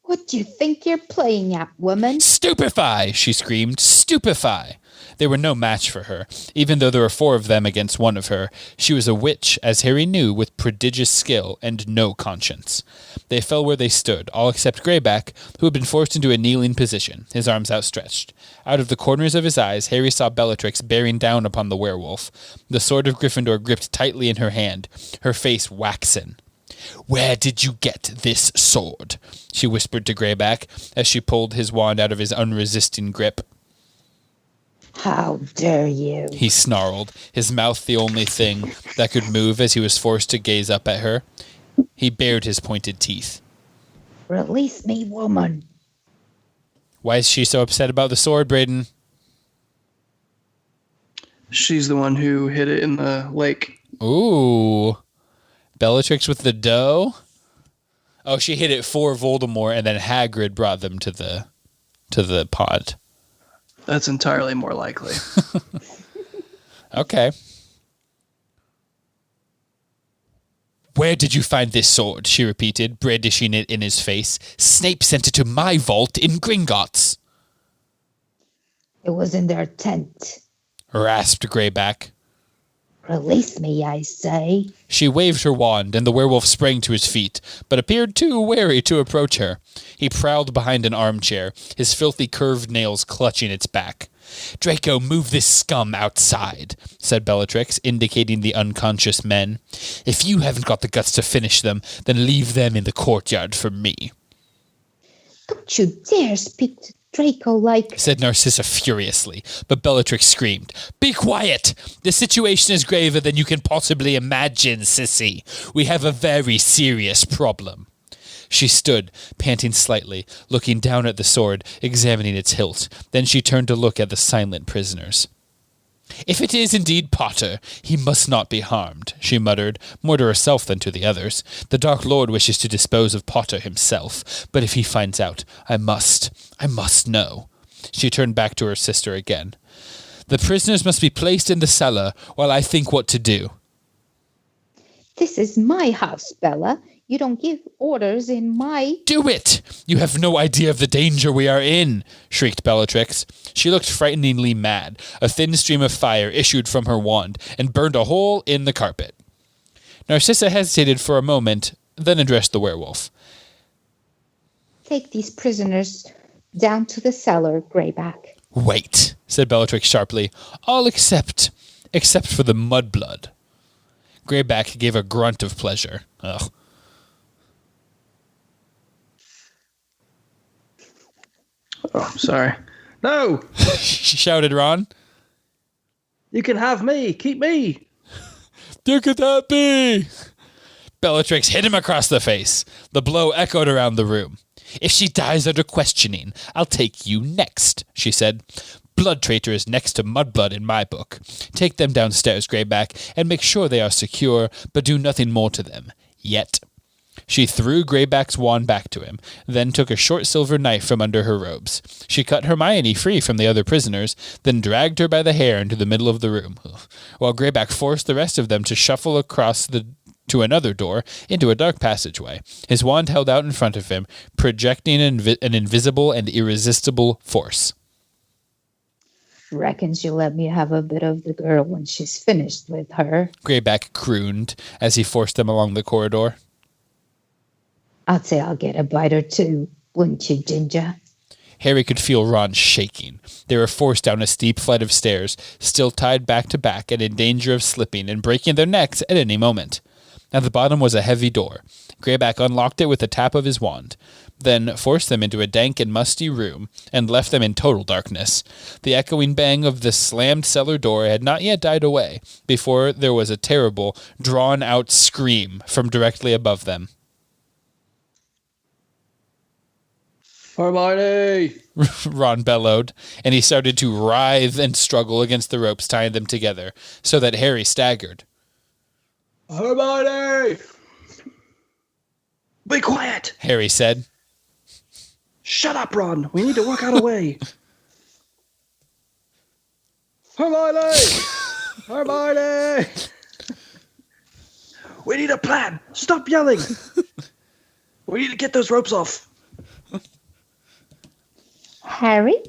What do you think you're playing at, woman? Stupefy! She screamed. Stupefy! They were no match for her, even though there were 4 of them against 1 of her. She was a witch, as Harry knew, with prodigious skill and no conscience. They fell where they stood, all except Greyback, who had been forced into a kneeling position, his arms outstretched. Out of the corners of his eyes, Harry saw Bellatrix bearing down upon the werewolf, the sword of Gryffindor gripped tightly in her hand, her face waxen. Where did you get this sword? She whispered to Greyback, as she pulled his wand out of his unresisting grip. How dare you? He snarled, his mouth the only thing that could move as he was forced to gaze up at her. He bared his pointed teeth. Release me, woman. Why is she so upset about the sword, Braden? She's the one who hid it in the lake. Ooh. Bellatrix with the dough? Oh, she hid it for Voldemort, and then Hagrid brought them to the pod. That's entirely more likely. Okay. Where did you find this sword? She repeated, brandishing it in his face. Snape sent it to my vault in Gringotts. It was in their tent. Rasped Greyback. Release me, I say. She waved her wand, and the werewolf sprang to his feet, but appeared too wary to approach her. He prowled behind an armchair, his filthy curved nails clutching its back. Draco, move this scum outside, said Bellatrix, indicating the unconscious men. If you haven't got the guts to finish them, then leave them in the courtyard for me. Don't you dare speak to Draco like... said Narcissa furiously, but Bellatrix screamed, Be quiet! The situation is graver than you can possibly imagine, sissy. We have a very serious problem. She stood, panting slightly, looking down at the sword, examining its hilt. Then she turned to look at the silent prisoners. If it is indeed Potter, he must not be harmed, she muttered, more to herself than to the others. The Dark Lord wishes to dispose of Potter himself, but if he finds out, I must know. She turned back to her sister again. The prisoners must be placed in the cellar while I think what to do. This is my house, Bella. You don't give orders in my... Do it! You have no idea of the danger we are in, shrieked Bellatrix. She looked frighteningly mad. A thin stream of fire issued from her wand and burned a hole in the carpet. Narcissa hesitated for a moment, then addressed the werewolf. Take these prisoners down to the cellar, Greyback. Wait, said Bellatrix sharply. All except for the mudblood. Greyback gave a grunt of pleasure. Ugh. Oh, sorry. No! shouted Ron. You can have me. Keep me. Who could that be? Bellatrix hit him across the face. The blow echoed around the room. If she dies under questioning, I'll take you next, she said. Blood traitor is next to mudblood in my book. Take them downstairs, Greyback, and make sure they are secure, but do nothing more to them. Yet. She threw Greyback's wand back to him, then took a short silver knife from under her robes. She cut Hermione free from the other prisoners, then dragged her by the hair into the middle of the room, while Greyback forced the rest of them to shuffle across to another door into a dark passageway, his wand held out in front of him, projecting an invisible and irresistible force. Reckon she'll let me have a bit of the girl when she's finished with her. Greyback crooned as he forced them along the corridor. I'd say I'll get a bite or two, wouldn't you, Ginger? Harry could feel Ron shaking. They were forced down a steep flight of stairs, still tied back to back and in danger of slipping and breaking their necks at any moment. At the bottom was a heavy door. Greyback unlocked it with a tap of his wand, then forced them into a dank and musty room and left them in total darkness. The echoing bang of the slammed cellar door had not yet died away before there was a terrible, drawn-out scream from directly above them. Hermione! Ron bellowed, and he started to writhe and struggle against the ropes tying them together, so that Harry staggered. Hermione! Be quiet! Harry said. Shut up, Ron. We need to work out a way. Hermione! Hermione! We need a plan. Stop yelling. We need to get those ropes off. Harry?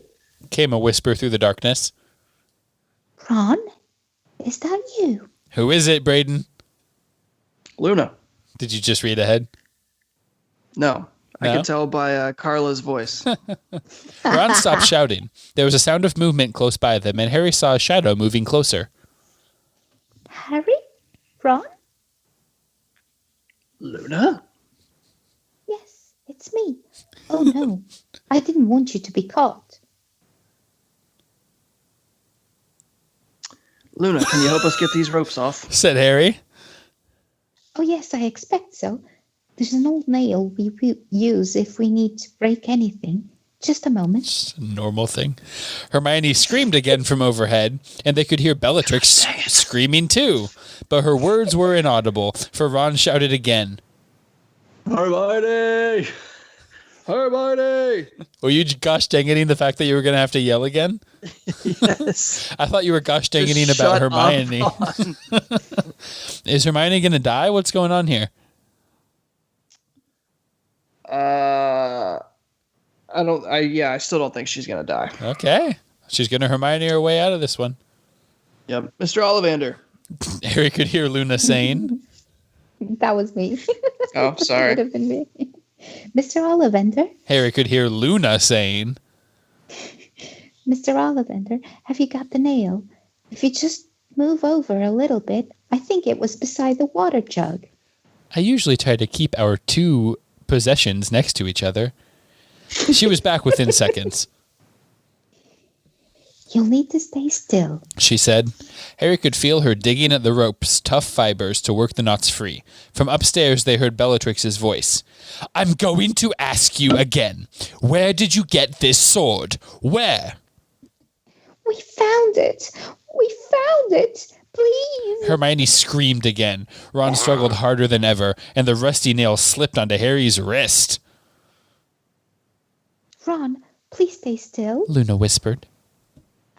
Came a whisper through the darkness. Ron? Is that you? Who is it, Braden? Luna. Did you just read ahead? No. I No? could tell by Carla's voice. Ron stopped shouting. There was a sound of movement close by them, and Harry saw a shadow moving closer. Harry? Ron? Luna? Yes, it's me. Oh no, I didn't want you to be caught. Luna, can you help us get these ropes off? Said Harry. Oh yes, I expect so. There's an old nail we use if we need to break anything. Just a moment. It's a normal thing. Hermione screamed again from overhead, and they could hear Bellatrix screaming too. But her words were inaudible, for Ron shouted again. Hermione! Hermione! Were you gosh dang-iting the fact that you were going to have to yell again? Yes. I thought you were gosh dang-iting Just about shut Hermione. up, Ron. Is Hermione going to die? What's going on here? I still don't think she's gonna die. Okay. She's going to Hermione her way out of this one. Yep. Mr. Ollivander. Harry could hear Luna saying. That was me. Oh, Would sorry. have been me. Mr. Ollivander? Harry could hear Luna saying. Mr. Ollivander, have you got the nail? If you just move over a little bit, I think it was beside the water jug. I usually try to keep our two possessions next to each other. She was back within seconds. You'll need to stay still. She said. Harry could feel her digging at the rope's tough fibers to work the knots free. From upstairs, they heard Bellatrix's voice. I'm going to ask you again. Where did you get this sword? Where? We found it. We found it. Please. Hermione screamed again. Ron struggled harder than ever, and the rusty nail slipped onto Harry's wrist. Ron, please stay still. Luna whispered.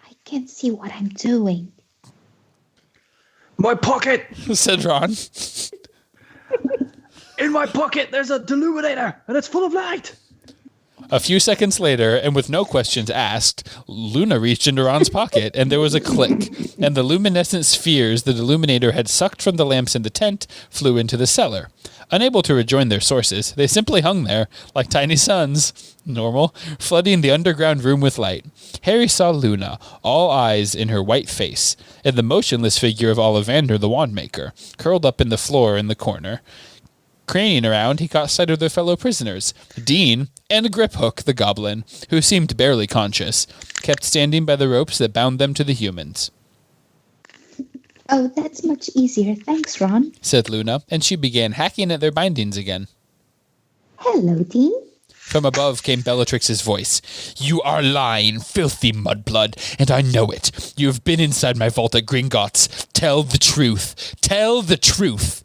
I can't see what I'm doing. My pocket! Said Ron. In my pocket, there's a deluminator, and it's full of light. A few seconds later, and with no questions asked, Luna reached into Ron's pocket, and there was a click, and the luminescent spheres the illuminator had sucked from the lamps in the tent flew into the cellar. Unable to rejoin their sources, they simply hung there, like tiny suns, normal, flooding the underground room with light. Harry saw Luna, all eyes in her white face, and the motionless figure of Ollivander the Wandmaker, curled up in the floor in the corner. Craning around, he caught sight of their fellow prisoners. Dean and Griphook the Goblin, who seemed barely conscious, kept standing by the ropes that bound them to the humans. Oh, that's much easier. Thanks, Ron. Said Luna, and she began hacking at their bindings again. Hello, Dean. From above came Bellatrix's voice. You are lying, filthy mudblood, and I know it. You have been inside my vault at Gringotts. Tell the truth. Tell the truth.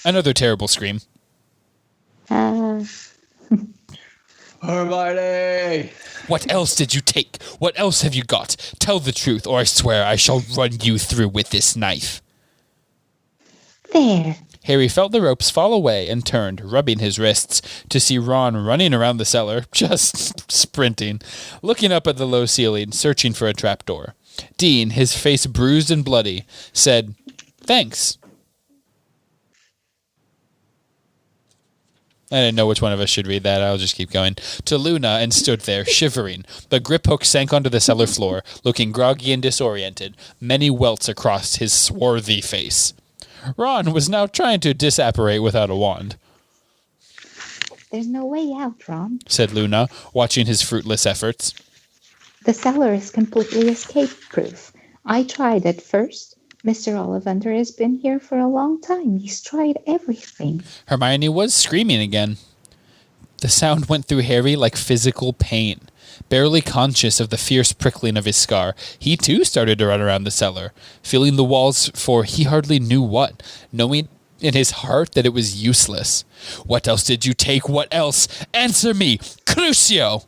Another terrible scream. Hermione! What else did you take? What else have you got? Tell the truth, or I swear I shall run you through with this knife. There. Harry felt the ropes fall away and turned, rubbing his wrists, to see Ron running around the cellar, just sprinting, looking up at the low ceiling, searching for a trapdoor. Dean, his face bruised and bloody, said, "Thanks." I didn't know which one of us should read that. I'll just keep going. To Luna, and stood there, shivering. The grip hook sank onto the cellar floor, looking groggy and disoriented, many welts across his swarthy face. Ron was now trying to disapparate without a wand. There's no way out, Ron, said Luna, watching his fruitless efforts. The cellar is completely escape-proof. I tried at first. Mr. Ollivander has been here for a long time. He's tried everything. Hermione was screaming again. The sound went through Harry like physical pain. Barely conscious of the fierce prickling of his scar, he too started to run around the cellar, feeling the walls for he hardly knew what, knowing in his heart that it was useless. What else did you take? What else? Answer me! Crucio!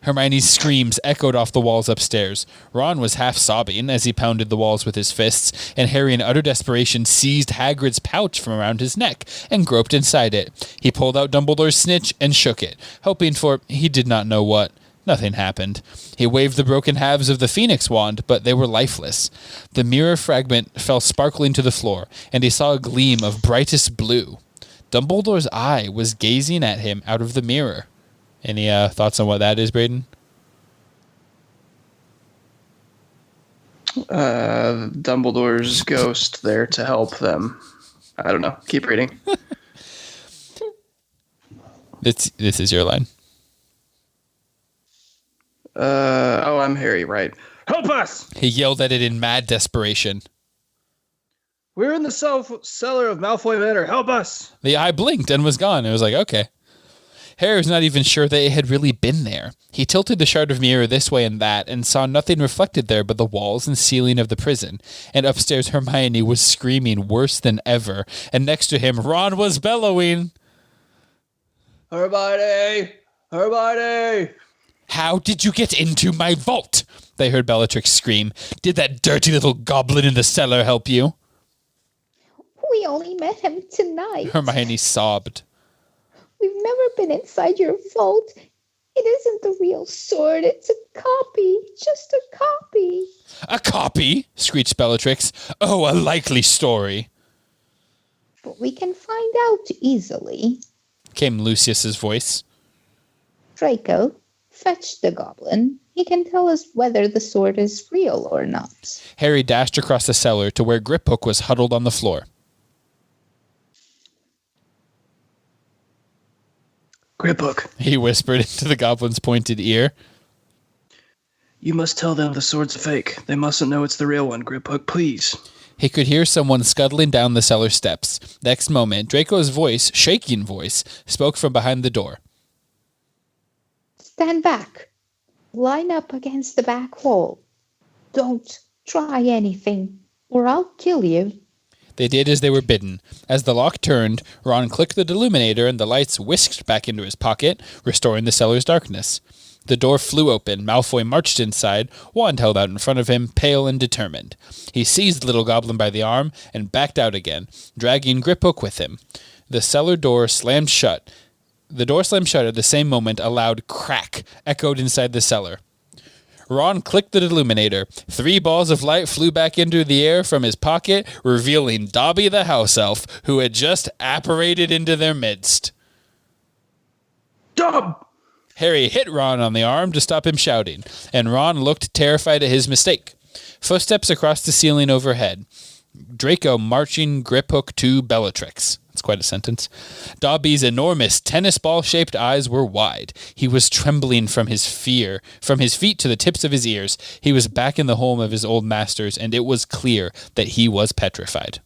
Hermione's screams echoed off the walls upstairs. Ron was half sobbing as he pounded the walls with his fists, and Harry in utter desperation seized Hagrid's pouch from around his neck and groped inside it. He pulled out Dumbledore's snitch and shook it, hoping for he did not know what. Nothing happened. He waved the broken halves of the Phoenix wand, but they were lifeless. The mirror fragment fell sparkling to the floor, and he saw a gleam of brightest blue. Dumbledore's eye was gazing at him out of the mirror. Any thoughts on what that is, Braden? Dumbledore's ghost there to help them. I don't know. Keep reading. This is your line. I'm Harry, right? Help us! He yelled at it in mad desperation. We're in the cellar of Malfoy Manor. Help us! The eye blinked and was gone. It was like, okay. Harry was not even sure that it had really been there. He tilted the shard of mirror this way and that, and saw nothing reflected there but the walls and ceiling of the prison. And upstairs Hermione was screaming worse than ever, and next to him Ron was bellowing, Hermione! Hermione! "How did you get into my vault?" They heard Bellatrix scream. "Did that dirty little goblin in the cellar help you?" We only met him tonight. Hermione sobbed. We've never been inside your vault. It isn't the real sword. It's a copy. Just a copy. "A copy?" screeched Bellatrix. "Oh, a likely story." But we can find out easily, came Lucius's voice. Draco, fetch the goblin. He can tell us whether the sword is real or not. Harry dashed across the cellar to where Griphook was huddled on the floor. Griphook, he whispered into the goblin's pointed ear. You must tell them the sword's fake. They mustn't know it's the real one, Griphook, please. He could hear someone scuttling down the cellar steps. Next moment, Draco's voice, shaking voice, spoke from behind the door. Stand back. Line up against the back wall. Don't try anything, or I'll kill you. They did as they were bidden. As the lock turned, Ron clicked the deluminator and the lights whisked back into his pocket, restoring the cellar's darkness. The door flew open. Malfoy marched inside, wand held out in front of him, pale and determined. He seized the little goblin by the arm and backed out again, dragging Griphook with him. The cellar door slammed shut. The door slammed shut at the same moment. A loud crack echoed inside the cellar. Ron clicked the illuminator. 3 balls of light flew back into the air from his pocket, revealing Dobby the house elf, who had just apparated into their midst. Dob! Harry hit Ron on the arm to stop him shouting, and Ron looked terrified at his mistake. Footsteps across the ceiling overhead. Draco marching Griphook to Bellatrix. That's quite a sentence. Dobby's enormous tennis ball-shaped eyes were wide. He was trembling from his fear. From his feet to the tips of his ears, he was back in the home of his old masters, and it was clear that he was petrified.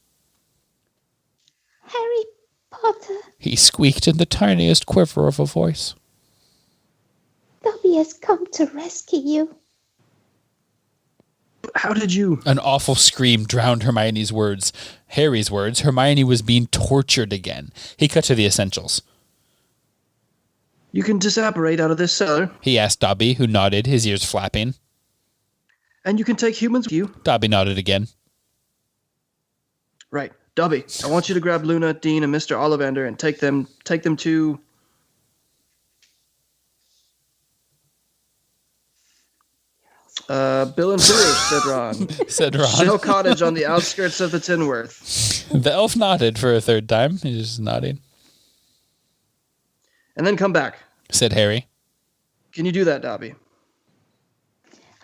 Harry Potter, he squeaked in the tiniest quiver of a voice. Dobby has come to rescue you. How did you... An awful scream drowned Hermione's words. Harry's words. Hermione was being tortured again. He cut to the essentials. You can disapparate out of this cellar. He asked Dobby, who nodded, his ears flapping. And you can take humans with you. Dobby nodded again. Right. Dobby, I want you to grab Luna, Dean, and Mr. Ollivander and take them to Bill and Fleur, said Ron. Said Ron. Shell Cottage on the outskirts of the Tinworth. The elf nodded for a third time. He's just nodding. And then come back, said Harry. Can you do that, Dobby?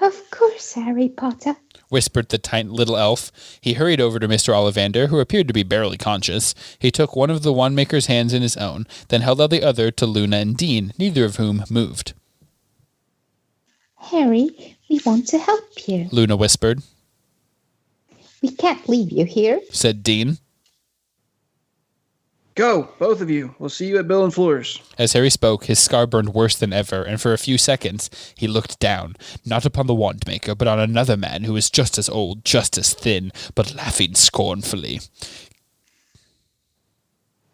Of course, Harry Potter, whispered the tiny little elf. He hurried over to Mr. Ollivander, who appeared to be barely conscious. He took one of the wand-maker's hands in his own, then held out the other to Luna and Dean, neither of whom moved. Harry, we want to help you, Luna whispered. We can't leave you here, said Dean. Go, both of you. We'll see you at Bill and Fleur's. As Harry spoke, his scar burned worse than ever, and for a few seconds he looked down, not upon the wand-maker, but on another man who was just as old, just as thin, but laughing scornfully.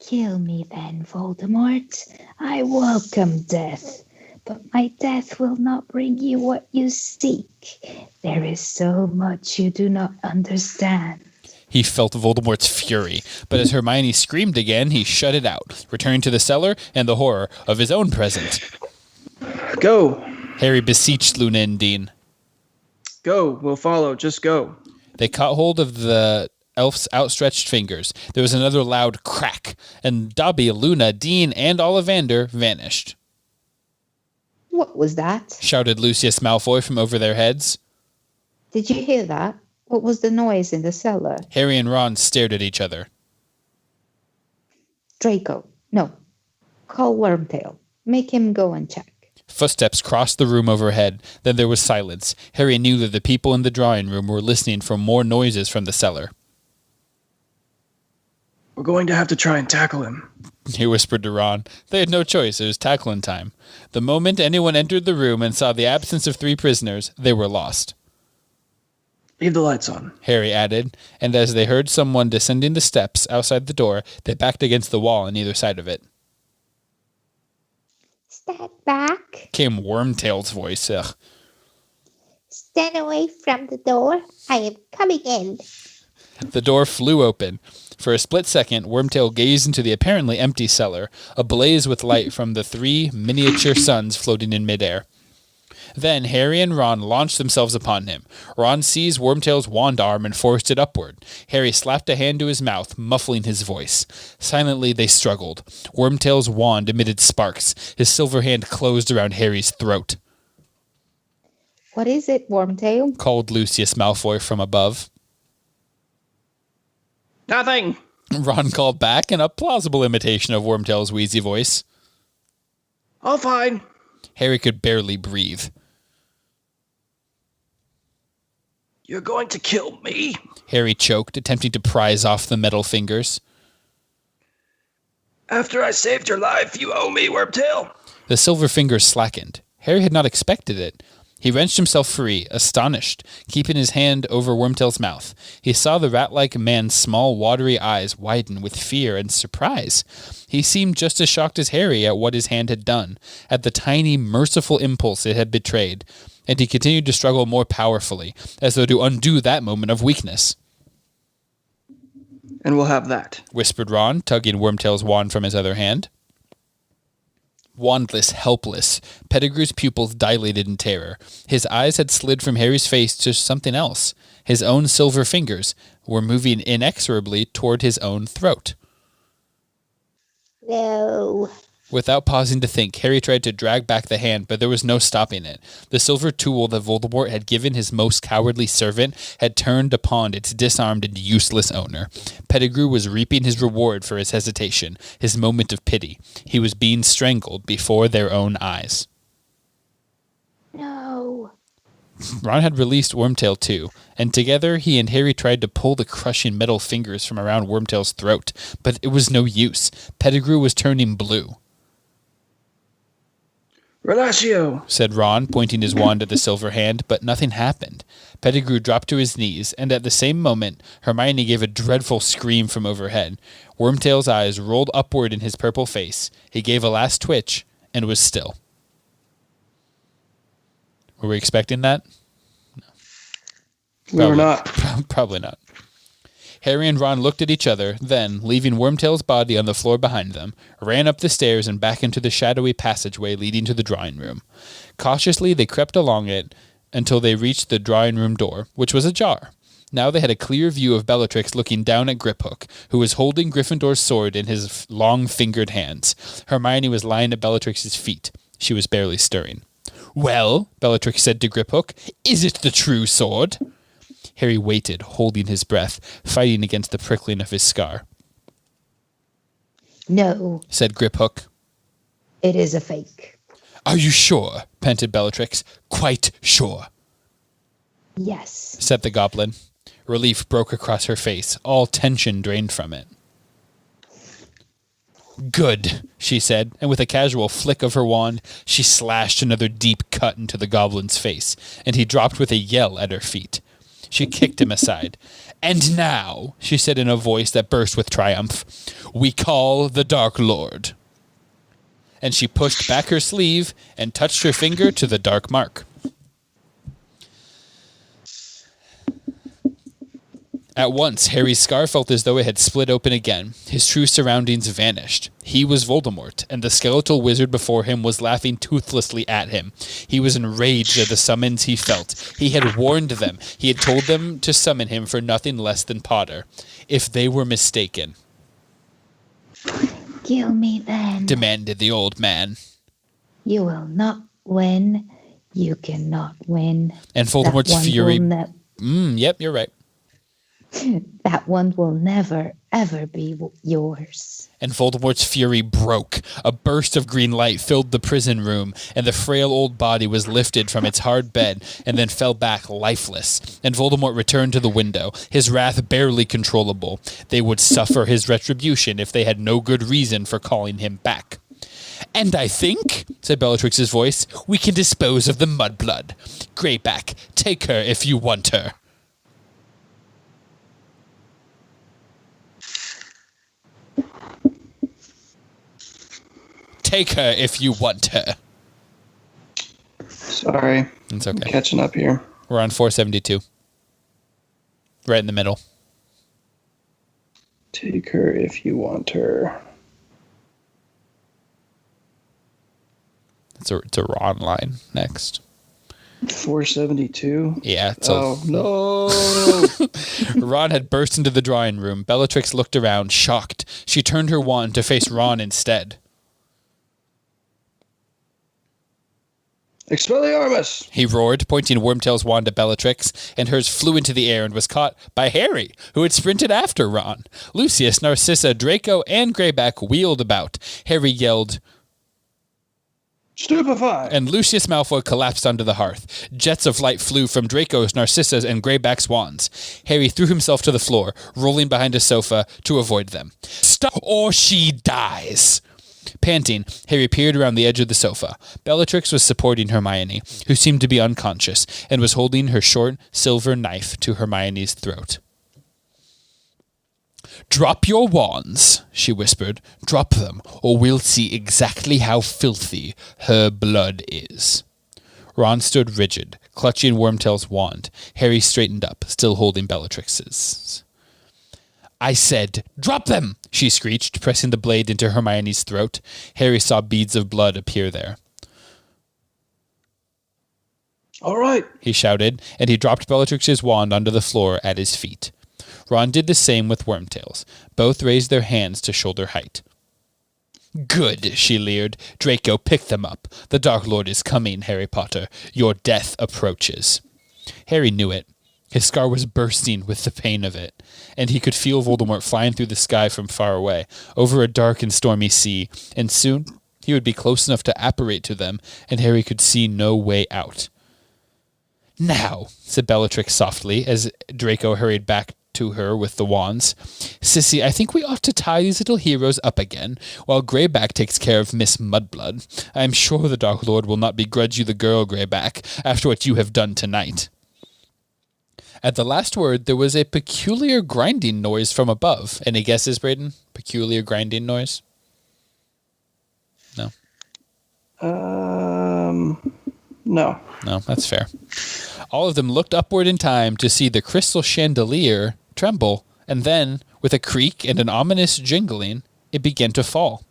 Kill me then, Voldemort. I welcome death, but my death will not bring you what you seek. There is so much you do not understand. He felt Voldemort's fury, but as Hermione screamed again, he shut it out, returning to the cellar and the horror of his own present. Go. Harry beseeched Luna and Dean. Go, we'll follow, just go. They caught hold of the elf's outstretched fingers. There was another loud crack, and Dobby, Luna, Dean, and Ollivander vanished. What was that? Shouted Lucius Malfoy from over their heads. Did you hear that? What was the noise in the cellar? Harry and Ron stared at each other. Draco. No. Call Wormtail. Make him go and check. Footsteps crossed the room overhead. Then there was silence. Harry knew that the people in the drawing room were listening for more noises from the cellar. We're going to have to try and tackle him, he whispered to Ron. They had no choice. It was tackling time. The moment anyone entered the room and saw the absence of 3 prisoners, they were lost. Leave the lights on, Harry added, and as they heard someone descending the steps outside the door, they backed against the wall on either side of it. Stand back. Came Wormtail's voice. Ugh. Stand away from the door. I am coming in. The door flew open. For a split second, Wormtail gazed into the apparently empty cellar, ablaze with light from the 3 miniature suns floating in midair. Then Harry and Ron launched themselves upon him. Ron seized Wormtail's wand arm and forced it upward. Harry slapped a hand to his mouth, muffling his voice. Silently they struggled. Wormtail's wand emitted sparks. His silver hand closed around Harry's throat. What is it, Wormtail? Called Lucius Malfoy from above. Nothing. Ron called back in a plausible imitation of Wormtail's wheezy voice. All fine. Harry could barely breathe. You're going to kill me? Harry choked, attempting to prise off the metal fingers. After I saved your life, you owe me, Wormtail. The silver fingers slackened. Harry had not expected it. He wrenched himself free, astonished, keeping his hand over Wormtail's mouth. He saw the rat-like man's small, watery eyes widen with fear and surprise. He seemed just as shocked as Harry at what his hand had done, at the tiny, merciful impulse it had betrayed, and he continued to struggle more powerfully, as though to undo that moment of weakness. And we'll have that, whispered Ron, tugging Wormtail's wand from his other hand. Wandless, helpless, Pettigrew's pupils dilated in terror. His eyes had slid from Harry's face to something else. His own silver fingers were moving inexorably toward his own throat. No. Without pausing to think, Harry tried to drag back the hand, but there was no stopping it. The silver tool that Voldemort had given his most cowardly servant had turned upon its disarmed and useless owner. Pettigrew was reaping his reward for his hesitation, his moment of pity. He was being strangled before their own eyes. No. Ron had released Wormtail too, and together he and Harry tried to pull the crushing metal fingers from around Wormtail's throat, but it was no use. Pettigrew was turning blue. Relatio, said Ron, pointing his wand at the silver hand, but nothing happened. Pettigrew dropped to his knees, and at the same moment, Hermione gave a dreadful scream from overhead. Wormtail's eyes rolled upward in his purple face. He gave a last twitch, and was still. Were we expecting that? We were not. Probably not. Harry and Ron looked at each other, then, leaving Wormtail's body on the floor behind them, ran up the stairs and back into the shadowy passageway leading to the drawing room. Cautiously, they crept along it until they reached the drawing room door, which was ajar. Now they had a clear view of Bellatrix looking down at Griphook, who was holding Gryffindor's sword in his long-fingered hands. Hermione was lying at Bellatrix's feet. She was barely stirring. "Well," Bellatrix said to Griphook, "is it the true sword?" Harry waited, holding his breath, fighting against the prickling of his scar. "No," said Griphook. "It is a fake." "Are you sure?" panted Bellatrix. "Quite sure." "Yes," said the goblin. Relief broke across her face, all tension drained from it. "Good," she said, and with a casual flick of her wand, she slashed another deep cut into the goblin's face, and he dropped with a yell at her feet. She kicked him aside. "And now," she said in a voice that burst with triumph, "we call the Dark Lord." And she pushed back her sleeve and touched her finger to the dark mark. At once, Harry's scar felt as though it had split open again. His true surroundings vanished. He was Voldemort, and the skeletal wizard before him was laughing toothlessly at him. He was enraged at the summons he felt. He had warned them. He had told them to summon him for nothing less than Potter. If they were mistaken, "Kill me then," demanded the old man. "You will not win. You cannot win." And Voldemort's fury... Yep, you're right. "That one will never, ever be yours." And Voldemort's fury broke. A burst of green light filled the prison room, and the frail old body was lifted from its hard bed and then fell back lifeless. And Voldemort returned to the window, his wrath barely controllable. They would suffer his retribution if they had no good reason for calling him back. "And I think," said Bellatrix's voice, "we can dispose of the mudblood. Greyback, take her if you want her." Take her if you want her. Sorry. It's okay. I'm catching up here. We're on 472. Right in the middle. Take her if you want her. It's a Ron line next. 472? Yeah. Oh, no. Ron had burst into the drawing room. Bellatrix looked around, shocked. She turned her wand to face Ron instead. Expelliarmus! He roared, pointing Wormtail's wand at Bellatrix, and hers flew into the air and was caught by Harry, who had sprinted after Ron. Lucius, Narcissa, Draco, and Greyback wheeled about. Harry yelled, "Stupefy!" and Lucius Malfoy collapsed onto the hearth. Jets of light flew from Draco's, Narcissa's, and Greyback's wands. Harry threw himself to the floor, rolling behind a sofa to avoid them. "Stop, or she dies!" Panting, Harry peered around the edge of the sofa. Bellatrix was supporting Hermione, who seemed to be unconscious, and was holding her short, silver knife to Hermione's throat. "Drop your wands," she whispered. "Drop them, or we'll see exactly how filthy her blood is." Ron stood rigid, clutching Wormtail's wand. Harry straightened up, still holding Bellatrix's. "I said, drop them!" she screeched, pressing the blade into Hermione's throat. Harry saw beads of blood appear there. "All right," he shouted, and he dropped Bellatrix's wand onto the floor at his feet. Ron did the same with Wormtail's. Both raised their hands to shoulder height. "Good," she leered. "Draco, pick them up. The Dark Lord is coming, Harry Potter. Your death approaches." Harry knew it. His scar was bursting with the pain of it, and he could feel Voldemort flying through the sky from far away, over a dark and stormy sea, and soon he would be close enough to apparate to them, and Harry could see no way out. "Now," said Bellatrix softly, as Draco hurried back to her with the wands. "Sissy, I think we ought to tie these little heroes up again, while Greyback takes care of Miss Mudblood. I am sure the Dark Lord will not begrudge you the girl, Greyback, after what you have done tonight." At the last word, there was a peculiar grinding noise from above. Any guesses, Braden? Peculiar grinding noise? No? No. No, that's fair. All of them looked upward in time to see the crystal chandelier tremble and then, with a creak and an ominous jingling, it began to fall.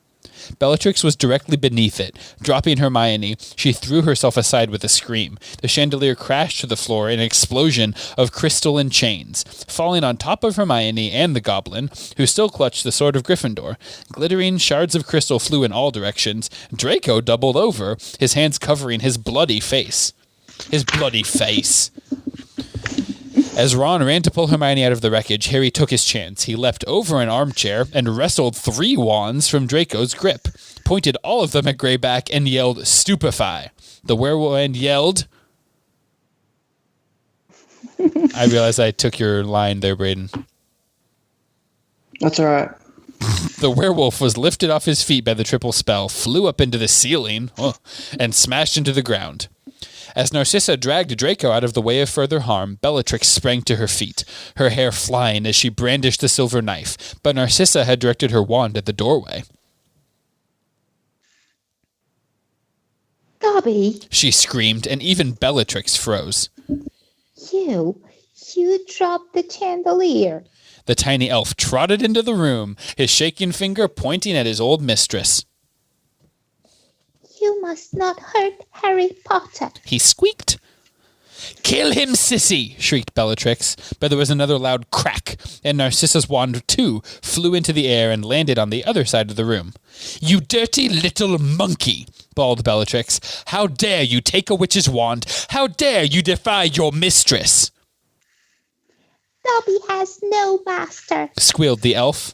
Bellatrix was directly beneath it. Dropping Hermione, she threw herself aside with a scream. The chandelier crashed to the floor in an explosion of crystal and chains, falling on top of Hermione and the goblin, who still clutched the sword of Gryffindor. Glittering shards of crystal flew in all directions. Draco doubled over, his hands covering his bloody face. His bloody face. As Ron ran to pull Hermione out of the wreckage, Harry took his chance. He leapt over an armchair and wrestled 3 wands from Draco's grip, pointed all of them at Greyback, and yelled, "Stupefy." The werewolf yelled... I realized I took your line there, Braden. That's all right. The werewolf was lifted off his feet by the triple spell, flew up into the ceiling, and smashed into the ground. As Narcissa dragged Draco out of the way of further harm, Bellatrix sprang to her feet, her hair flying as she brandished the silver knife, but Narcissa had directed her wand at the doorway. Dobby, She screamed, and even Bellatrix froze. you dropped the chandelier. The tiny elf trotted into the room, his shaking finger pointing at his old mistress. You must not hurt Harry Potter. He squeaked. "Kill him, sissy!" shrieked Bellatrix, but there was another loud crack, and Narcissa's wand, too, flew into the air and landed on the other side of the room. "You dirty little monkey!" bawled Bellatrix. "How dare you take a witch's wand? How dare you defy your mistress?" Dobby has no master. Squealed the elf.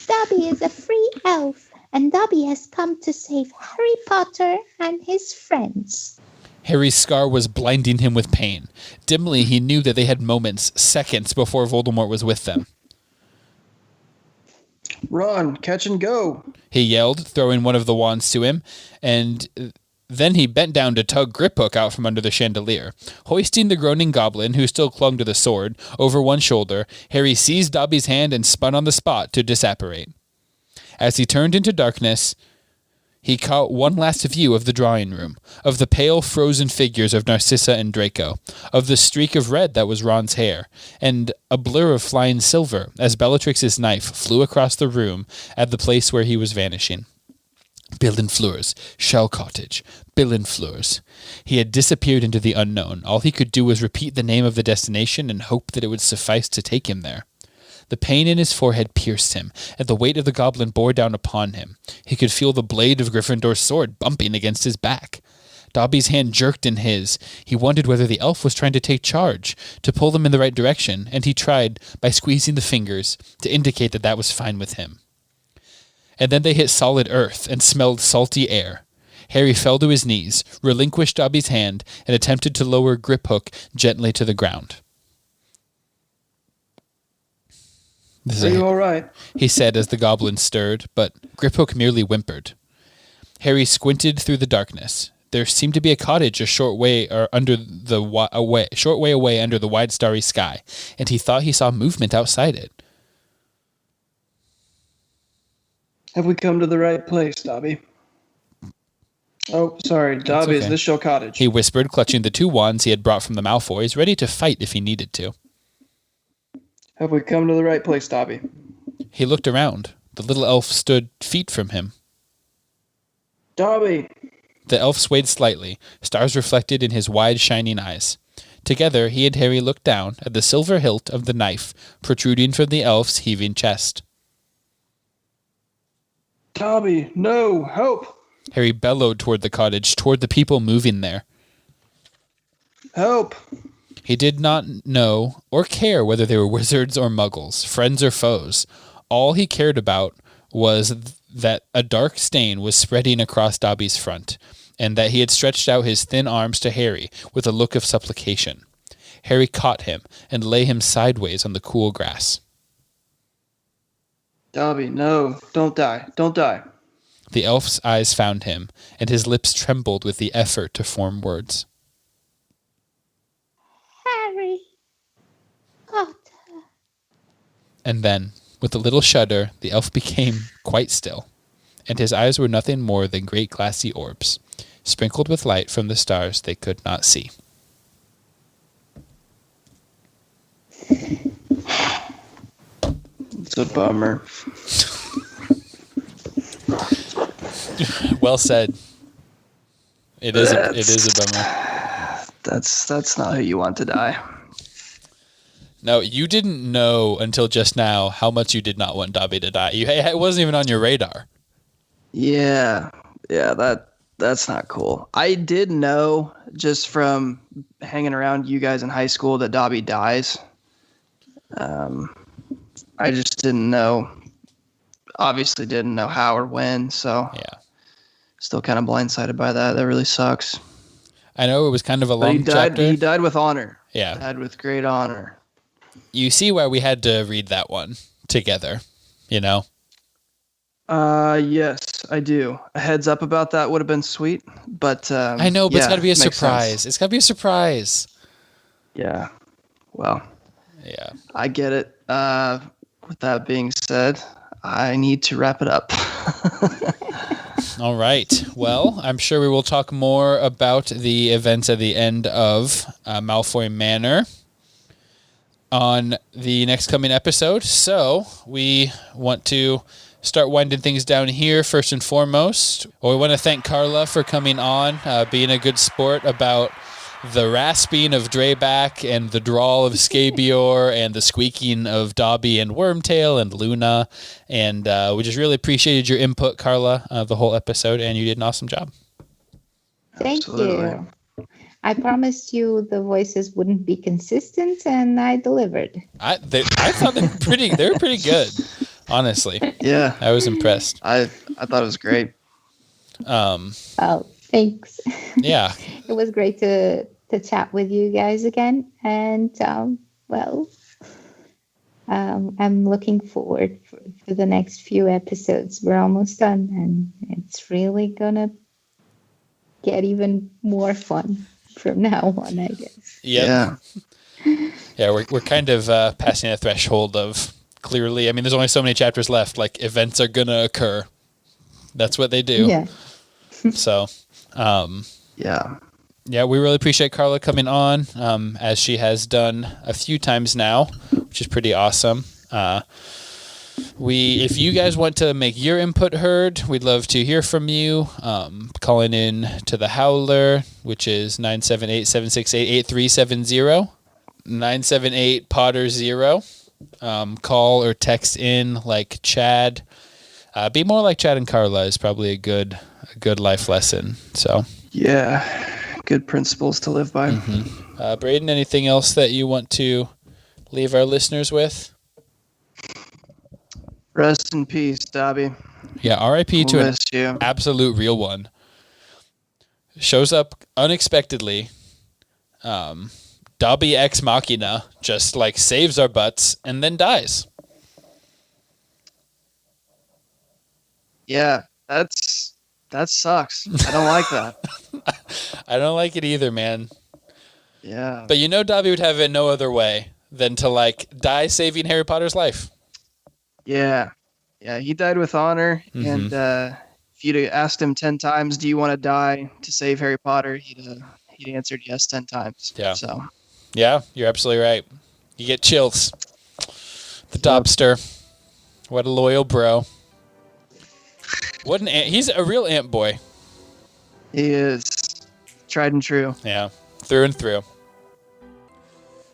Dobby is a free elf, and Dobby has come to save Harry Potter and his friends. Harry's scar was blinding him with pain. Dimly, he knew that they had moments, seconds, before Voldemort was with them. Ron, catch and go. He yelled, throwing one of the wands to him, and then he bent down to tug Griphook out from under the chandelier. Hoisting the groaning goblin, who still clung to the sword, over one shoulder, Harry seized Dobby's hand and spun on the spot to disapparate. As he turned into darkness, he caught one last view of the drawing room, of the pale, frozen figures of Narcissa and Draco, of the streak of red that was Ron's hair, and a blur of flying silver as Bellatrix's knife flew across the room at the place where he was vanishing. Billinfleurs, Shell Cottage, Billinfleurs. He had disappeared into the unknown. All he could do was repeat the name of the destination and hope that it would suffice to take him there. The pain in his forehead pierced him, and the weight of the goblin bore down upon him. He could feel the blade of Gryffindor's sword bumping against his back. Dobby's hand jerked in his. He wondered whether the elf was trying to take charge, to pull them in the right direction, and he tried, by squeezing the fingers, to indicate that that was fine with him. And then they hit solid earth and smelled salty air. Harry fell to his knees, relinquished Dobby's hand, and attempted to lower Griphook gently to the ground. Are you all right? He said as the goblin stirred, but Griphook merely whimpered. Harry squinted through the darkness. There seemed to be a cottage a short way away under the wide starry sky, and he thought he saw movement outside it. Have we come to the right place, Dobby? Oh, sorry, Dobby, okay. Is this your cottage? He whispered, clutching the 2 wands he had brought from the Malfoys, ready to fight if he needed to. Have we come to the right place, Dobby? He looked around. The little elf stood feet from him. Dobby! The elf swayed slightly, stars reflected in his wide, shining eyes. Together, he and Harry looked down at the silver hilt of the knife protruding from the elf's heaving chest. Dobby, no, help! Harry bellowed toward the cottage, toward the people moving there. Help! He did not know or care whether they were wizards or muggles, friends or foes. All he cared about was that a dark stain was spreading across Dobby's front, and that he had stretched out his thin arms to Harry with a look of supplication. Harry caught him and lay him sideways on the cool grass. Dobby, no, don't die, don't die. The elf's eyes found him, and his lips trembled with the effort to form words. Harry Potter. And then, with a little shudder, the elf became quite still, and his eyes were nothing more than great glassy orbs, sprinkled with light from the stars they could not see. That's a bummer. Well said. It is a bummer. That's not who you want to die. No, you didn't know until just now how much you did not want Dobby to die. It wasn't even on your radar. Yeah, that's not cool. I did know just from hanging around you guys in high school that Dobby dies. I just didn't know. Obviously, didn't know how or when. So Yeah. Still kind of blindsided by that. That really sucks. I know it was kind of a long chapter. He died with honor. Yeah. Died with great honor. You see why we had to read that one together, you know? Yes, I do. A heads up about that would have been sweet, but I know, but it's got to be a surprise. Sense. It's got to be a surprise. Yeah. Well. Yeah. I get it. With that being said, I need to wrap it up. All right. Well, I'm sure we will talk more about the events at the end of Malfoy Manor on the next coming episode. So we want to start winding things down here first and foremost. Well, we want to thank Carla for coming on, being a good sport about the rasping of Drayback and the drawl of Scabior and the squeaking of Dobby and Wormtail and Luna. And we just really appreciated your input, Carla, the whole episode, and you did an awesome job. Thank you. I promised you the voices wouldn't be consistent, and I delivered. I thought they were pretty good, honestly. Yeah. I was impressed. I thought it was great. Oh, thanks. Yeah. It was great to chat with you guys again. And, I'm looking forward for the next few episodes. We're almost done, and it's really going to get even more fun from now on, I guess. Yep. Yeah. We're kind of passing a threshold of clearly, I mean, there's only so many chapters left. Like, events are going to occur. That's what they do. Yeah. So, yeah, we really appreciate Carla coming on, as she has done a few times now, which is pretty awesome. If you guys want to make your input heard, we'd love to hear from you. Calling in to the Howler, which is 978-768-8370, 978-Potter0. Call or text in like Chad. Be more like Chad and Carla is probably a good life lesson. So yeah, good principles to live by. Mm-hmm. Braden, anything else that you want to leave our listeners with? Rest in peace, Dobby. Yeah, R.I.P. to an you. absolute real one. Shows up unexpectedly. Dobby ex machina just like saves our butts and then dies. Yeah, that sucks. I don't like that. I don't like it either, man. Yeah. But you know Dobby would have it no other way than to like die saving Harry Potter's life. Yeah. Yeah, he died with honor. Mm-hmm. And if you'd asked him 10 times, do you want to die to save Harry Potter? He'd answered yes 10 times. Yeah. So. Yeah, you're absolutely right. You get chills. The Dobster. What a loyal bro. What an ant. He's a real ant boy. He is. Tried and true. Yeah, through and through.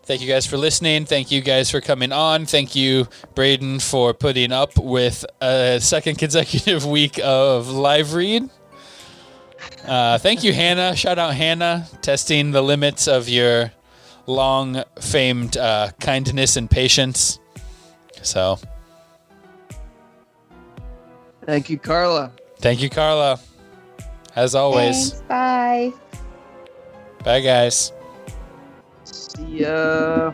Thank you guys for listening. Thank you guys for coming on. Thank you, Braden, for putting up with a second consecutive week of live read. Thank you, Hannah. Shout out Hannah, testing the limits of your long-famed kindness and patience. So, thank you, Carla. Thank you, Carla. As always. Thanks, bye. Bye, guys. See ya.